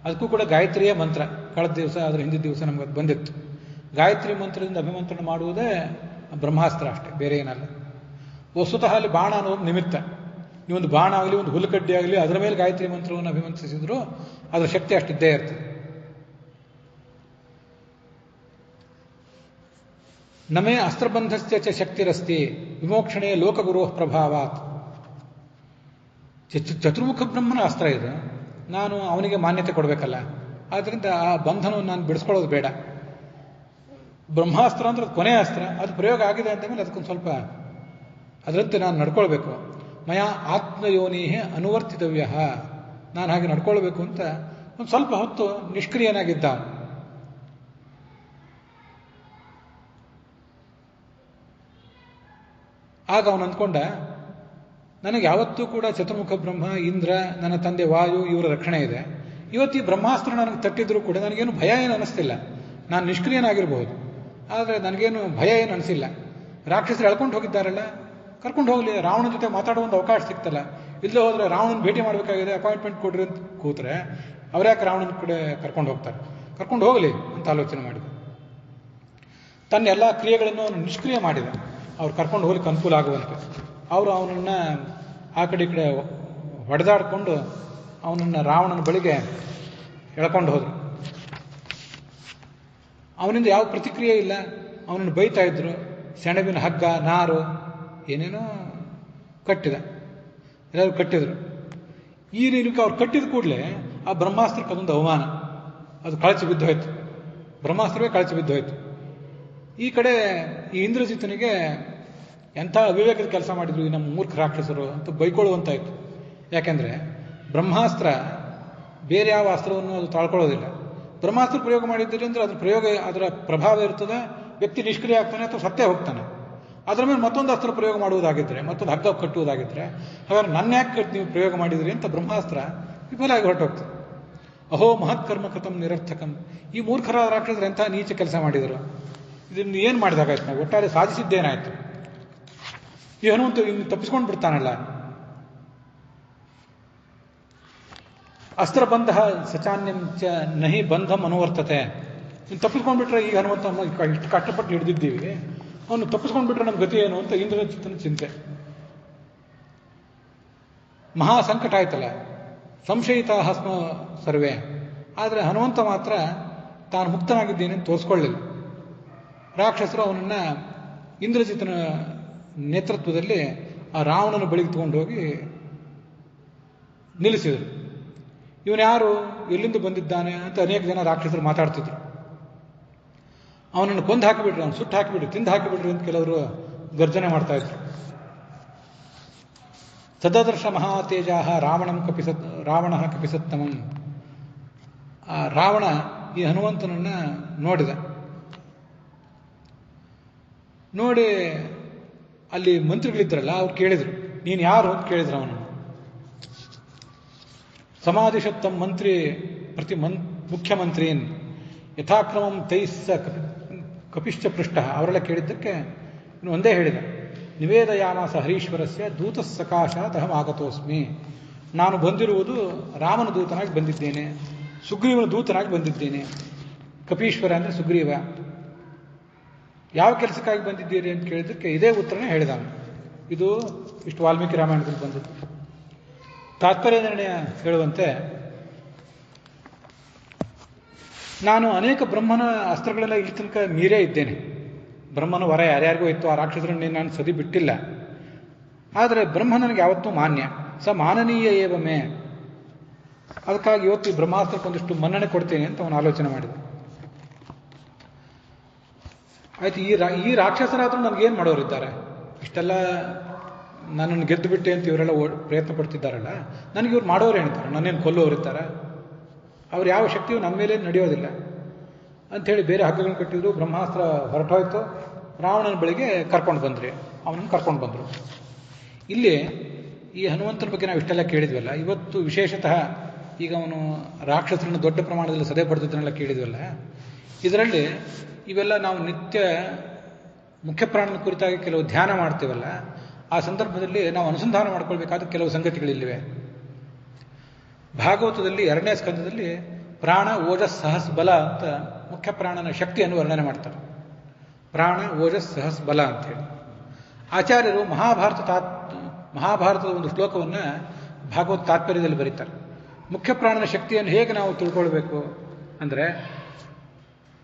ಅದಕ್ಕೂ ಕೂಡ ಗಾಯತ್ರಿಯ ಮಂತ್ರ. ಕಳೆದ ದಿವಸ, ಅದರ ಹಿಂದಿನ ದಿವಸ ನಮ್ಗೆ ಅದು ಬಂದಿತ್ತು. ಗಾಯತ್ರಿ ಮಂತ್ರದಿಂದ ಅಭಿಮಂತ್ರಣ ಮಾಡುವುದೇ ಬ್ರಹ್ಮಾಸ್ತ್ರ ಅಷ್ಟೇ, ಬೇರೆ ಏನಲ್ಲ. ವಸ್ತುತಃ ಅಲ್ಲಿ ಬಾಣ ಅನ್ನೋದು ನಿಮಿತ್ತ. ಈ ಒಂದು ಬಾಣ ಆಗಲಿ, ಒಂದು ಹುಲ್ಲುಕಡ್ಡಿ ಆಗಲಿ, ಅದರ ಮೇಲೆ ಗಾಯತ್ರಿ ಮಂತ್ರವನ್ನು ಅಭಿಮಂತ್ರಿಸಿದ್ರು ಅದರ ಶಕ್ತಿ ಅಷ್ಟಿದ್ದೇ ಇರ್ತದೆ. ನಮೇ ಅಸ್ತ್ರಬಂಧಸ್ಯ ಚ ಶಕ್ತಿರಸ್ತಿ ವಿಮೋಕ್ಷಣೆಯ ಲೋಕಗುರೋ ಪ್ರಭಾವಾತ್. ಚತುರ್ಮುಖ ಬ್ರಹ್ಮನ ಅಸ್ತ್ರ ಇದು. ನಾನು ಅವನಿಗೆ ಮಾನ್ಯತೆ ಕೊಡಬೇಕಲ್ಲ. ಆದ್ದರಿಂದ ಆ ಬಂಧನವನ್ನು ನಾನು ಬಿಡಿಸ್ಕೊಳ್ಳೋದು ಬೇಡ. ಬ್ರಹ್ಮಾಸ್ತ್ರ ಅಂದ್ರೆ ಅದು ಕೊನೆಯ ಅಸ್ತ್ರ. ಅದು ಪ್ರಯೋಗ ಆಗಿದೆ ಅಂತ ಮೇಲೆ ಅದಕ್ಕೊಂದು ಸ್ವಲ್ಪ ಅದರಂತೆ ನಾನು ನಡ್ಕೊಳ್ಬೇಕು. ಮಯ ಆತ್ಮಯೋನಿಹೇ ಅನುವರ್ತಿತವ್ಯ. ನಾನು ಹಾಗೆ ನಡ್ಕೊಳ್ಬೇಕು ಅಂತ ಒಂದು ಸ್ವಲ್ಪ ಹೊತ್ತು ನಿಷ್ಕ್ರಿಯನಾಗಿದ್ದ. ಆಗ ಅವನು ಅಂದ್ಕೊಂಡ, ನನಗೆ ಯಾವತ್ತೂ ಕೂಡ ಚತುರ್ಮುಖ ಬ್ರಹ್ಮ, ಇಂದ್ರ, ನನ್ನ ತಂದೆ ವಾಯು ಇವರ ರಕ್ಷಣೆ ಇದೆ. ಇವತ್ತು ಈ ಬ್ರಹ್ಮಾಸ್ತ್ರ ನನಗೆ ತಟ್ಟಿದ್ರು ಕೂಡ ನನಗೇನು ಭಯ ಏನು ಅನ್ನಿಸ್ತಿಲ್ಲ. ನಾನು ನಿಷ್ಕ್ರಿಯನಾಗಿರ್ಬೋದು, ಆದರೆ ನನಗೇನು ಭಯ ಏನು ಅನಿಸಿಲ್ಲ. ರಾಕ್ಷಸರು ಎಳ್ಕೊಂಡು ಹೋಗಿದ್ದಾರಲ್ಲ, ಕರ್ಕೊಂಡು ಹೋಗಲಿ. ರಾವಣನ ಜೊತೆ ಮಾತಾಡೋ ಒಂದು ಅವಕಾಶ ಸಿಗ್ತಲ್ಲ. ಇಲ್ಲದೆ ಹೋದರೆ ರಾವಣನ ಭೇಟಿ ಮಾಡಬೇಕಾಗಿದೆ, ಅಪಾಯಿಂಟ್ಮೆಂಟ್ ಕೊಡ್ರಿ ಅಂತ ಕೂತ್ರೆ ಅವ್ರ್ಯಾಕೆ ರಾವಣನ ಕಡೆ ಕರ್ಕೊಂಡು ಹೋಗ್ತಾರೆ? ಕರ್ಕೊಂಡು ಹೋಗಲಿ ಅಂತ ಆಲೋಚನೆ ಮಾಡಿದ. ತನ್ನ ಎಲ್ಲ ಕ್ರಿಯೆಗಳನ್ನು ಅವನು ನಿಷ್ಕ್ರಿಯ ಮಾಡಿದ, ಅವ್ರು ಕರ್ಕೊಂಡು ಹೋಗ್ಲಿಕ್ಕೆ ಅನುಕೂಲ ಆಗುವಂತೆ. ಅವರು ಅವನನ್ನು ಆ ಕಡೆ ಈ ಕಡೆ ಹೊಡೆದಾಡಿಕೊಂಡು ಅವನನ್ನು ರಾವಣನ ಬಳಿಗೆ ಎಳ್ಕೊಂಡು ಹೋದರು. ಅವನಿಂದ ಯಾವ ಪ್ರತಿಕ್ರಿಯೆ ಇಲ್ಲ. ಅವನನ್ನು ಬೈತಾ ಇದ್ರು. ಸೆಣಬಿನ ಹಗ್ಗ, ನಾರು, ಏನೇನೋ ಕಟ್ಟಿದ. ಎಲ್ಲರೂ ಕಟ್ಟಿದ್ರು. ಈ ರೀತಿಗೆ ಅವ್ರು ಕಟ್ಟಿದ ಕೂಡಲೇ ಆ ಬ್ರಹ್ಮಾಸ್ತ್ರಕ್ಕೆ ಅದೊಂದು ಅವಮಾನ. ಅದು ಕಳಚಿ ಬಿದ್ದೋಯ್ತು. ಬ್ರಹ್ಮಾಸ್ತ್ರವೇ ಕಳಚಿ ಬಿದ್ದೋಯ್ತು. ಈ ಕಡೆ ಈ ಇಂದ್ರಜಿತನಿಗೆ ಎಂಥ ಅವಿವೇಕದ ಕೆಲಸ ಮಾಡಿದ್ರು ಈ ನಮ್ಮ ಮೂರ್ಖ ರಾಕ್ಷಸರು ಅಂತ ಬೈಕೊಳ್ಳುವಂತಾಯಿತು. ಯಾಕೆಂದರೆ ಬ್ರಹ್ಮಾಸ್ತ್ರ ಬೇರೆ ಯಾವ ಅಸ್ತ್ರವನ್ನು ಅದು ತಾಳ್ಕೊಳ್ಳೋದಿಲ್ಲ. ಬ್ರಹ್ಮಾಸ್ತ್ರ ಪ್ರಯೋಗ ಮಾಡಿದ್ದೀರಿ ಅಂದರೆ ಅದ್ರ ಪ್ರಯೋಗ, ಅದರ ಪ್ರಭಾವ ಇರ್ತದೆ. ವ್ಯಕ್ತಿ ನಿಷ್ಕ್ರಿಯ ಆಗ್ತಾನೆ ಅಥವಾ ಸತ್ತೇ ಹೋಗ್ತಾನೆ. ಅದರ ಮೇಲೆ ಮತ್ತೊಂದು ಅಸ್ತ್ರ ಪ್ರಯೋಗ ಮಾಡುವುದಾಗಿದ್ದರೆ, ಮತ್ತೊಂದು ಹಗ್ಗ ಕಟ್ಟುವುದಾಗಿದ್ದರೆ, ಹಾಗಾದ್ರೆ ನನ್ನ ಯಾಕೆ ನೀವು ಪ್ರಯೋಗ ಮಾಡಿದಿರಿ ಅಂತ ಬ್ರಹ್ಮಾಸ್ತ್ರ ವಿಫಲ ಆಗಿ ಹೊರಟೋಗ್ತದೆ. ಅಹೋ ಮಹತ್ಕರ್ಮ ಕೃತಂ ನಿರರ್ಥಕಂ. ಈ ಮೂರ್ಖರಾದ ರಾಕ್ಷಸರು ಎಂಥ ನೀಚ ಕೆಲಸ ಮಾಡಿದರು. ಇದನ್ನು ಏನು ಮಾಡಿದಾಗಾಯ್ತು? ನಾವು ಒಟ್ಟಾರೆ ಸಾಧಿಸಿದ್ದೇನಾಯ್ತು? ಈ ಹನುಮಂತ ಇನ್ನು ತಪ್ಪಿಸ್ಕೊಂಡು ಬಿಡ್ತಾನಲ್ಲ. ಅಸ್ತ್ರಬಂಧ ಸಚಾನ್ಯಂ ಚ ನಹಿ ಬಂಧಂ ಅನುವರ್ತತೆ. ಇನ್ನು ತಪ್ಪಿಸ್ಕೊಂಡ್ಬಿಟ್ರೆ ಈಗ ಹನುಮಂತ ಇಷ್ಟು ಕಷ್ಟಪಟ್ಟು ಹಿಡಿದಿದ್ದೀವಿ, ಅವನು ತಪ್ಪಿಸ್ಕೊಂಡ್ಬಿಟ್ರೆ ನಮ್ಮ ಗತಿ ಏನು ಅಂತ ಇಂದ್ರಜಿತ್ತನ ಚಿಂತೆ. ಮಹಾ ಸಂಕಟ ಆಯ್ತಲ್ಲ. ಸರ್ವೇ. ಆದರೆ ಹನುಮಂತ ಮಾತ್ರ ತಾನು ಮುಕ್ತನಾಗಿದ್ದೇನೆ ಅಂತ ತೋರಿಸ್ಕೊಳ್ಳಿಲ್ಲ. ರಾಕ್ಷಸರು ಅವನನ್ನು ಇಂದ್ರಜಿತನ ನೇತೃತ್ವದಲ್ಲಿ ಆ ರಾವಣನ ಬಳಿಗೆ ತಗೊಂಡು ಹೋಗಿ ನಿಲ್ಲಿಸಿದರು. ಇವನು ಯಾರು, ಎಲ್ಲಿಂದ ಬಂದಿದ್ದಾನೆ ಅಂತ ಅನೇಕ ಜನ ರಾಕ್ಷಸರು ಮಾತಾಡ್ತಿದ್ರು. ಅವನನ್ನು ಕೊಂದು ಹಾಕಿಬಿಟ್ರಿ, ಅವನು ಸುಟ್ಟು ಹಾಕಿಬಿಟ್ರಿ, ತಿಂದು ಹಾಕಿಬಿಟ್ರಿ ಅಂತ ಕೆಲವರು ಗರ್ಜನೆ ಮಾಡ್ತಾ ಇದ್ರು. ತದದರ್ಶ ಮಹಾತೇಜ ರಾವಣ ಕಪಿಸತ್ತಮಂ. ಆ ರಾವಣ ಈ ಹನುಮಂತನನ್ನ ನೋಡಿದ. ನೋಡಿ ಅಲ್ಲಿ ಮಂತ್ರಿಗಳಿದ್ರಲ್ಲ ಅವ್ರು ಕೇಳಿದ್ರು, ನೀನು ಯಾರು ಅಂತ ಕೇಳಿದ್ರು ಅವನನ್ನು. ಸಮಾಧಿಶತ್ತಂ ಮಂತ್ರಿ ಮುಖ್ಯಮಂತ್ರೀನ್ ಯಥಾಕ್ರಮಂ ತೈಸ್ಸ ಕಪಿಶ್ಚ ಪೃಷ್ಠ. ಅವರೆಲ್ಲ ಕೇಳಿದ್ದಕ್ಕೆ ಇನ್ನು ಒಂದೇ ಹೇಳಿದ, ನಿವೇದಯಾಮಾಸ ಹರೀಶ್ವರಸ್ಯ ದೂತ ಸಕಾಶಾತ್ ಅಹಂ ಆಗತೋಸ್ಮಿ. ನಾನು ಬಂದಿರುವುದು ರಾಮನ ದೂತನಾಗಿ ಬಂದಿದ್ದೇನೆ, ಸುಗ್ರೀವನ ದೂತನಾಗಿ ಬಂದಿದ್ದೇನೆ. ಕಪೀಶ್ವರ ಅಂದರೆ ಸುಗ್ರೀವ. ಯಾವ ಕೆಲಸಕ್ಕಾಗಿ ಬಂದಿದ್ದೀರಿ ಅಂತ ಕೇಳಿದ್ದಕ್ಕೆ ಇದೇ ಉತ್ತರನೇ ಹೇಳಿದ. ಇದು ಇಷ್ಟು ವಾಲ್ಮೀಕಿ ರಾಮಾಯಣದಲ್ಲಿ ಬಂದದ್ದು. ತಾತ್ಪರ್ಯ ನಿರ್ಣಯ ಹೇಳುವಂತೆ, ನಾನು ಅನೇಕ ಬ್ರಹ್ಮನ ಅಸ್ತ್ರಗಳೆಲ್ಲ ಇಲ್ಲಿ ತನಕ ಮೀರೇ ಇದ್ದೇನೆ. ಬ್ರಹ್ಮನ ವರ ಯಾರ್ಯಾರಿಗೂ ಇತ್ತು, ಆ ರಾಕ್ಷಸರನ್ನೇ ನಾನು ಸದಿ ಬಿಟ್ಟಿಲ್ಲ. ಆದರೆ ಬ್ರಹ್ಮ ನನಗೆ ಯಾವತ್ತೂ ಮಾನ್ಯ, ಸ ಮಾನನೀಯ ಏವಮೇ. ಅದಕ್ಕಾಗಿ ಇವತ್ತು ಈ ಬ್ರಹ್ಮಾಸ್ತ್ರಕ್ಕೊಂದಿಷ್ಟು ಮನ್ನಣೆ ಕೊಡ್ತೇನೆ ಅಂತ ಅವನು ಆಲೋಚನೆ ಮಾಡಿದ. ಆಯ್ತು, ಈ ರಾಕ್ಷಸರಾದರೂ ನನಗೇನು ಮಾಡೋರಿದ್ದಾರೆ? ಇಷ್ಟೆಲ್ಲ ನನ್ನನ್ನು ಗೆದ್ದು ಬಿಟ್ಟೆ ಅಂತ ಇವರೆಲ್ಲ ಪ್ರಯತ್ನ ಪಡ್ತಿದ್ದಾರಲ್ಲ, ನನಗೆ ಇವ್ರು ಮಾಡೋರು ಹೇಳ್ತಾರೆ, ನನ್ನೇನು ಕೊಲ್ಲೋರಿದ್ದಾರೆ? ಅವ್ರು ಯಾವ ಶಕ್ತಿಯು ನನ್ನ ಮೇಲೆ ನಡೆಯೋದಿಲ್ಲ ಅಂಥೇಳಿ ಬೇರೆ ಹಗ್ಗಗಳನ್ನು ಕಟ್ಟಿದ್ರು. ಬ್ರಹ್ಮಾಸ್ತ್ರ ಹೊರಟೋಯ್ತು. ರಾವಣನ ಬಳಿಗೆ ಕರ್ಕೊಂಡು ಬಂದರು. ಇಲ್ಲಿ ಈ ಹನುಮಂತನ ಬಗ್ಗೆ ನಾವು ಇಷ್ಟೆಲ್ಲ ಕೇಳಿದ್ವಲ್ಲ, ಇವತ್ತು ವಿಶೇಷತಃ ಈಗ ಅವನು ರಾಕ್ಷಸರನ್ನು ದೊಡ್ಡ ಪ್ರಮಾಣದಲ್ಲಿ ಸದೆ ಪಡೆದದನ್ನೆಲ್ಲ ಕೇಳಿದ್ವಲ್ಲ, ಇದರಲ್ಲಿ ಇವೆಲ್ಲ ನಾವು ನಿತ್ಯ ಮುಖ್ಯ ಪ್ರಾಣನ ಕುರಿತಾಗಿ ಕೆಲವು ಧ್ಯಾನ ಮಾಡ್ತೀವಲ್ಲ, ಆ ಸಂದರ್ಭದಲ್ಲಿ ನಾವು ಅನುಸಂಧಾನ ಮಾಡ್ಕೊಳ್ಬೇಕಾದ ಕೆಲವು ಸಂಗತಿಗಳಿಲ್ಲಿವೆ. ಭಾಗವತದಲ್ಲಿ 2ನೇ ಸ್ಕಂದದಲ್ಲಿ ಪ್ರಾಣ ಓಜಸ್ ಸಹಸ್ ಬಲ ಅಂತ ಮುಖ್ಯ ಪ್ರಾಣನ ಶಕ್ತಿಯನ್ನು ವರ್ಣನೆ ಮಾಡ್ತಾರೆ. ಪ್ರಾಣ ಓಜಸ್ ಸಹಸ್ ಬಲ ಅಂತೇಳಿ ಆಚಾರ್ಯರು ಮಹಾಭಾರತದ ಒಂದು ಶ್ಲೋಕವನ್ನು ಭಾಗವತ ತಾತ್ಪರ್ಯದಲ್ಲಿ ಬರೀತಾರೆ. ಮುಖ್ಯ ಪ್ರಾಣನ ಶಕ್ತಿಯನ್ನು ಹೇಗೆ ನಾವು ತಿಳ್ಕೊಳ್ಬೇಕು ಅಂದರೆ,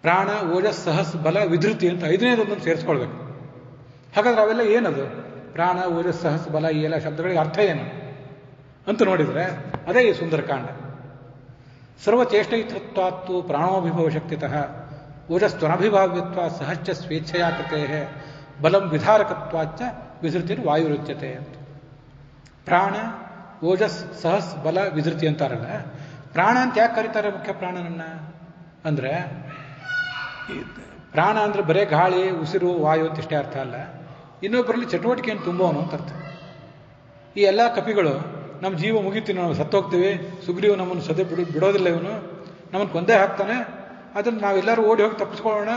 ಪ್ರಾಣ ಓಜಸ್ ಸಹಸ್ ಬಲ ವಿಧೃತಿ ಅಂತ 5ನೇದೊಂದನ್ನು ಸೇರಿಸ್ಕೊಳ್ಬೇಕು. ಹಾಗಾದ್ರೆ ಅವೆಲ್ಲ ಏನದು? ಪ್ರಾಣ ಓಜಸ್ ಸಹಸ್ ಬಲ, ಈ ಎಲ್ಲ ಶಬ್ದಗಳಿಗೆ ಅರ್ಥ ಏನು ಅಂತ ನೋಡಿದರೆ ಅದೇ ಈ ಸುಂದರಕಾಂಡ. ಸರ್ವಚೇಷ್ಟೈತೃತ್ವಾತ್ತು ಪ್ರಾಣೋಭಿಭವ ಶಕ್ತಿತಃ ಓಜಸ್ತ್ವನಭಿಭಾವ್ಯತ್ವ ಸಹಜ ಸ್ವೇಚ್ಛಯಾಕತೆ ಬಲಂ ವಿಧಾರಕತ್ವಾಚ್ಚ ವಿಧೃತಿರ್ ವಾಯುರುಚ್ಯತೆ ಅಂತ. ಪ್ರಾಣ ಓಜಸ್ ಸಹಸ್ ಬಲ ವಿಧೃತಿ ಅಂತಾರಲ್ಲ, ಪ್ರಾಣ ಅಂತ ಯಾಕೆ ಕರೀತಾರೆ ಮುಖ್ಯ ಪ್ರಾಣನನ್ನ ಅಂದರೆ, ಪ್ರಾಣ ಅಂದರೆ ಬರೇ ಗಾಳಿ, ಉಸಿರು, ವಾಯು ಅಂತ ಇಷ್ಟೇ ಅರ್ಥ ಅಲ್ಲ, ಇನ್ನೊಬ್ಬರಲ್ಲಿ ಚಟುವಟಿಕೆಯನ್ನು ತುಂಬುವನು ಅಂತ ಅರ್ಥ. ಈ ಎಲ್ಲ ಕಪಿಗಳು ನಮ್ಮ ಜೀವ ಮುಗಿತೀವಿ, ನಾವು ಸತ್ತೋಗ್ತೀವಿ, ಸುಗ್ರೀವ ನಮ್ಮನ್ನು ಸದೆ ಬಿಡೋದಿಲ್ಲ, ಇವನು ನಮ್ಮನ್ನು ಕೊಂದೇ ಹಾಕ್ತಾನೆ, ಅದನ್ನು ನಾವೆಲ್ಲರೂ ಓಡಿ ಹೋಗಿ ತಪ್ಪಿಸ್ಕೊಳ್ಳೋಣ,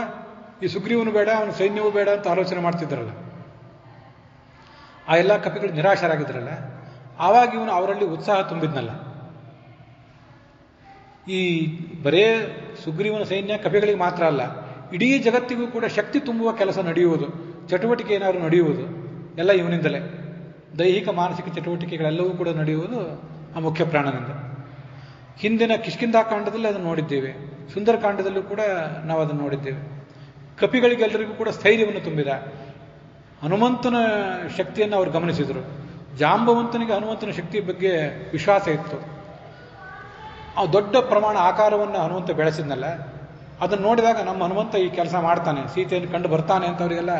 ಈ ಸುಗ್ರೀವನು ಬೇಡ, ಅವನ ಸೈನ್ಯವೂ ಬೇಡ ಅಂತ ಆಲೋಚನೆ ಮಾಡ್ತಿದ್ರಲ್ಲ. ಆ ಎಲ್ಲ ಕಪಿಗಳು ನಿರಾಶರಾಗಿದ್ರಲ್ಲ, ಆವಾಗ ಇವನು ಅವರಲ್ಲಿ ಉತ್ಸಾಹ ತುಂಬಿದ್ನಲ್ಲ. ಈ ಬರೇ ಸುಗ್ರೀವನ ಸೈನ್ಯ ಕಪಿಗಳಿಗೆ ಮಾತ್ರ ಅಲ್ಲ, ಇಡೀ ಜಗತ್ತಿಗೂ ಕೂಡ ಶಕ್ತಿ ತುಂಬುವ ಕೆಲಸ ನಡೆಯುವುದು, ಚಟುವಟಿಕೆ ಏನಾದರೂ ನಡೆಯುವುದು ಎಲ್ಲ ಇವನಿಂದಲೇ. ದೈಹಿಕ ಮಾನಸಿಕ ಚಟುವಟಿಕೆಗಳೆಲ್ಲವೂ ಕೂಡ ನಡೆಯುವುದು ಆ ಮುಖ್ಯ ಪ್ರಾಣನಿಂದ. ಹಿಂದಿನ ಕಿಷ್ಕಿಂಧಾಕಾಂಡದಲ್ಲಿ ಅದನ್ನು ನೋಡಿದ್ದೇವೆ, ಸುಂದರಕಾಂಡದಲ್ಲೂ ಕೂಡ ನಾವು ಅದನ್ನು ನೋಡಿದ್ದೇವೆ. ಕಪಿಗಳಿಗೆಲ್ಲರಿಗೂ ಕೂಡ ಸ್ಥೈರ್ಯವನ್ನು ತುಂಬಿದ. ಹನುಮಂತನ ಶಕ್ತಿಯನ್ನು ಅವರು ಗಮನಿಸಿದರು. ಜಾಂಬವಂತನಿಗೆ ಹನುಮಂತನ ಶಕ್ತಿಯ ಬಗ್ಗೆ ವಿಶ್ವಾಸ ಇತ್ತು. ಆ ದೊಡ್ಡ ಪ್ರಮಾಣ ಆಕಾರವನ್ನು ಹನುಮಂತ ಬೆಳೆಸಿದ್ನಲ್ಲ, ಅದನ್ನು ನೋಡಿದಾಗ ನಮ್ಮ ಹನುಮಂತ ಈ ಕೆಲಸ ಮಾಡ್ತಾನೆ, ಸೀತೆಯನ್ನು ಕಂಡು ಬರ್ತಾನೆ ಅಂತ ಅವರಿಗೆಲ್ಲ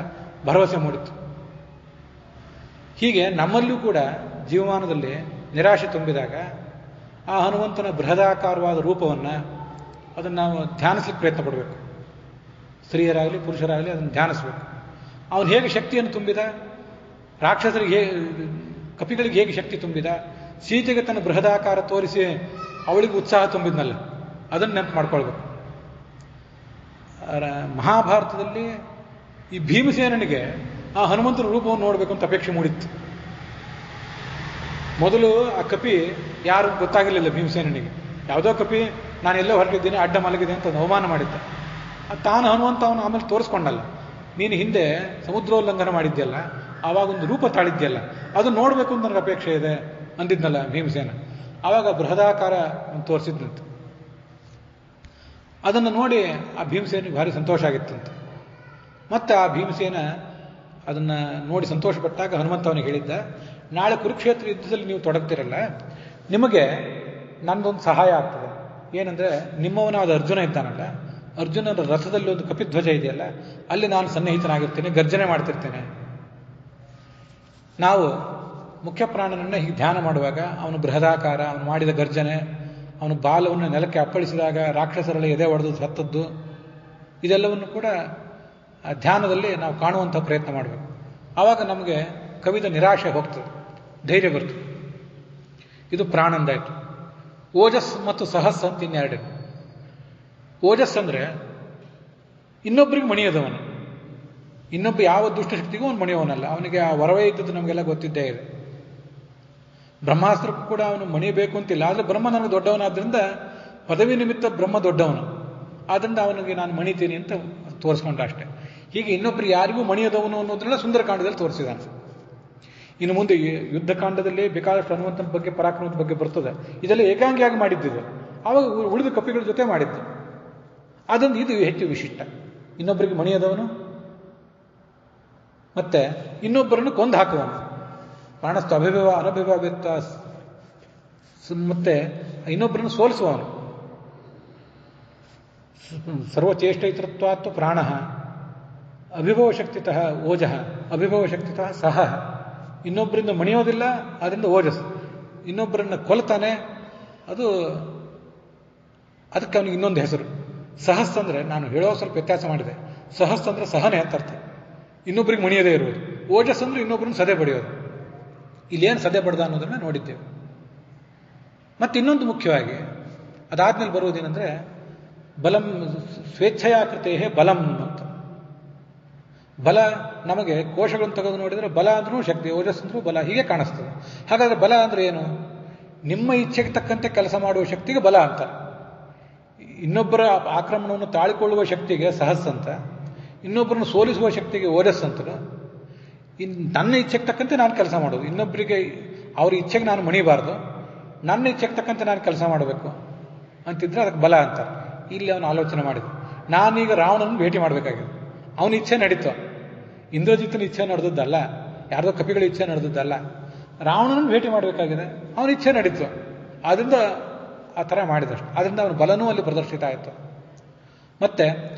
ಭರವಸೆ ಮೂಡಿತ್ತು. ಹೀಗೆ ನಮ್ಮಲ್ಲೂ ಕೂಡ ಜೀವಮಾನದಲ್ಲಿ ನಿರಾಶೆ ತುಂಬಿದಾಗ ಆ ಹನುಮಂತನ ಬೃಹದಾಕಾರವಾದ ರೂಪವನ್ನು ಅದನ್ನು ನಾವು ಧ್ಯಾನಿಸ್ಲಿಕ್ಕೆ ಪ್ರಯತ್ನ ಪಡಬೇಕು. ಸ್ತ್ರೀಯರಾಗಲಿ ಪುರುಷರಾಗಲಿ ಅದನ್ನು ಧ್ಯಾನಿಸ್ಬೇಕು. ಅವನು ಹೇಗೆ ಶಕ್ತಿಯನ್ನು ತುಂಬಿದ, ರಾಕ್ಷಸರಿಗೆ ಕಪಿಗಳಿಗೆ ಹೇಗೆ ಶಕ್ತಿ ತುಂಬಿದ, ಸೀತೆಗೆ ತನ್ನ ಬೃಹದಾಕಾರ ತೋರಿಸಿ ಅವಳಿಗೆ ಉತ್ಸಾಹ ತುಂಬಿದ್ನಲ್ಲ, ಅದನ್ನು ನೆನಪು ಮಾಡ್ಕೊಳ್ಬೇಕು. ಮಹಾಭಾರತದಲ್ಲಿ ಈ ಭೀಮಸೇನಿಗೆ ಆ ಹನುಮಂತನ ರೂಪವನ್ನು ನೋಡಬೇಕು ಅಂತ ಅಪೇಕ್ಷೆ ಮೂಡಿತ್ತು. ಮೊದಲು ಆ ಕಪಿ ಯಾರು ಗೊತ್ತಾಗಲಿಲ್ಲ ಭೀಮಸೇನಿಗೆ. ಯಾವುದೋ ಕಪಿ ನಾನೆಲ್ಲೋ ಹೊರಟಿದ್ದೀನಿ, ಅಡ್ಡ ಮಲಗಿದೆ ಅಂತ ಅವಮಾನ ಮಾಡಿದ್ದ. ತಾನು ಹನುಮಂತ ಅವನು ಆಮೇಲೆ ತೋರಿಸ್ಕೊಂಡಲ್ಲ, ನೀನು ಹಿಂದೆ ಸಮುದ್ರೋಲ್ಲಂಘನ ಮಾಡಿದ್ಯಲ್ಲ, ಆವಾಗೊಂದು ರೂಪ ತಾಳಿದ್ಯಲ್ಲ, ಅದು ನೋಡಬೇಕು ಅಂತ ನನಗೆ ಅಪೇಕ್ಷೆ ಇದೆ ಅಂದಿದ್ನಲ್ಲ ಭೀಮಸೇನ. ಆವಾಗ ಬೃಹದಾಕಾರ ತೋರಿಸಿದ್ನಂತೆ. ಅದನ್ನು ನೋಡಿ ಆ ಭೀಮಸೇನಿಗೆ ಭಾರಿ ಸಂತೋಷ ಆಗಿತ್ತಂತೆ. ಮತ್ತೆ ಆ ಭೀಮಸೇನ ಅದನ್ನು ನೋಡಿ ಸಂತೋಷಪಟ್ಟಾಗ ಹನುಮಂತ ಅವನಿಗೆ ಹೇಳಿದ್ದ, ನಾಳೆ ಕುರುಕ್ಷೇತ್ರ ಯುದ್ಧದಲ್ಲಿ ನೀವು ತೊಡಗ್ತಿರಲ್ಲ, ನಿಮಗೆ ನನ್ನದೊಂದು ಸಹಾಯ ಆಗ್ತದೆ. ಏನಂದರೆ, ನಿಮ್ಮವನಾದ ಅರ್ಜುನ ಇದ್ದಾನಲ್ಲ, ಅರ್ಜುನನ ರಥದಲ್ಲಿ ಒಂದು ಕಪಿಧ್ವಜ ಇದೆಯಲ್ಲ, ಅಲ್ಲಿ ನಾನು ಸನ್ನಿಹಿತನಾಗಿರ್ತೇನೆ, ಗರ್ಜನೆ ಮಾಡ್ತಿರ್ತೇನೆ. ನಾವು ಮುಖ್ಯ ಪ್ರಾಣನನ್ನು ಹೀಗೆ ಧ್ಯಾನ ಮಾಡುವಾಗ ಅವನು ಬೃಹದಾಕಾರ, ಅವನು ಮಾಡಿದ ಗರ್ಜನೆ, ಅವನು ಬಾಲವನ್ನು ನೆಲಕ್ಕೆ ಅಪ್ಪಳಿಸಿದಾಗ ರಾಕ್ಷಸರಲ್ಲಿ ಎದೆ ಹೊಡೆದು ಸತ್ತದ್ದು, ಇದೆಲ್ಲವನ್ನು ಕೂಡ ಧ್ಯಾನದಲ್ಲಿ ನಾವು ಕಾಣುವಂಥ ಪ್ರಯತ್ನ ಮಾಡಬೇಕು. ಆವಾಗ ನಮಗೆ ಕವಿದ ನಿರಾಶೆ ಹೋಗ್ತದೆ, ಧೈರ್ಯ ಬರ್ತದೆ. ಇದು ಪ್ರಾಣಂದಾಯಿತು. ಓಜಸ್ ಮತ್ತು ಸಹಸ್ ಅಂತ ಇನ್ನೆರಡು. ಓಜಸ್ ಅಂದರೆ ಇನ್ನೊಬ್ಬರಿಗೆ ಮಣಿಯದವನು, ಇನ್ನೊಬ್ಬ ಯಾವ ದುಷ್ಟಶಕ್ತಿಗೂ ಅವನು ಮಣಿಯವನಲ್ಲ. ಅವನಿಗೆ ಆ ವರವೇ ಇದ್ದದ್ದು ನಮಗೆಲ್ಲ ಗೊತ್ತಿದ್ದೇ ಇದೆ. ಬ್ರಹ್ಮಾಸ್ತ್ರಕ್ಕೂ ಕೂಡ ಅವನು ಮಣಿಯಬೇಕು ಅಂತಿಲ್ಲ, ಆದರೆ ಬ್ರಹ್ಮ ನನಗೆ ದೊಡ್ಡವನಾದ್ರಿಂದ ಪದವಿ ನಿಮಿತ್ತ ಬ್ರಹ್ಮ ದೊಡ್ಡವನು, ಆದ್ದರಿಂದ ಅವನಿಗೆ ನಾನು ಮಣಿತೀನಿ ಅಂತ ತೋರಿಸ್ಕೊಂಡ ಅಷ್ಟೇ. ಹೀಗೆ ಇನ್ನೊಬ್ಬರು ಯಾರಿಗೂ ಮಣಿಯದವನು ಅನ್ನೋದ್ರಲ್ಲ ಸುಂದರಕಾಂಡದಲ್ಲಿ ತೋರಿಸಿದಾನೆ. ಇನ್ನು ಮುಂದೆ ಯುದ್ಧಕಾಂಡದಲ್ಲಿ ಬೇಕಾದಷ್ಟು ಹನುಮಂತನ ಬಗ್ಗೆ, ಪರಾಕ್ರಮದ ಬಗ್ಗೆ ಬರ್ತದೆ. ಇದೆಲ್ಲ ಏಕಾಂಗಿಯಾಗಿ ಮಾಡಿದ್ದಿದ್ದು, ಆವಾಗ ಉಳಿದ ಕಪಿಗಳ ಜೊತೆ ಮಾಡಿದ್ದು. ಅದೊಂದು ಇದು ಹೆಚ್ಚು ವಿಶಿಷ್ಟ. ಇನ್ನೊಬ್ಬರಿಗೆ ಮಣಿಯದವನು ಮತ್ತೆ ಇನ್ನೊಬ್ಬರನ್ನು ಕೊಂದು ಹಾಕುವನು, ಪ್ರಾಣಸ್ಥ ಅಭಿಭವ ಅನಭಿಭಾವಿತ, ಮತ್ತೆ ಇನ್ನೊಬ್ಬರನ್ನು ಸೋಲಿಸುವವನು. ಸರ್ವಚೇಷ್ಟೈತೃತ್ವಾತ್ತು ಪ್ರಾಣ ಅಭಿಭವ ಶಕ್ತಿತಃ ಓಜಃ ಅಭಿಭವ ಶಕ್ತಿತಃ ಸಹ. ಇನ್ನೊಬ್ಬರಿಂದ ಮಣಿಯೋದಿಲ್ಲ, ಅದರಿಂದ ಓಜಸ್. ಇನ್ನೊಬ್ಬರನ್ನ ಕೊಲ್ತಾನೆ, ಅದಕ್ಕೆ ಅವನಿಗೆ ಇನ್ನೊಂದು ಹೆಸರು ಸಹಸ್. ಅಂದರೆ ನಾನು ಹೇಳೋ ಸ್ವಲ್ಪ ವ್ಯತ್ಯಾಸ ಮಾಡಿದೆ. ಸಹಸ್ ಅಂದರೆ ಸಹನೆ ಅಂತ ಅರ್ಥ, ಇನ್ನೊಬ್ಬರಿಗೆ ಮಣಿಯದೇ ಇರುವುದು. ಓಜಸ್ ಅಂದ್ರೆ ಇನ್ನೊಬ್ಬರನ್ನ ಸದೆ ಬಡಿಯೋದು. ಇಲ್ಲೇನು ಸದೆ ಬಡ್ದ ಅನ್ನೋದನ್ನ ನೋಡಿದ್ದೇವೆ. ಮತ್ತೆ ಇನ್ನೊಂದು ಮುಖ್ಯವಾಗಿ ಅದಾದ್ಮೇಲೆ ಬರುವುದೇನೆಂದ್ರೆ, ಬಲಂ ಸ್ವೇಚ್ಛಯಾಕೃತೇ ಬಲಂ ಅಂತ. ಬಲ ನಮಗೆ ಕೋಶಗಳನ್ನು ತೆಗೆದು ನೋಡಿದರೆ ಬಲ ಅಂದ್ರೂ ಶಕ್ತಿ, ಓಜಸ್ ಅಂದ್ರೂ ಬಲ, ಹೀಗೆ ಕಾಣಿಸ್ತದೆ. ಹಾಗಾದ್ರೆ ಬಲ ಅಂದ್ರೆ ಏನು? ನಿಮ್ಮ ಇಚ್ಛೆಗೆ ತಕ್ಕಂತೆ ಕೆಲಸ ಮಾಡುವ ಶಕ್ತಿಗೆ ಬಲ ಅಂತ. ಇನ್ನೊಬ್ಬರ ಆಕ್ರಮಣವನ್ನು ತಾಳಿಕೊಳ್ಳುವ ಶಕ್ತಿಗೆ ಸಹಸ್ ಅಂತ, ಇನ್ನೊಬ್ಬರನ್ನು ಸೋಲಿಸುವ ಶಕ್ತಿಗೆ ಓಜಸ್ ಅಂತ. ನನ್ನ ಇಚ್ಛೆಗೆ ತಕ್ಕಂತೆ ನಾನು ಕೆಲಸ ಮಾಡೋದು, ಇನ್ನೊಬ್ಬರಿಗೆ ಅವ್ರ ಇಚ್ಛೆಗೆ ನಾನು ಮಣಿಬಾರ್ದು, ನನ್ನ ಇಚ್ಛೆಗೆ ತಕ್ಕಂತೆ ನಾನು ಕೆಲಸ ಮಾಡಬೇಕು ಅಂತಿದ್ರೆ ಅದಕ್ಕೆ ಬಲ ಅಂತ. ಇಲ್ಲಿ ಅವನು ಆಲೋಚನೆ ಮಾಡಿದ, ನಾನೀಗ ರಾವಣನ ಭೇಟಿ ಮಾಡಬೇಕಾಗಿದೆ. ಅವನ ಇಚ್ಛೆ ನಡೀತು, ಇಂದ್ರಜಿತ್ತನ ಇಚ್ಛೆ ನಡೆದದ್ದಲ್ಲ, ಯಾರ್ದೋ ಕಪಿಗಳ ಇಚ್ಛೆ ನಡೆದದ್ದಲ್ಲ. ರಾವಣನನ್ನು ಭೇಟಿ ಮಾಡಬೇಕಾಗಿದೆ, ಅವನ ಇಚ್ಛೆ ನಡೀತು. ಆದ್ದರಿಂದ ಆ ಥರ ಮಾಡಿದಷ್ಟು, ಅದರಿಂದ ಅವನ ಬಲನೂ ಅಲ್ಲಿ ಪ್ರದರ್ಶಿತ ಆಯಿತು. ಮತ್ತೆ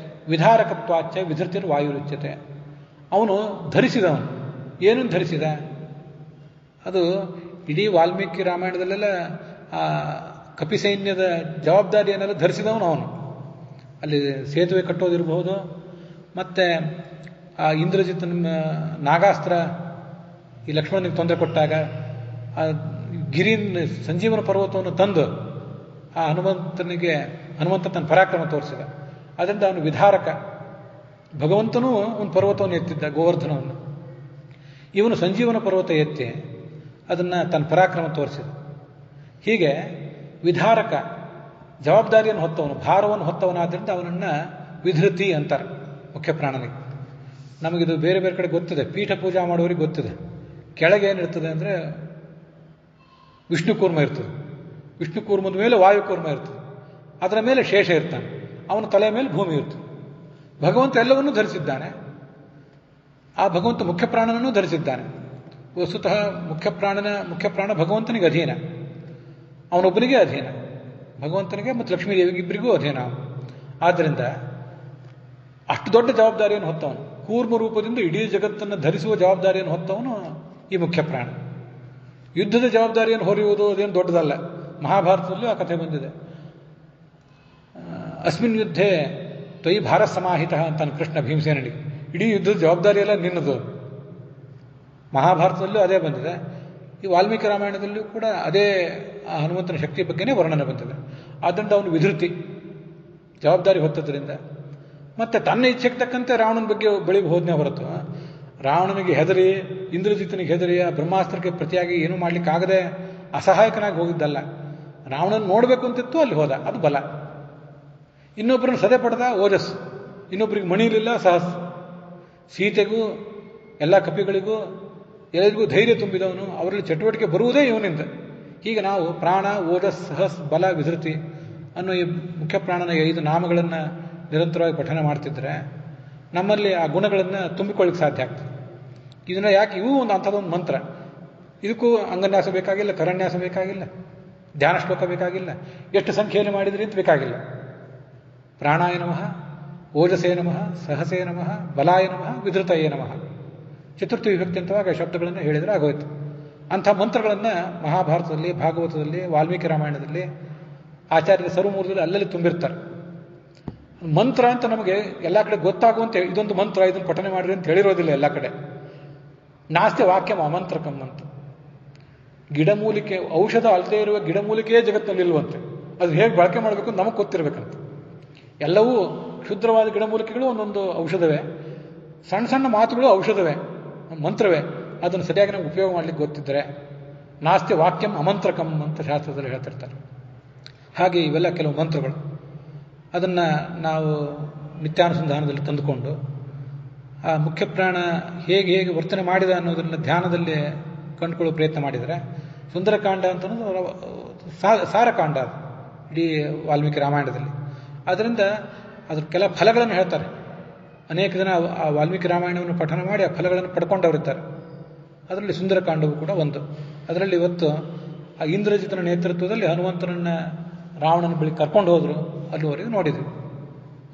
ವಿಧಾರಕತ್ವಾಚ ವಿಧೃತಿರ್ ವಾಯುರುಚ್ಯತೆ. ಅವನು ಧರಿಸಿದವನು. ಏನನ್ನು ಧರಿಸಿದ? ಅದು ಇಡೀ ವಾಲ್ಮೀಕಿ ರಾಮಾಯಣದಲ್ಲೆಲ್ಲ ಆ ಕಪಿಸೈನ್ಯದ ಜವಾಬ್ದಾರಿಯನ್ನೆಲ್ಲ ಧರಿಸಿದವನು ಅವನು. ಅಲ್ಲಿ ಸೇತುವೆ ಕಟ್ಟೋದಿರಬಹುದು, ಮತ್ತೆ ಆ ಇಂದ್ರಜಿತನ ನಾಗಾಸ್ತ್ರ ಈ ಲಕ್ಷ್ಮಣನಿಗೆ ತೊಂದರೆ ಕೊಟ್ಟಾಗ ಆ ಸಂಜೀವನ ಪರ್ವತವನ್ನು ತಂದು ಆ ಹನುಮಂತ ತನ್ನ ಪರಾಕ್ರಮ ತೋರಿಸಿದ. ಅದರಿಂದ ಅವನು ವಿಧಾರಕ. ಭಗವಂತನೂ ಒಂದು ಪರ್ವತವನ್ನು ಎತ್ತಿದ್ದ, ಗೋವರ್ಧನವನ್ನು. ಇವನು ಸಂಜೀವನ ಪರ್ವತ ಎತ್ತಿ ಅದನ್ನು ತನ್ನ ಪರಾಕ್ರಮ ತೋರಿಸಿದ. ಹೀಗೆ ವಿಧಾರಕ, ಜವಾಬ್ದಾರಿಯನ್ನು ಹೊತ್ತವನು, ಭಾರವನ್ನು ಹೊತ್ತವನಾದ್ರಿಂದ ಅವನನ್ನು ವಿಧೃತಿ ಅಂತಾರೆ ಮುಖ್ಯ ಪ್ರಾಣನಿಗೆ. ನಮಗಿದು ಬೇರೆ ಬೇರೆ ಕಡೆ ಗೊತ್ತಿದೆ, ಪೀಠ ಪೂಜಾ ಮಾಡುವವರಿಗೆ ಗೊತ್ತಿದೆ. ಕೆಳಗೆ ಏನಿರ್ತದೆ ಅಂದರೆ ವಿಷ್ಣು ಕೂರ್ಮ ಇರ್ತದೆ, ವಿಷ್ಣು ಕೂರ್ಮದ ಮೇಲೆ ವಾಯು ಕೂರ್ಮ ಇರ್ತದೆ, ಅದರ ಮೇಲೆ ಶೇಷ ಇರ್ತಾನೆ, ಅವನ ತಲೆ ಮೇಲೆ ಭೂಮಿ ಇರ್ತದೆ. ಭಗವಂತ ಎಲ್ಲವನ್ನೂ ಧರಿಸಿದ್ದಾನೆ. ಆ ಭಗವಂತ ಮುಖ್ಯ ಪ್ರಾಣನನ್ನು ಧರಿಸಿದ್ದಾನೆ. ವಸ್ತುತಃ ಮುಖ್ಯ ಪ್ರಾಣ ಭಗವಂತನಿಗೆ ಅಧೀನ, ಅವನೊಬ್ಬನಿಗೆ ಅಧೀನ, ಭಗವಂತನಿಗೆ ಮತ್ತು ಲಕ್ಷ್ಮೀದೇವಿಗೆ ಇಬ್ಬರಿಗೂ ಅಧೀನ. ಆದ್ದರಿಂದ ಅಷ್ಟು ದೊಡ್ಡ ಜವಾಬ್ದಾರಿಯನ್ನು ಹೊತ್ತವನು, ಕೂರ್ಮ ರೂಪದಿಂದ ಇಡೀ ಜಗತ್ತನ್ನು ಧರಿಸುವ ಜವಾಬ್ದಾರಿಯನ್ನು ಹೊತ್ತವನು ಈ ಮುಖ್ಯ ಪ್ರಾಣ. ಯುದ್ಧದ ಜವಾಬ್ದಾರಿಯನ್ನು ಹೊರೆಯುವುದು ಅದೇನು ದೊಡ್ಡದಲ್ಲ. ಮಹಾಭಾರತದಲ್ಲೂ ಆ ಕಥೆ ಬಂದಿದೆ. ಅಸ್ಮಿನ್ ಯುದ್ಧೇ ತ್ವಯಿ ಭಾರ ಸಮಾಹಿತ ಅಂತಾನೆ ಕೃಷ್ಣ ಭೀಮಸೇನಿಗೆ. ಇಡೀ ಯುದ್ಧದ ಜವಾಬ್ದಾರಿ ಎಲ್ಲ ನಿನ್ನದು. ಮಹಾಭಾರತದಲ್ಲೂ ಅದೇ ಬಂದಿದೆ. ಈ ವಾಲ್ಮೀಕಿ ರಾಮಾಯಣದಲ್ಲೂ ಕೂಡ ಅದೇ ಹನುಮಂತನ ಶಕ್ತಿ ಬಗ್ಗೆನೇ ವರ್ಣನೆ ಬಂದಿದೆ. ಆದ್ದರಿಂದ ಅವನು ವಿಧೃತಿ, ಜವಾಬ್ದಾರಿ ಹೊತ್ತದ್ರಿಂದ. ಮತ್ತೆ ತನ್ನ ಇಚ್ಛೆಗೆ ತಕ್ಕಂತೆ ರಾವಣನ ಬಗ್ಗೆ ಬೆಳಿಗ್ಗೆ ಹೋದನೇ ಹೊರತು ರಾವಣನಿಗೆ ಹೆದರಿ, ಇಂದ್ರಜಿತನಿಗೆ ಹೆದರಿ, ಆ ಬ್ರಹ್ಮಾಸ್ತ್ರಕ್ಕೆ ಪ್ರತಿಯಾಗಿ ಏನೂ ಮಾಡಲಿಕ್ಕಾಗದೆ ಅಸಹಾಯಕನಾಗಿ ಹೋಗಿದ್ದಲ್ಲ. ರಾವಣನ ನೋಡಬೇಕು ಅಂತಿತ್ತು, ಅಲ್ಲಿ ಹೋದ, ಅದು ಬಲ. ಇನ್ನೊಬ್ಬರನ್ನು ಸದೆ ಪಡೆದ ಓಜಸ್, ಇನ್ನೊಬ್ಬರಿಗೆ ಮಣಿಲಿಲ್ಲ ಸಹಸ್. ಸೀತೆಗೂ ಎಲ್ಲ ಕಪಿಗಳಿಗೂ ಎಲ್ಲರಿಗೂ ಧೈರ್ಯ ತುಂಬಿದವನು, ಅವರಲ್ಲಿ ಚಟುವಟಿಕೆ ಬರುವುದೇ ಇವನಿಂದ. ಹೀಗೆ ನಾವು ಪ್ರಾಣ, ಓಜಸ್, ಸಹಸ್, ಬಲ, ವಿಧೃತಿ ಅನ್ನೋ ಈ ಮುಖ್ಯ ಪ್ರಾಣನ 5 ನಾಮಗಳನ್ನು ನಿರಂತರವಾಗಿ ಪಠನೆ ಮಾಡ್ತಿದ್ರೆ ನಮ್ಮಲ್ಲಿ ಆ ಗುಣಗಳನ್ನು ತುಂಬಿಕೊಳ್ಳಿಕ್ಕೆ ಸಾಧ್ಯ ಆಗ್ತದೆ. ಇದನ್ನ ಯಾಕೆ ಇವು ಒಂದು ಅಂಥದ್ದೊಂದು ಮಂತ್ರ. ಇದಕ್ಕೂ ಅಂಗನ್ಯಾಸ ಬೇಕಾಗಿಲ್ಲ, ಕರನ್ಯಾಸ ಬೇಕಾಗಿಲ್ಲ, ಧ್ಯಾನ ಶ್ಲೋಕ ಬೇಕಾಗಿಲ್ಲ, ಎಷ್ಟು ಸಂಖ್ಯೆಯಲ್ಲಿ ಮಾಡಿದ್ರಿ ಅಂತ ಬೇಕಾಗಿಲ್ಲ. ಪ್ರಾಣಾಯ ನಮಃ, ಓಜಸೇ ನಮಃ, ಸಹಸೇ ನಮಃ, ಬಲಾಯ ನಮಃ, ವಿಧೃತಯೇ ನಮಃ. ಚತುರ್ಥಿ ವಿಭಕ್ತಿಯಂತವಾಗಿ ಶಬ್ದಗಳನ್ನು ಹೇಳಿದರೆ ಆಗೋಯ್ತು. ಅಂಥ ಮಂತ್ರಗಳನ್ನು ಮಹಾಭಾರತದಲ್ಲಿ, ಭಾಗವತದಲ್ಲಿ, ವಾಲ್ಮೀಕಿ ರಾಮಾಯಣದಲ್ಲಿ, ಆಚಾರ್ಯರ ಸರ್ವಮೂಲದಲ್ಲಿ ಅಲ್ಲಲ್ಲಿ ತುಂಬಿರ್ತಾರೆ. ಮಂತ್ರ ಅಂತ ನಮಗೆ ಎಲ್ಲ ಕಡೆ ಗೊತ್ತಾಗುವಂತೆ ಇದೊಂದು ಮಂತ್ರ, ಇದನ್ನು ಪಠನೆ ಮಾಡಿರಿ ಅಂತ ಹೇಳಿರೋದಿಲ್ಲ ಎಲ್ಲ ಕಡೆ. ನಾಸ್ತಿ ವಾಕ್ಯಂ ಅಮಂತ್ರಕಂ ಅಂತ. ಗಿಡಮೂಲಿಕೆ, ಔಷಧ ಅಲ್ಲದೆ ಇರುವ ಗಿಡಮೂಲಿಕೆಯೇ ಜಗತ್ತಿನಲ್ಲಿ ಇಲ್ವಂತೆ. ಅದು ಹೇಗೆ ಬಳಕೆ ಮಾಡಬೇಕು ನಮಗೆ ಗೊತ್ತಿರಬೇಕಂತ. ಎಲ್ಲವೂ ಕ್ಷುದ್ರವಾದ ಗಿಡಮೂಲಿಕೆಗಳು ಒಂದೊಂದು ಔಷಧವೇ, ಸಣ್ಣ ಸಣ್ಣ ಮಾತುಗಳು ಔಷಧವೇ, ಮಂತ್ರವೇ. ಅದನ್ನು ಸರಿಯಾಗಿ ನಮ್ಗೆ ಉಪಯೋಗ ಮಾಡಲಿಕ್ಕೆ ಗೊತ್ತಿದ್ದರೆ ನಾಸ್ತಿ ವಾಕ್ಯಂ ಅಮಂತ್ರಕಂ ಅಂತ ಶಾಸ್ತ್ರದಲ್ಲಿ ಹೇಳ್ತಿರ್ತಾರೆ. ಹಾಗೆ ಇವೆಲ್ಲ ಕೆಲವು ಮಂತ್ರಗಳು. ಅದನ್ನು ನಾವು ನಿತ್ಯಾನುಸಂಧಾನದಲ್ಲಿ ತಂದುಕೊಂಡು ಆ ಮುಖ್ಯ ಪ್ರಾಣ ಹೇಗೆ ಹೇಗೆ ವರ್ತನೆ ಮಾಡಿದ ಅನ್ನೋದನ್ನು ಧ್ಯಾನದಲ್ಲಿ ಕಂಡುಕೊಳ್ಳೋ ಪ್ರಯತ್ನ ಮಾಡಿದರೆ ಸುಂದರಕಾಂಡ ಅಂತ ಸಾರಕಾಂಡ ಅದು ಇಡೀ ವಾಲ್ಮೀಕಿ ರಾಮಾಯಣದಲ್ಲಿ. ಅದರಿಂದ ಅದ್ರ ಕೆಲ ಫಲಗಳನ್ನು ಹೇಳ್ತಾರೆ. ಅನೇಕ ಜನ ಆ ವಾಲ್ಮೀಕಿ ರಾಮಾಯಣವನ್ನು ಪಠನ ಮಾಡಿ ಆ ಫಲಗಳನ್ನು ಪಡ್ಕೊಂಡವರಿದ್ದಾರೆ. ಅದರಲ್ಲಿ ಸುಂದರಕಾಂಡವು ಕೂಡ ಒಂದು. ಅದರಲ್ಲಿ ಇವತ್ತು ಆ ಇಂದ್ರಜಿತನ ನೇತೃತ್ವದಲ್ಲಿ ಹನುಮಂತನನ್ನು ರಾವಣನ ಬಳಿ ಕರ್ಕೊಂಡು ಹೋದರು. ಅಲ್ಲಿವರೆಗೂ ನೋಡಿದ್ವಿ.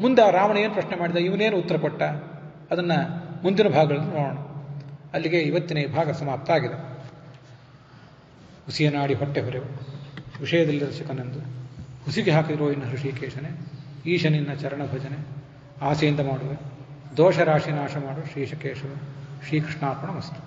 ಮುಂದೆ ಆ ರಾವಣ ಏನು ಪ್ರಶ್ನೆ ಮಾಡಿದ, ಇವನೇನು ಉತ್ತರ ಕೊಟ್ಟ, ಅದನ್ನು ಮುಂದಿನ ಭಾಗಗಳಲ್ಲಿ ನೋಡೋಣ. ಅಲ್ಲಿಗೆ ಇವತ್ತಿನ ಈ ಭಾಗ ಸಮಾಪ್ತ ಆಗಿದೆ. ಹುಸಿಯ ನಾಡಿ ಹೊಟ್ಟೆ ಹೊರೆವು ವಿಷಯದಲ್ಲಿ ಸಿಕ್ಕನೆಂದು ಹುಸಿಗೆ ಹಾಕಿರೋ ಇನ್ನು ಹೃಷಿಕೇಶನೇ, ಈಶನಿನ್ನ ಚರಣ ಭಜನೆ ಆಸೆಯಿಂದ ಮಾಡುವೆ, ದೋಷ ರಾಶಿ ನಾಶ ಮಾಡು ಶ್ರೀಶಕೇಶವ. ಶ್ರೀಕೃಷ್ಣಾರ್ಪಣ ಮಸ್ತು.